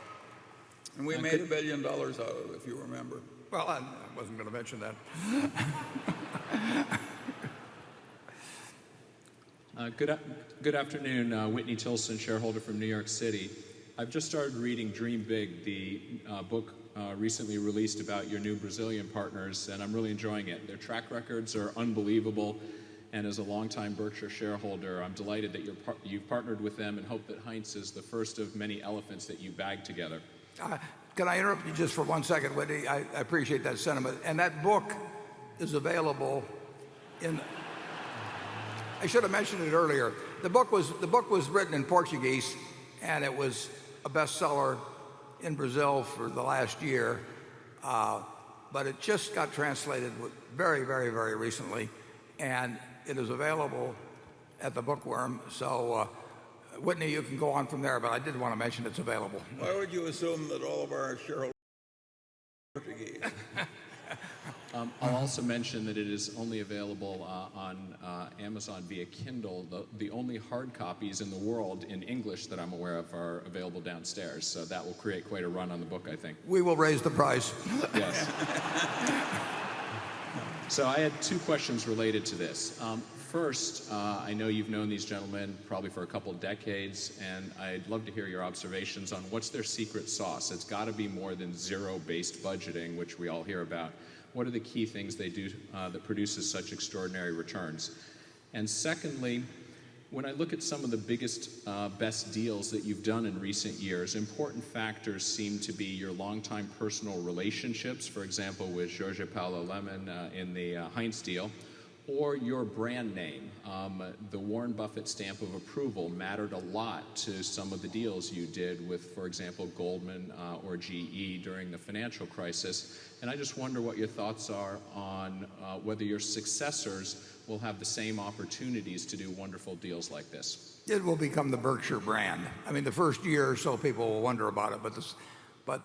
And we made $1 billion out of it, if you remember. Well, I wasn't going to mention that. Good afternoon, Whitney Tilson, shareholder from New York City. I've just started reading Dream Big, the book recently released about your new Brazilian partners, and I'm really enjoying it. Their track records are unbelievable, and as a longtime Berkshire shareholder, I'm delighted that you've partnered with them and hope that Heinz is the first of many elephants that you bag together. Can I interrupt you just for 1 second, Whitney? I appreciate that sentiment. And that book is available in. I should have mentioned it earlier. The book was written in Portuguese, and it was a bestseller in Brazil for the last year. But it just got translated very, very, very recently, and it is available at the Bookworm. So, Whitney, you can go on from there, but I did want to mention it's available. Why would you assume that all of our shareholders are Portuguese? I'll also mention that it is only available on Amazon via Kindle. The only hard copies in the world in English that I'm aware of are available downstairs, so that will create quite a run on the book, I think. We will raise the price. Yes. So I had two questions related to this. First, I know you've known these gentlemen probably for a couple of decades, and I'd love to hear your observations on what's their secret sauce. It's got to be more than zero-based budgeting, which we all hear about. What are the key things they do that produces such extraordinary returns? And secondly, when I look at some of the biggest, best deals that you've done in recent years, important factors seem to be your longtime personal relationships, for example, with Jorge Paulo Lemann in the Heinz deal, or your brand name. The Warren Buffett stamp of approval mattered a lot to some of the deals you did with, for example, Goldman or GE during the financial crisis. And I just wonder what your thoughts are on whether your successors will have the same opportunities to do wonderful deals like this. It will become the Berkshire brand. I mean, the first year or so people will wonder about it, but the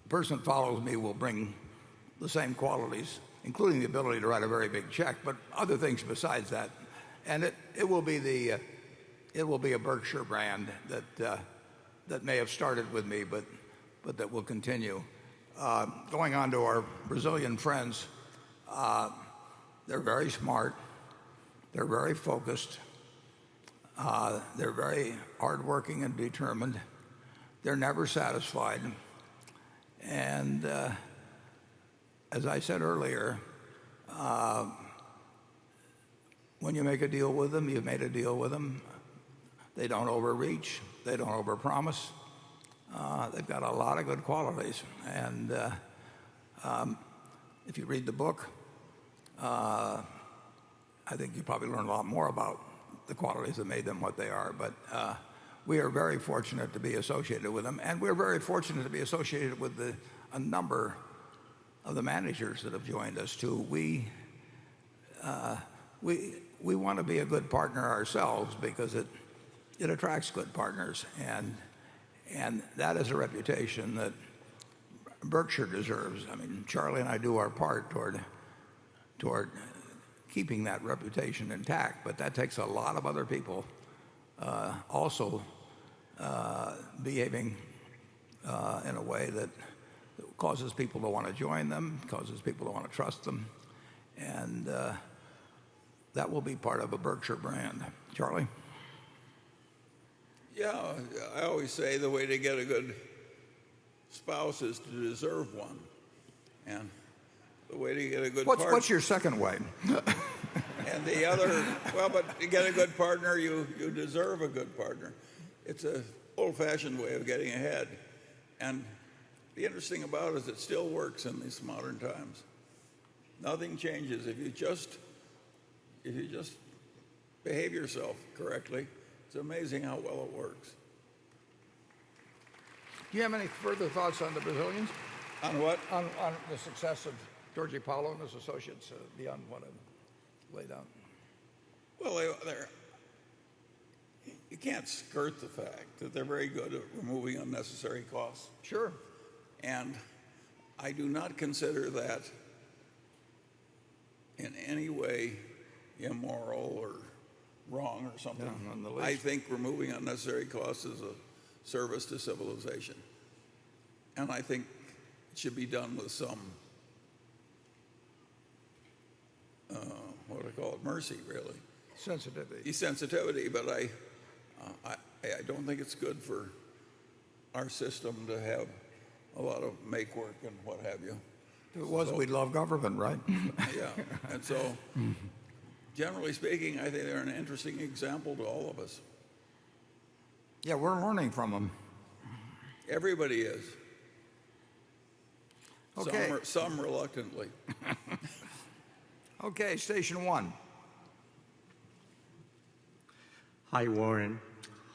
person that follows me will bring the same qualities, including the ability to write a very big check, but other things besides that. And it will be a Berkshire brand that may have started with me, but that will continue. Going on to our Brazilian friends, they're very smart, they're very focused, they're very hardworking and determined. They're never satisfied, and as I said earlier, when you make a deal with them, you've made a deal with them. They don't overreach. They don't overpromise. They've got a lot of good qualities. And if you read the book, I think you probably learn a lot more about the qualities that made them what they are. But we are very fortunate to be associated with them. And we're very fortunate to be associated with a number of the managers that have joined us too. We want to be a good partner ourselves because it attracts good partners, and that is a reputation that Berkshire deserves. I mean, Charlie and I do our part toward keeping that reputation intact, but that takes a lot of other people also behaving in a way that causes people to want to join them, causes people to want to trust them, and that will be part of a Berkshire brand. Charlie? Yeah, I always say the way to get a good spouse is to deserve one. And the way to get a good partner... What's your second way? And the other, well, but to get a good partner, you deserve a good partner. It's an old-fashioned way of getting ahead. And the interesting about it is it still works in these modern times. Nothing changes. If you just behave yourself correctly, it's amazing how well it works. Do you have any further thoughts on the Brazilians? On what? On the success of Jorge Paulo and his associates beyond what I've laid out. Well, you can't skirt the fact that they're very good at removing unnecessary costs. Sure. And I do not consider that in any way immoral or wrong or something. No, none the least. I think removing unnecessary costs is a service to civilization. And I think it should be done with some, what do I call it, mercy, really. Sensitivity. Sensitivity, but I don't think it's good for our system to have a lot of make work and what have you. If it was, we'd love government, right? Yeah, and so generally speaking, I think they're an interesting example to all of us. Yeah, we're learning from them. Everybody is. Okay. Some reluctantly. Okay, station one. Hi, Warren.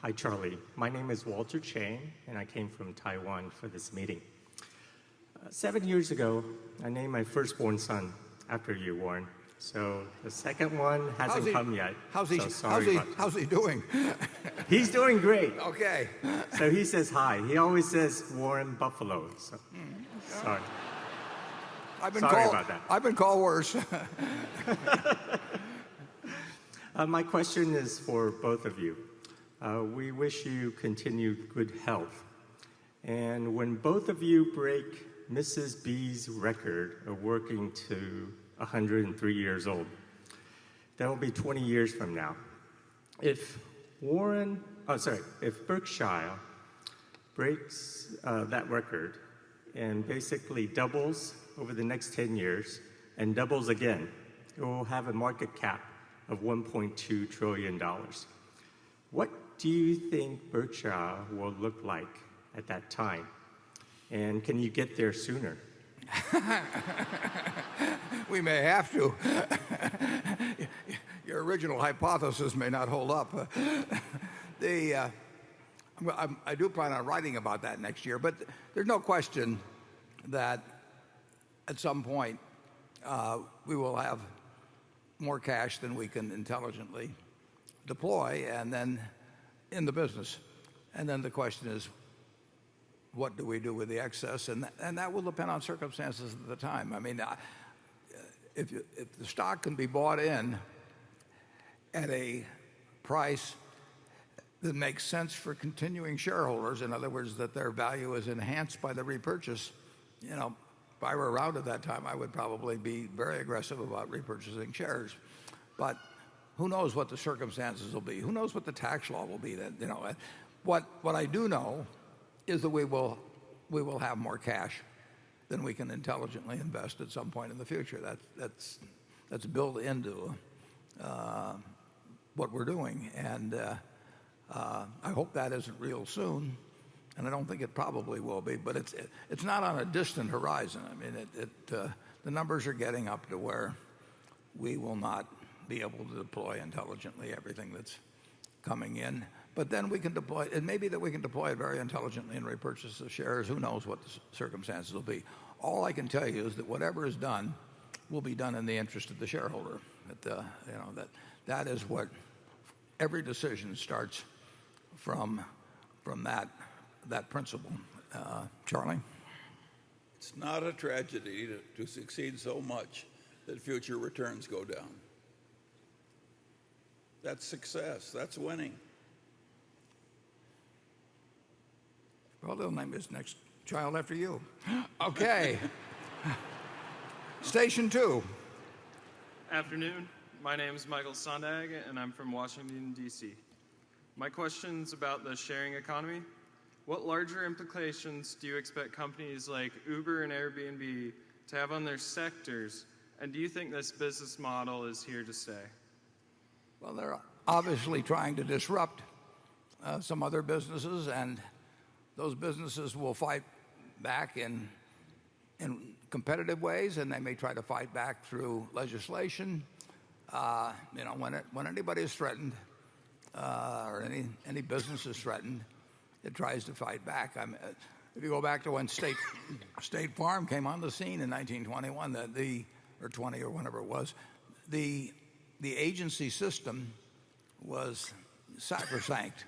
Hi, Charlie. My name is Walter Chang, and I came from Taiwan for this meeting. 7 years ago, I named my firstborn son after you, Warren. So the second one hasn't come yet. How's he doing? He's doing great. Okay. So he says hi. He always says Warren Buffalo. So, sorry. Sorry about that. I've been called worse. My question is for both of you. We wish you continued good health. And when both of you break Mrs. B's record of working to 103 years old, that will be 20 years from now. If Berkshire breaks that record and basically doubles over the next 10 years and doubles again, it will have a market cap of $1.2 trillion. What do you think Berkshire will look like at that time? And can you get there sooner? We may have to. Your original hypothesis may not hold up. I do plan on writing about that next year, but there's no question that at some point we will have more cash than we can intelligently deploy, and then in the business. And then the question is, what do we do with the excess? And that will depend on circumstances at the time. I mean, if the stock can be bought in at a price that makes sense for continuing shareholders, in other words, that their value is enhanced by the repurchase, if I were around at that time, I would probably be very aggressive about repurchasing shares. But who knows what the circumstances will be? Who knows what the tax law will be? What I do know is that we will have more cash than we can intelligently invest at some point in the future. That's built into what we're doing, and I hope that isn't real soon, and I don't think it probably will be. But it's not on a distant horizon. I mean, the numbers are getting up to where we will not be able to deploy intelligently everything that's coming in. But then we can deploy it. May be that we can deploy it very intelligently in repurchase of shares. Who knows what the circumstances will be? All I can tell you is that whatever is done will be done in the interest of the shareholder. That is what every decision starts from that principle. Charlie? It's not a tragedy to succeed so much that future returns go down. That's success. That's winning. Well, they'll name his next child after you. Okay. Station two. Afternoon. My name is Michael Sondag, and I'm from Washington, D.C. My question's about the sharing economy. What larger implications do you expect companies like Uber and Airbnb to have on their sectors, and do you think this business model is here to stay? Well, they're obviously trying to disrupt some other businesses, and those businesses will fight back in competitive ways, and they may try to fight back through legislation. When anybody is threatened or any business is threatened, it tries to fight back. If you go back to when State Farm came on the scene in 1921, or 20 or whenever it was, the agency system was sacrosanct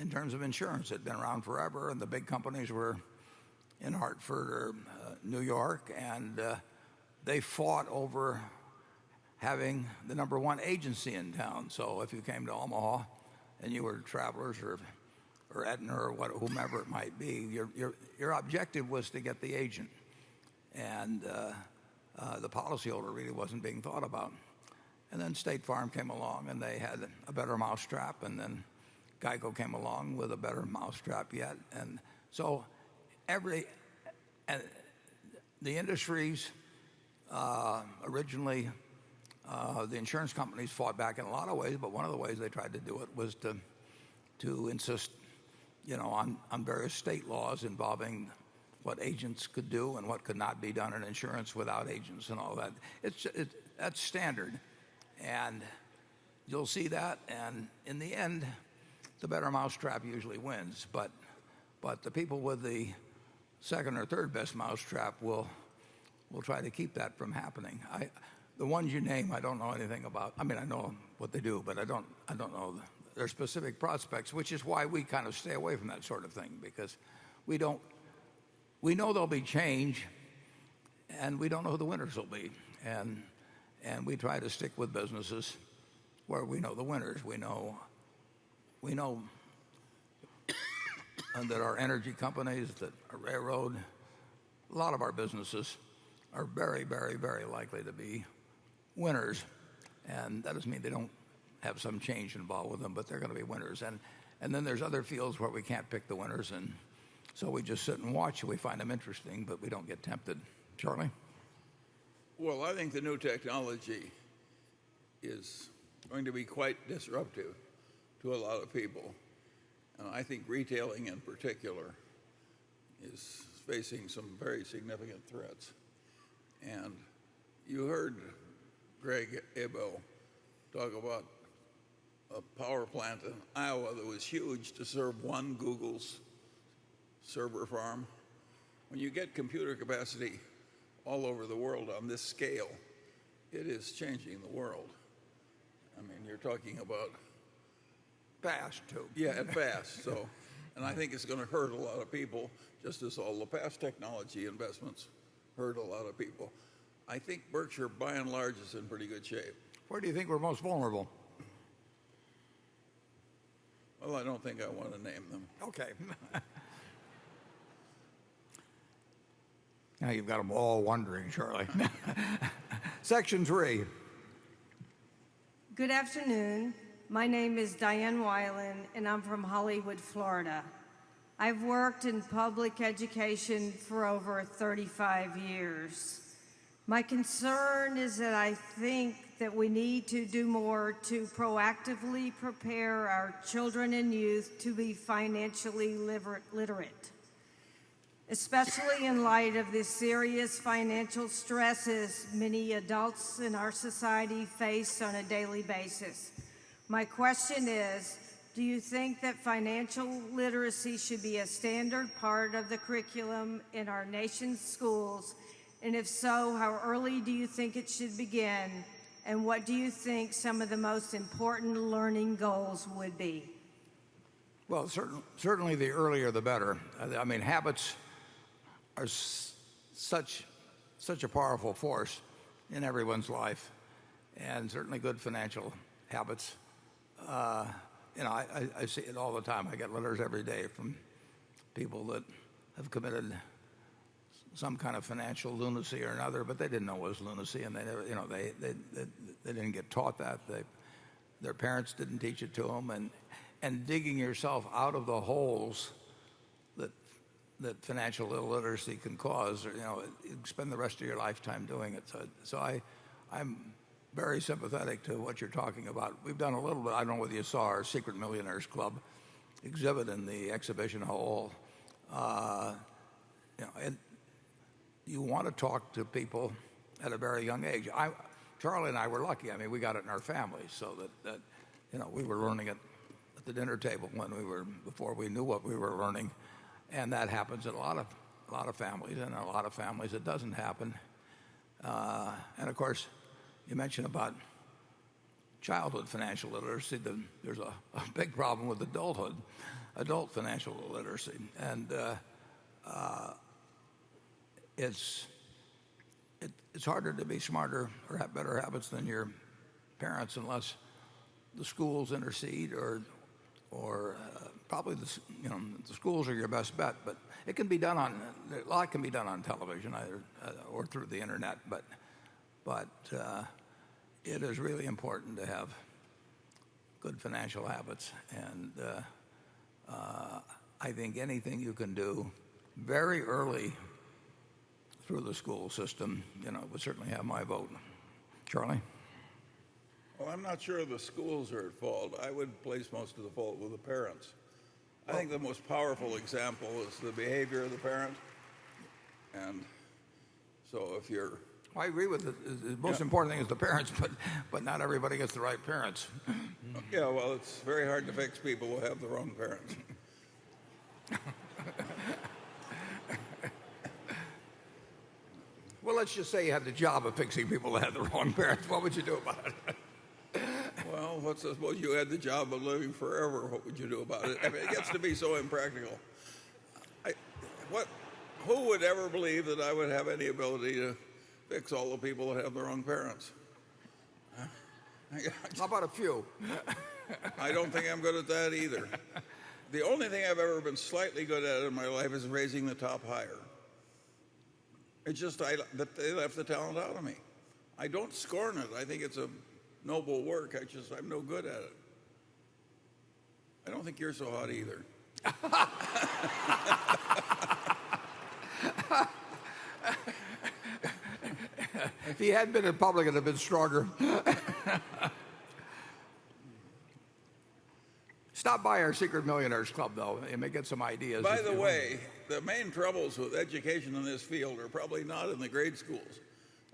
in terms of insurance. It had been around forever, and the big companies were in Hartford or New York, and they fought over having the number one agency in town. So if you came to Omaha and you were Travelers or Aetna or whomever it might be, your objective was to get the agent, and the policyholder really wasn't being thought about. And then State Farm came along, and they had a better mousetrap, and then Geico came along with a better mousetrap yet. And so the industries originally, the insurance companies fought back in a lot of ways, but one of the ways they tried to do it was to insist on various state laws involving what agents could do and what could not be done in insurance without agents and all that. That's standard. And you'll see that, and in the end, the better mousetrap usually wins. But the people with the second or third best mousetrap will try to keep that from happening. The ones you name, I don't know anything about. I mean, I know what they do, but I don't know their specific prospects, which is why we kind of stay away from that sort of thing, because we know there'll be change, and we don't know who the winners will be. And we try to stick with businesses where we know the winners. We know that our energy companies, that our railroad, a lot of our businesses are very, very, very likely to be winners. And that doesn't mean they don't have some change involved with them, but they're going to be winners. And then there's other fields where we can't pick the winners, and so we just sit and watch, and we find them interesting, but we don't get tempted. Charlie? Well, I think the new technology is going to be quite disruptive to a lot of people. And I think retailing in particular is facing some very significant threats. And you heard Greg Abel talk about a power plant in Iowa that was huge to serve one Google's server farm. When you get computer capacity all over the world on this scale, it is changing the world. I mean, you're talking about fast too. Yeah, and fast. So, and I think it's going to hurt a lot of people, just as all the past technology investments hurt a lot of people. I think Berkshire, by and large, is in pretty good shape. Where do you think we're most vulnerable? Well, I don't think I want to name them. Okay. Now you've got them all wondering, Charlie. Section 3. Good afternoon. My name is Diane Weiland, and I'm from Hollywood, Florida. I've worked in public education for over 35 years. My concern is that I think that we need to do more to proactively prepare our children and youth to be financially literate, especially in light of the serious financial stresses many adults in our society face on a daily basis. My question is, do you think that financial literacy should be a standard part of the curriculum in our nation's schools? And if so, how early do you think it should begin? And what do you think some of the most important learning goals would be? Well, certainly the earlier the better. I mean, habits are such a powerful force in everyone's life, and certainly good financial habits. I see it all the time. I get letters every day from people that have committed some kind of financial lunacy or another, but they didn't know it was lunacy, and they never, they didn't get taught that. Their parents didn't teach it to them, and digging yourself out of the holes that financial illiteracy can cause, you spend the rest of your lifetime doing it. So I'm very sympathetic to what you're talking about. We've done a little bit. I don't know whether you saw our Secret Millionaires Club exhibit in the exhibition hall. And you want to talk to people at a very young age. Charlie and I were lucky. I mean, we got it in our family, so that we were learning it at the dinner table before we knew what we were learning, and that happens in a lot of families, and in a lot of families it doesn't happen. And of course, you mentioned about childhood financial literacy. There's a big problem with adult financial literacy, and it's harder to be smarter or have better habits than your parents unless the schools intercede or probably the schools are your best bet. But it can be done a lot can be done on television or through the internet. But it is really important to have good financial habits, and I think anything you can do very early through the school system, would certainly have my vote. Charlie? Well, I'm not sure the schools are at fault. I would place most of the fault with the parents. I think the most powerful example is the behavior of the parent. And so if you're... I agree with it. The most important thing is the parents, but not everybody gets the right parents. Yeah, well, it's very hard to fix people who have the wrong parents. Well, let's just say you had the job of fixing people that had the wrong parents. What would you do about it? Well, let's suppose you had the job of living forever. What would you do about it? I mean, it gets to be so impractical. Who would ever believe that I would have any ability to fix all the people that have the wrong parents? How about a few? I don't think I'm good at that either. The only thing I've ever been slightly good at in my life is raising the top higher. It's just that they left the talent out of me. I don't scorn it. I think it's a noble work. I'm no good at it. I don't think you're so hot either. If he had been in public, it'd have been stronger. Stop by our Secret Millionaires Club, though, and may get some ideas. By the way, the main troubles with education in this field are probably not in the grade schools.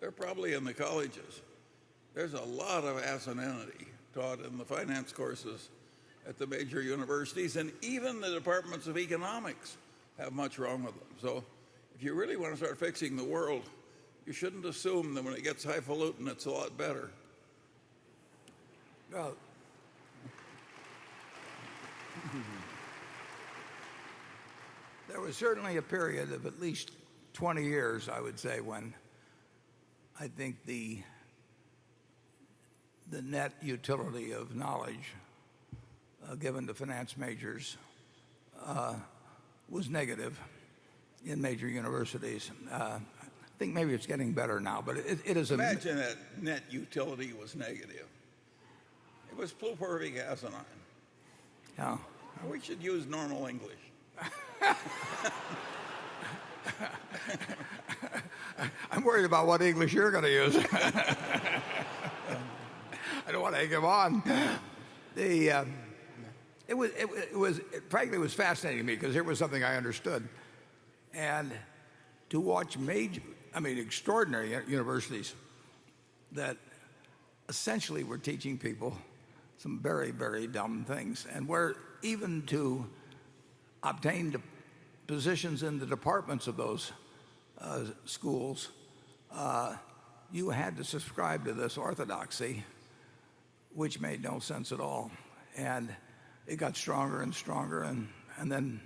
They're probably in the colleges. There's a lot of asininity taught in the finance courses at the major universities, and even the departments of economics have much wrong with them. So if you really want to start fixing the world, you shouldn't assume that when it gets highfalutin, it's a lot better. Well, there was certainly a period of at least 20 years, I would say, when I think the net utility of knowledge given to finance majors was negative in major universities. I think maybe it's getting better now, but it is. Imagine that net utility was negative. It was pluperfect asinine. Yeah. We should use normal English. I'm worried about what English you're going to use. I don't want to egg him on. Frankly, it was fascinating to me because here was something I understood. And to watch extraordinary universities that essentially were teaching people some very, very dumb things, and where even to obtain positions in the departments of those schools, you had to subscribe to this orthodoxy, which made no sense at all. And it got stronger and stronger, and then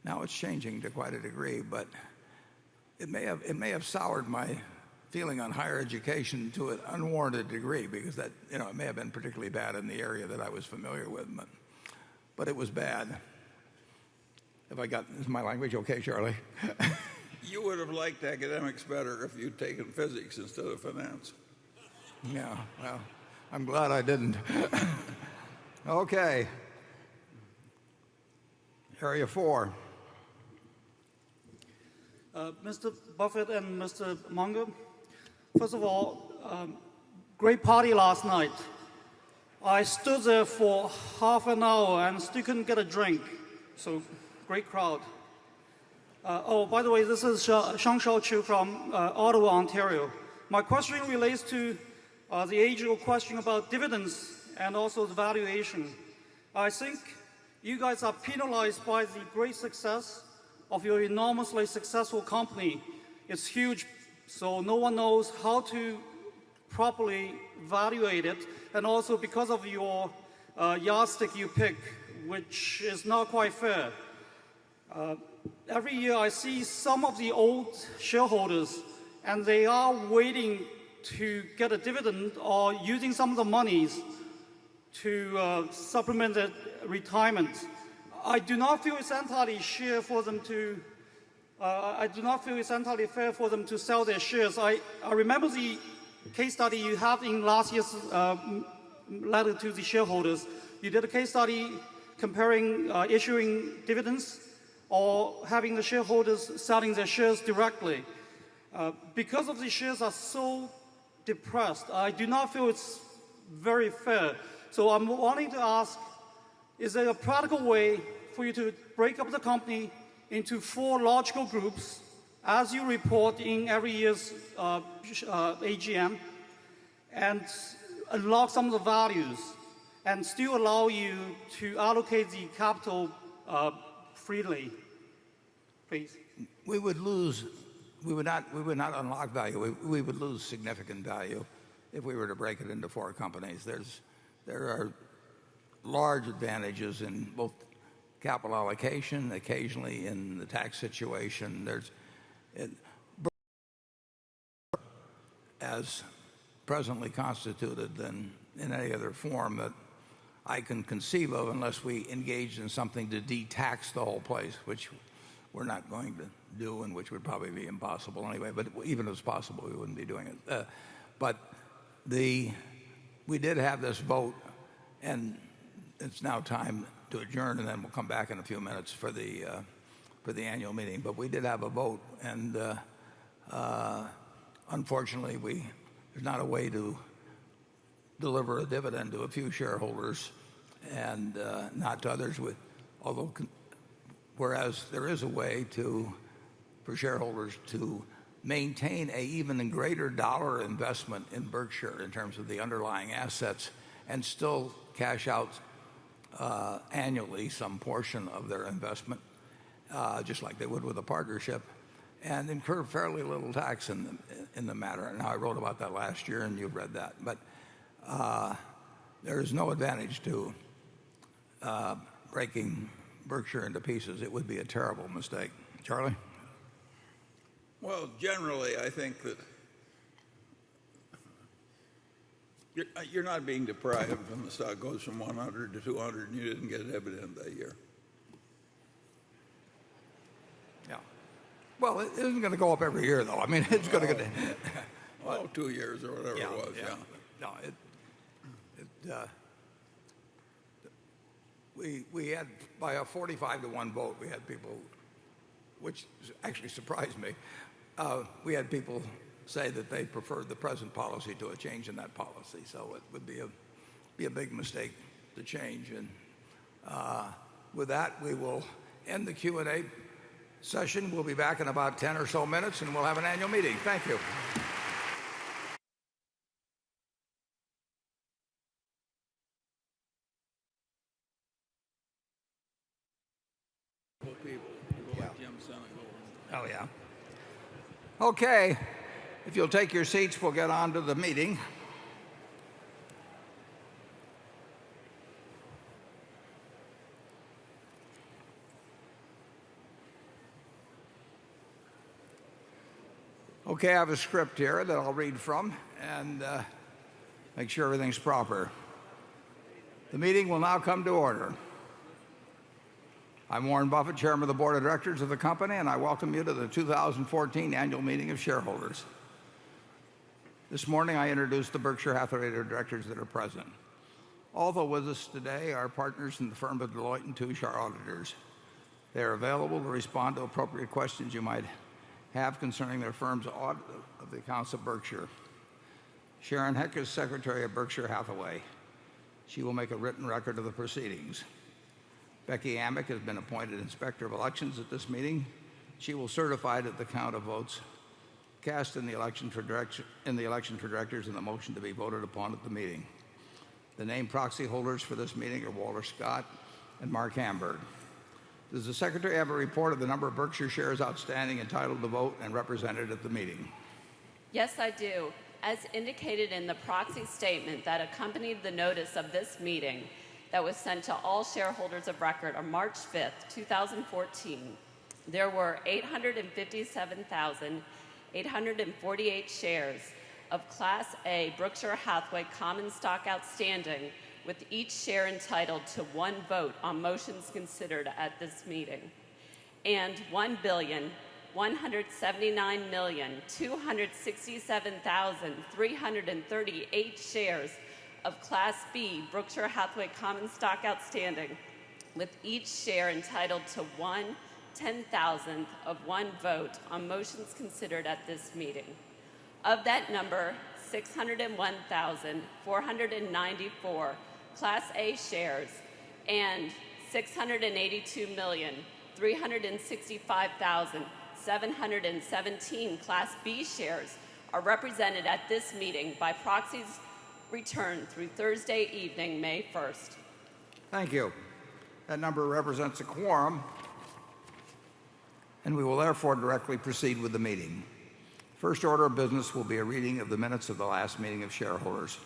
now it's changing to quite a degree. But it may have soured my feeling on higher education to an unwarranted degree, because that, it may have been particularly bad in the area that I was familiar with, but it was bad. Is my language okay, Charlie? You would have liked academics better if you'd taken physics instead of finance. Yeah, well, I'm glad I didn't. Okay. Area 4. Mr. Buffett and Mr. Munger, first of all, great party last night. I stood there for half an hour and still couldn't get a drink, so great crowd. By the way, this is Shang Shao-Chu from Ottawa, Ontario. My question relates to the age-old question about dividends and also the valuation. I think you guys are penalized by the great success of your enormously successful company. It's huge, so no one knows how to properly evaluate it, and also because of your yardstick you pick, which is not quite fair. Every year I see some of the old shareholders, and they are waiting to get a dividend or using some of the monies to supplement their retirement. I do not feel it's entirely fair for them to. I do not feel it's entirely fair for them to sell their shares. I remember the case study you had in last year's letter to the shareholders. You did a case study comparing issuing dividends or having the shareholders selling their shares directly. Because of the shares are so depressed, I do not feel it's very fair. So I'm wanting to ask, is there a practical way for you to break up the company into 4 logical groups as you report in every year's AGM, and unlock some of the values, and still allow you to allocate the capital freely, please? We would not unlock value. We would lose significant value if we were to break it into 4 companies. There are large advantages in both capital allocation, occasionally in the tax situation. As presently constituted than in any other form that I can conceive of, unless we engaged in something to de-tax the whole place, which we're not going to do, and which would probably be impossible anyway. But even if it's possible, we wouldn't be doing it. But we did have this vote, and it's now time to adjourn, and then we'll come back in a few minutes for the annual meeting. But we did have a vote, and unfortunately, there's not a way to deliver a dividend to a few shareholders and not to others. Whereas there is a way for shareholders to maintain a even greater dollar investment in Berkshire in terms of the underlying assets and still cash out annually some portion of their investment, just like they would with a partnership, and incur fairly little tax in the matter. And I wrote about that last year, and you've read that. But there is no advantage to breaking Berkshire into pieces. It would be a terrible mistake. Charlie? Well, generally, I think that you're not being deprived when the stock goes from 100 to 200 and you didn't get a dividend that year. Yeah. Well, it isn't going to go up every year, though. I mean, it's going to go 2 years or whatever it was. Yeah. No, we had, by a 45-to-1 vote, we had people, which actually surprised me, we had people say that they preferred the present policy to a change in that policy. So it would be a big mistake to change. And with that, we will end the Q&A session. We'll be back in about 10 or so minutes, and we'll have an annual meeting. Thank you. Oh, yeah. Okay. If you'll take your seats, we'll get on to the meeting. Okay, I have a script here that I'll read from and make sure everything's proper. The meeting will now come to order. I'm Warren Buffett, Chairman of the Board of Directors of the company, and I welcome you to the 2014 Annual Meeting of Shareholders. This morning, I introduced the Berkshire Hathaway directors that are present. Also with us today are partners in the firm of Deloitte & Touche, our auditors. They are available to respond to appropriate questions you might have concerning their firm's audit of the accounts of Berkshire. Sharon Heck is Secretary of Berkshire Hathaway. She will make a written record of the proceedings. Becky Amick has been appointed Inspector of Elections at this meeting. She will certify that the count of votes cast in the election for directors and the motion to be voted upon at the meeting. The named proxy holders for this meeting are Walter Scott and Mark Hamburg. Does the Secretary have a report of the number of Berkshire shares outstanding entitled to vote and represented at the meeting? Yes, I do. As indicated in the proxy statement that accompanied the notice of this meeting that was sent to all shareholders of record on March 5th, 2014, there were 857,848 shares of Class A Berkshire Hathaway common stock outstanding, with each share entitled to 1 vote on motions considered at this meeting, and 1,179,267,338 shares of Class B Berkshire Hathaway common stock outstanding, with each share entitled to 1/10,000th of 1 vote on motions considered at this meeting. Of that number, 601,494 Class A shares and 682,365,7 717 Class B shares are represented at this meeting by proxies returned through Thursday evening, May 1st. Thank you. That number represents a quorum, and we will therefore directly proceed with the meeting. First order of business will be a reading of the minutes of the last meeting of shareholders.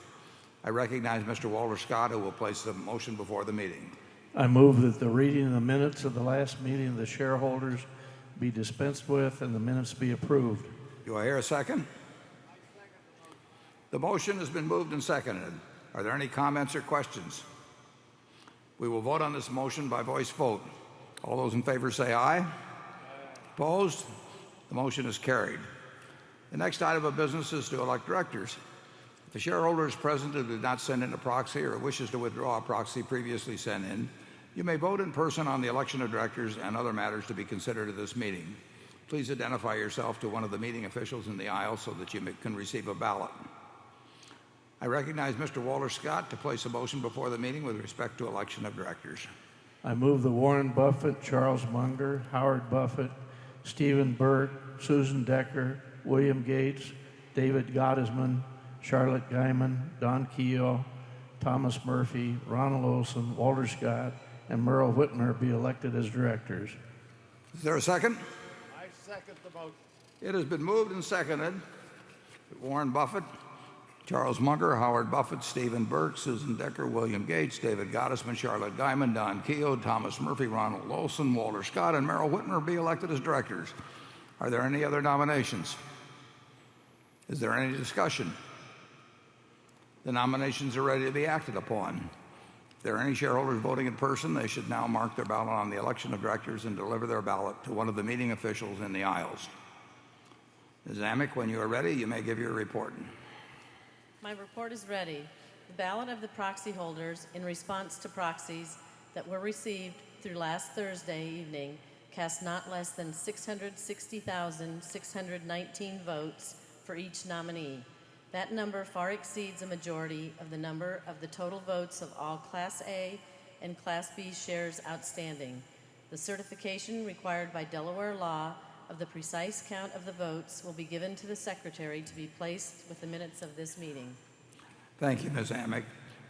I recognize Mr. Walter Scott, who will place the motion before the meeting. I move that the reading of the minutes of the last meeting of the shareholders be dispensed with and the minutes be approved. Do I hear a second? The motion has been moved and seconded. Are there any comments or questions? We will vote on this motion by voice vote. All those in favor say aye. Opposed? The motion is carried. The next item of business is to elect directors. If the shareholder is present who did not send in a proxy or wishes to withdraw a proxy previously sent in, you may vote in person on the election of directors and other matters to be considered at this meeting. Please identify yourself to one of the meeting officials in the aisle so that you can receive a ballot. I recognize Mr. Walter Scott to place a motion before the meeting with respect to election of directors. I move that Warren Buffett, Charles Munger, Howard Buffett, Stephen Burke, Susan Decker, William Gates, David Gottesman, Charlotte Guyman, Don Keogh, Thomas Murphy, Ronald Olson, Walter Scott, and Merle Whitmer be elected as directors. Is there a second? I second the motion. It has been moved and seconded that Warren Buffett, Charles Munger, Howard Buffett, Stephen Burke, Susan Decker, William Gates, David Gottesman, Charlotte Guyman, Don Keogh, Thomas Murphy, Ronald Olson, Walter Scott, and Merle Whitmer be elected as directors. Are there any other nominations? Is there any discussion? The nominations are ready to be acted upon. If there are any shareholders voting in person, they should now mark their ballot on the election of directors and deliver their ballot to one of the meeting officials in the aisles. Ms. Amick, when you are ready, you may give your report. My report is ready. The ballot of the proxy holders in response to proxies that were received through last Thursday evening cast not less than 660,619 votes for each nominee. That number far exceeds a majority of the number of the total votes of all Class A and Class B shares outstanding. The certification required by Delaware law of the precise count of the votes will be given to the Secretary to be placed with the minutes of this meeting. Thank you, Ms. Amick.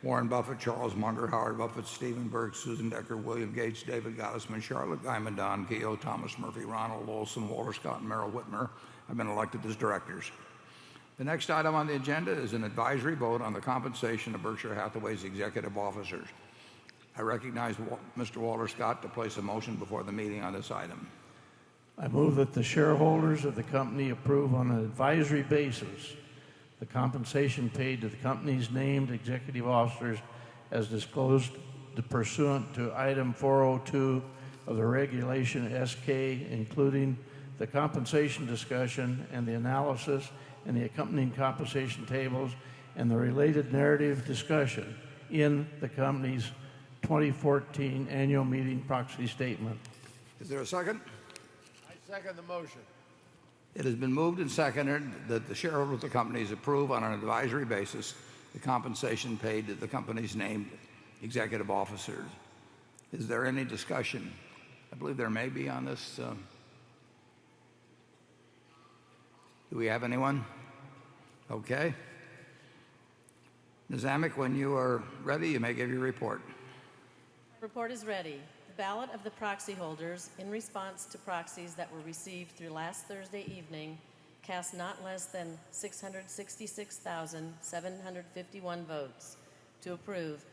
Warren Buffett, Charles Munger, Howard Buffett, Stephen Burke, Susan Decker, William Gates, David Gottesman, Charlotte Guyman, Don Keogh, Thomas Murphy, Ronald Olson, Walter Scott, and Merle Whitmer have been elected as directors. The next item on the agenda is an advisory vote on the compensation of Berkshire Hathaway's executive officers. I recognize Mr. Walter Scott to place a motion before the meeting on this item. I move that the shareholders of the company approve on an advisory basis the compensation paid to the company's named executive officers as disclosed pursuant to item 402 of the regulation SK, including the compensation discussion and the analysis and the accompanying compensation tables and the related narrative discussion in the company's 2014 annual meeting proxy statement. Is there a second? I second the motion. It has been moved and seconded that the shareholders of the companies approve on an advisory basis the compensation paid to the company's named executive officers. Is there any discussion? I believe there may be on this. Do we have anyone? Okay. Ms. Amick, when you are ready, you may give your report. Report is ready. The ballot of the proxy holders in response to proxies that were received through last Thursday evening cast not less than 666,751 votes to approve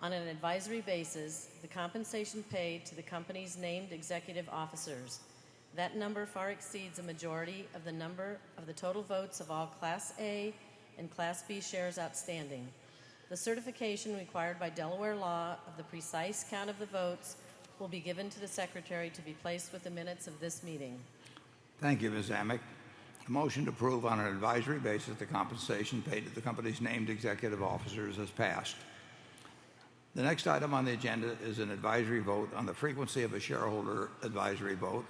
on an advisory basis the compensation paid to the company's named executive officers. That number far exceeds a majority of the number of the total votes of all Class A and Class B shares outstanding. The certification required by Delaware law of the precise count of the votes will be given to the Secretary to be placed with the minutes of this meeting. Thank you, Ms. Amick. A motion to approve on an advisory basis the compensation paid to the company's named executive officers has passed. The next item on the agenda is an advisory vote on the frequency of a shareholder advisory vote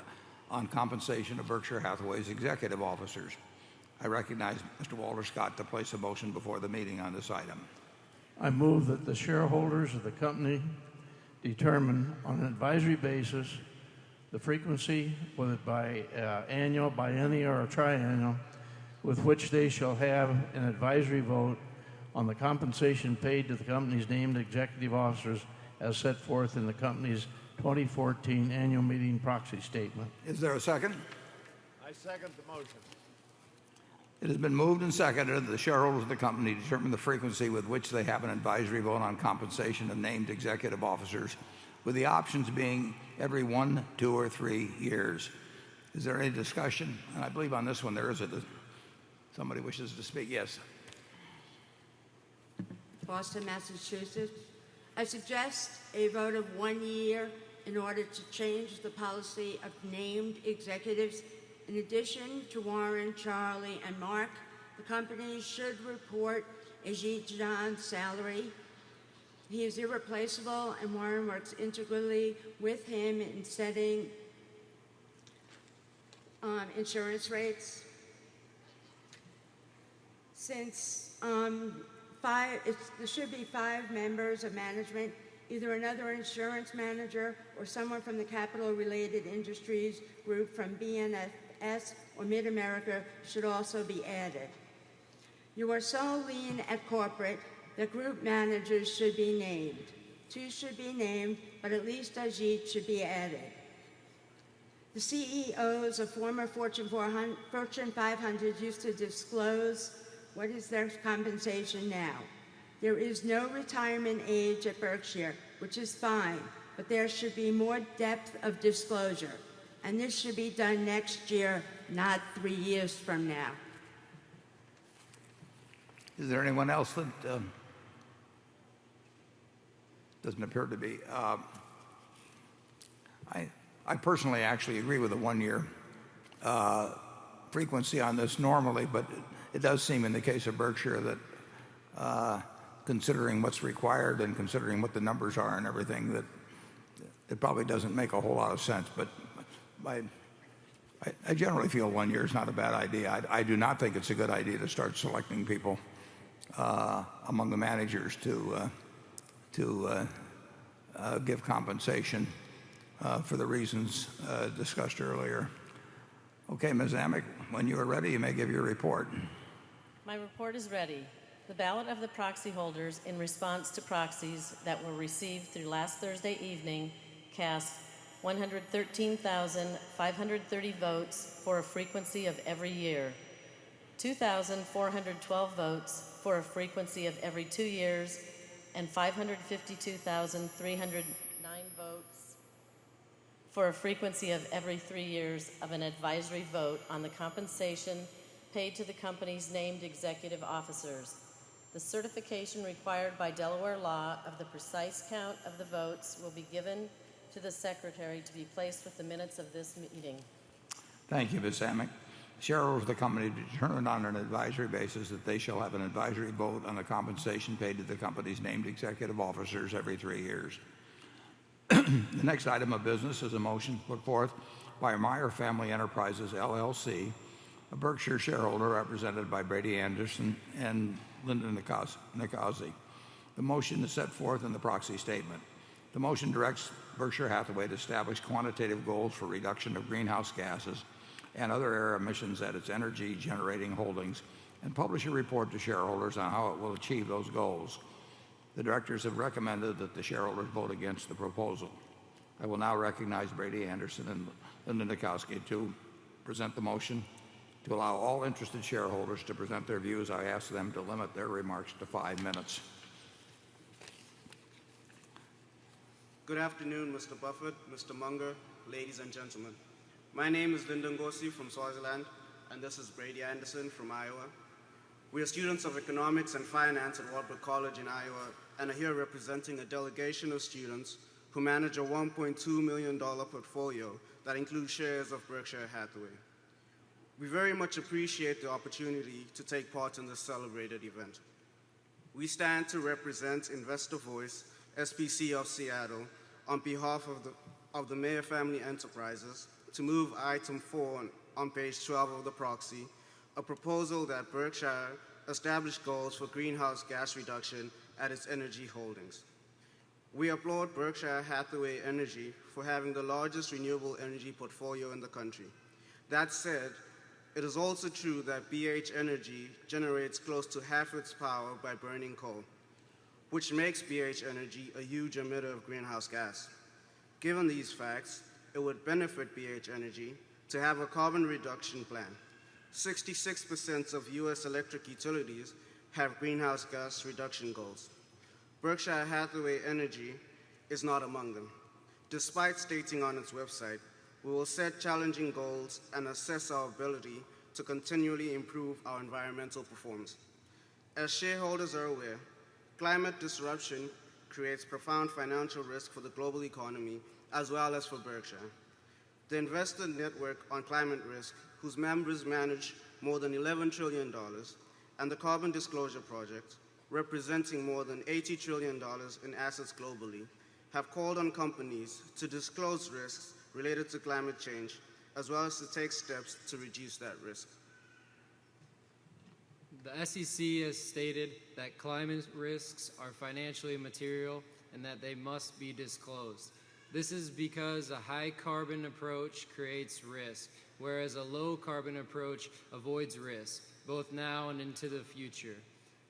on compensation of Berkshire Hathaway's executive officers. I recognize Mr. Walter Scott to place a motion before the meeting on this item. I move that the shareholders of the company determine on an advisory basis the frequency, whether by annual, biennial, or triennial, with which they shall have an advisory vote on the compensation paid to the company's named executive officers as set forth in the company's 2014 annual meeting proxy statement. Is there a second? I second the motion. It has been moved and seconded that the shareholders of the company determine the frequency with which they have an advisory vote on compensation of named executive officers, with the options being every 1, 2, or 3 years. Is there any discussion? And I believe on this one there is somebody wishes to speak. Yes. Boston, Massachusetts. I suggest a vote of 1 year in order to change the policy of named executives. In addition to Warren, Charlie, and Mark, the company should report Ajit Jain's salary. He is irreplaceable, and Warren works integrally with him in setting insurance rates. Since there should be 5 members of management, either another insurance manager or someone from the capital-related industries group from BNSF or Mid-America should also be added. You are so lean at corporate that group managers should be named. 2 should be named, but at least Ajit should be added. The CEOs of former Fortune 500 used to disclose what is their compensation now. There is no retirement age at Berkshire, which is fine, but there should be more depth of disclosure. And this should be done next year, not 3 years from now. Is there anyone else that doesn't appear to be? I personally actually agree with the 1 year frequency on this normally, but it does seem in the case of Berkshire that considering what's required and considering what the numbers are and everything, that it probably doesn't make a whole lot of sense. But I generally feel 1 year is not a bad idea. I do not think it's a good idea to start selecting people among the managers to give compensation for the reasons discussed earlier. Okay, Ms. Amick, when you are ready, you may give your report. My report is ready. The ballot of the proxy holders in response to proxies that were received through last Thursday evening cast 113,530 votes for a frequency of every year, 2,412 votes for a frequency of every 2 years, and 552,309 votes for a frequency of every 3 years of an advisory vote on the compensation paid to the company's named executive officers. The certification required by Delaware law of the precise count of the votes will be given to the Secretary to be placed with the minutes of this meeting. Thank you, Ms. Amick. Shareholders of the company determined on an advisory basis that they shall have an advisory vote on the compensation paid to the company's named executive officers every 3 years. The next item of business is a motion put forth by Meyer Family Enterprises, LLC, a Berkshire shareholder represented by Brady Anderson and Linda Nikazi. The motion is set forth in the proxy statement. The motion directs Berkshire Hathaway to establish quantitative goals for reduction of greenhouse gases and other air emissions at its energy generating holdings and publish a report to shareholders on how it will achieve those goals. The directors have recommended that the shareholders vote against the proposal. I will now recognize Brady Anderson and Linda Nikoski to present the motion. To allow all interested shareholders to present their views, I ask them to limit their remarks to 5 minutes. Good afternoon, Mr. Buffett, Mr. Munger, ladies and gentlemen. My name is Lyndon Ngosi from Swaziland, and this is Brady Anderson from Iowa. We are students of economics and finance at Wartburg College in Iowa and are here representing a delegation of students who manage a $1.2 million portfolio that includes shares of Berkshire Hathaway. We very much appreciate the opportunity to take part in this celebrated event. We stand to represent Investor Voice, SPC of Seattle, on behalf of the Meyer Family Enterprises to move item 4 on page 12 of the proxy, a proposal that Berkshire establish goals for greenhouse gas reduction at its energy holdings. We applaud Berkshire Hathaway Energy for having the largest renewable energy portfolio in the country. That said, it is also true that BH Energy generates close to half its power by burning coal, which makes BH Energy a huge emitter of greenhouse gas. Given these facts, it would benefit BH Energy to have a carbon reduction plan. 66% of U.S. electric utilities have greenhouse gas reduction goals. Berkshire Hathaway Energy is not among them. Despite stating on its website, we will set challenging goals and assess our ability to continually improve our environmental performance. As shareholders are aware, climate disruption creates profound financial risk for the global economy as well as for Berkshire. The Investor Network on Climate Risk, whose members manage more than $11 trillion, and the Carbon Disclosure Project, representing more than $80 trillion in assets globally, have called on companies to disclose risks related to climate change, as well as to take steps to reduce that risk. The SEC has stated that climate risks are financially material and that they must be disclosed. This is because a high carbon approach creates risk, whereas a low carbon approach avoids risk, both now and into the future.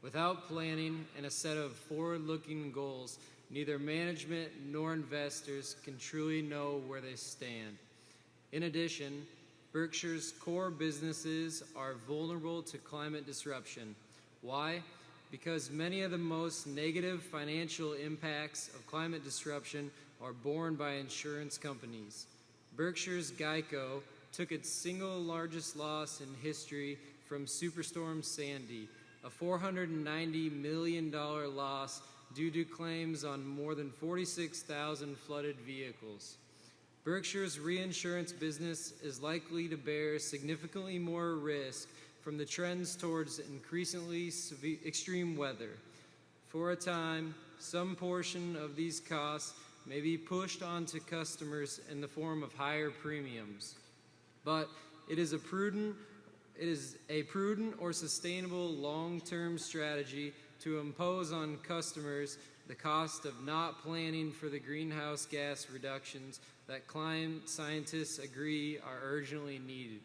Without planning and a set of forward-looking goals, neither management nor investors can truly know where they stand. In addition, Berkshire's core businesses are vulnerable to climate disruption. Why? Because many of the most negative financial impacts of climate disruption are borne by insurance companies. Berkshire's Geico took its single largest loss in history from Superstorm Sandy, a $490 million loss due to claims on more than 46,000 flooded vehicles. Berkshire's reinsurance business is likely to bear significantly more risk from the trends towards increasingly extreme weather. For a time, some portion of these costs may be pushed onto customers in the form of higher premiums. But it is a prudent or sustainable long-term strategy to impose on customers the cost of not planning for the greenhouse gas reductions that climate scientists agree are urgently needed.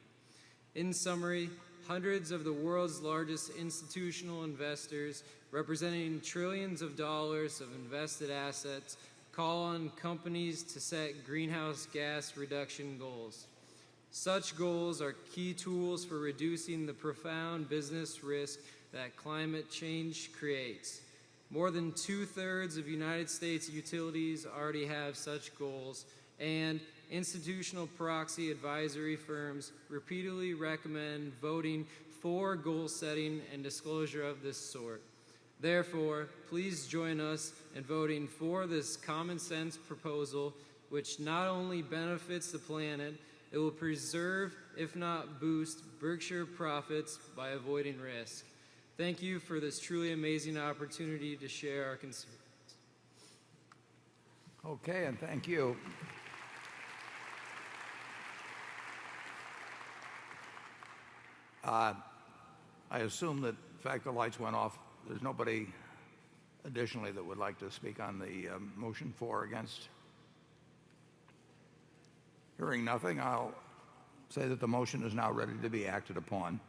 In summary, hundreds of the world's largest institutional investors, representing trillions of dollars of invested assets, call on companies to set greenhouse gas reduction goals. Such goals are key tools for reducing the profound business risk that climate change creates. More than 2/3 of United States utilities already have such goals, and institutional proxy advisory firms repeatedly recommend voting for goal setting and disclosure of this sort. Therefore, please join us in voting for this common sense proposal, which not only benefits the planet, it will preserve, if not boost, Berkshire profits by avoiding risk. Thank you for this truly amazing opportunity to share our concerns. Okay, and thank you. I assume that the fact the lights went off, there's nobody additionally that would like to speak on the motion for or against. Hearing nothing, I'll say that the motion is now ready to be acted upon.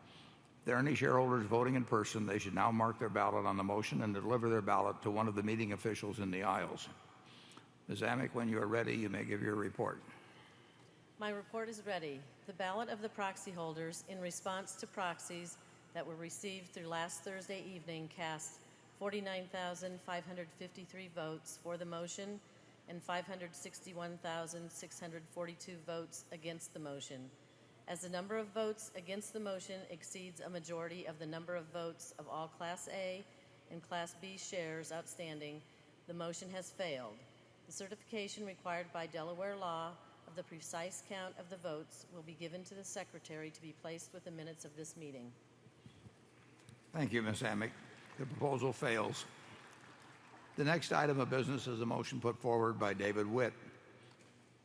If there are any shareholders voting in person, they should now mark their ballot on the motion and deliver their ballot to one of the meeting officials in the aisles. Ms. Amick, when you are ready, you may give your report. My report is ready. The ballot of the proxy holders in response to proxies that were received through last Thursday evening cast 49,553 votes for the motion and 561,642 votes against the motion. As the number of votes against the motion exceeds a majority of the number of votes of all Class A and Class B shares outstanding, the motion has failed. The certification required by Delaware law of the precise count of the votes will be given to the Secretary to be placed with the minutes of this meeting. Thank you, Ms. Amick. The proposal fails. The next item of business is a motion put forward by David Witt.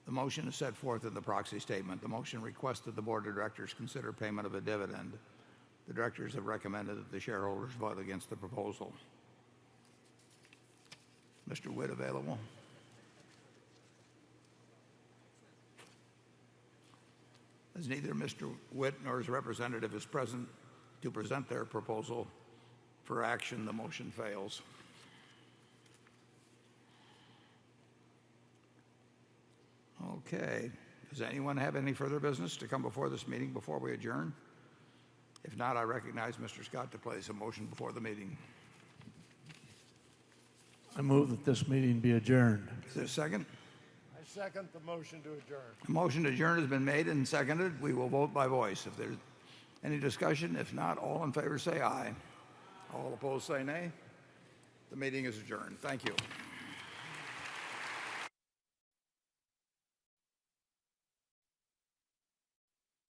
The motion is set forth in the proxy statement. The motion requests that the Board of Directors consider payment of a dividend. The directors have recommended that the shareholders vote against the proposal. Mr. Witt available? As neither Mr. Witt nor his representative is present to present their proposal for action, the motion fails. Okay. Does anyone have any further business to come before this meeting before we adjourn? If not, I recognize Mr. Scott to place a motion before the meeting. I move that this meeting be adjourned. Is there a second? I second the motion to adjourn. A motion to adjourn has been made and seconded. We will vote by voice. If there's any discussion, if not, all in favor say aye. All opposed say nay. The meeting is adjourned. Thank you.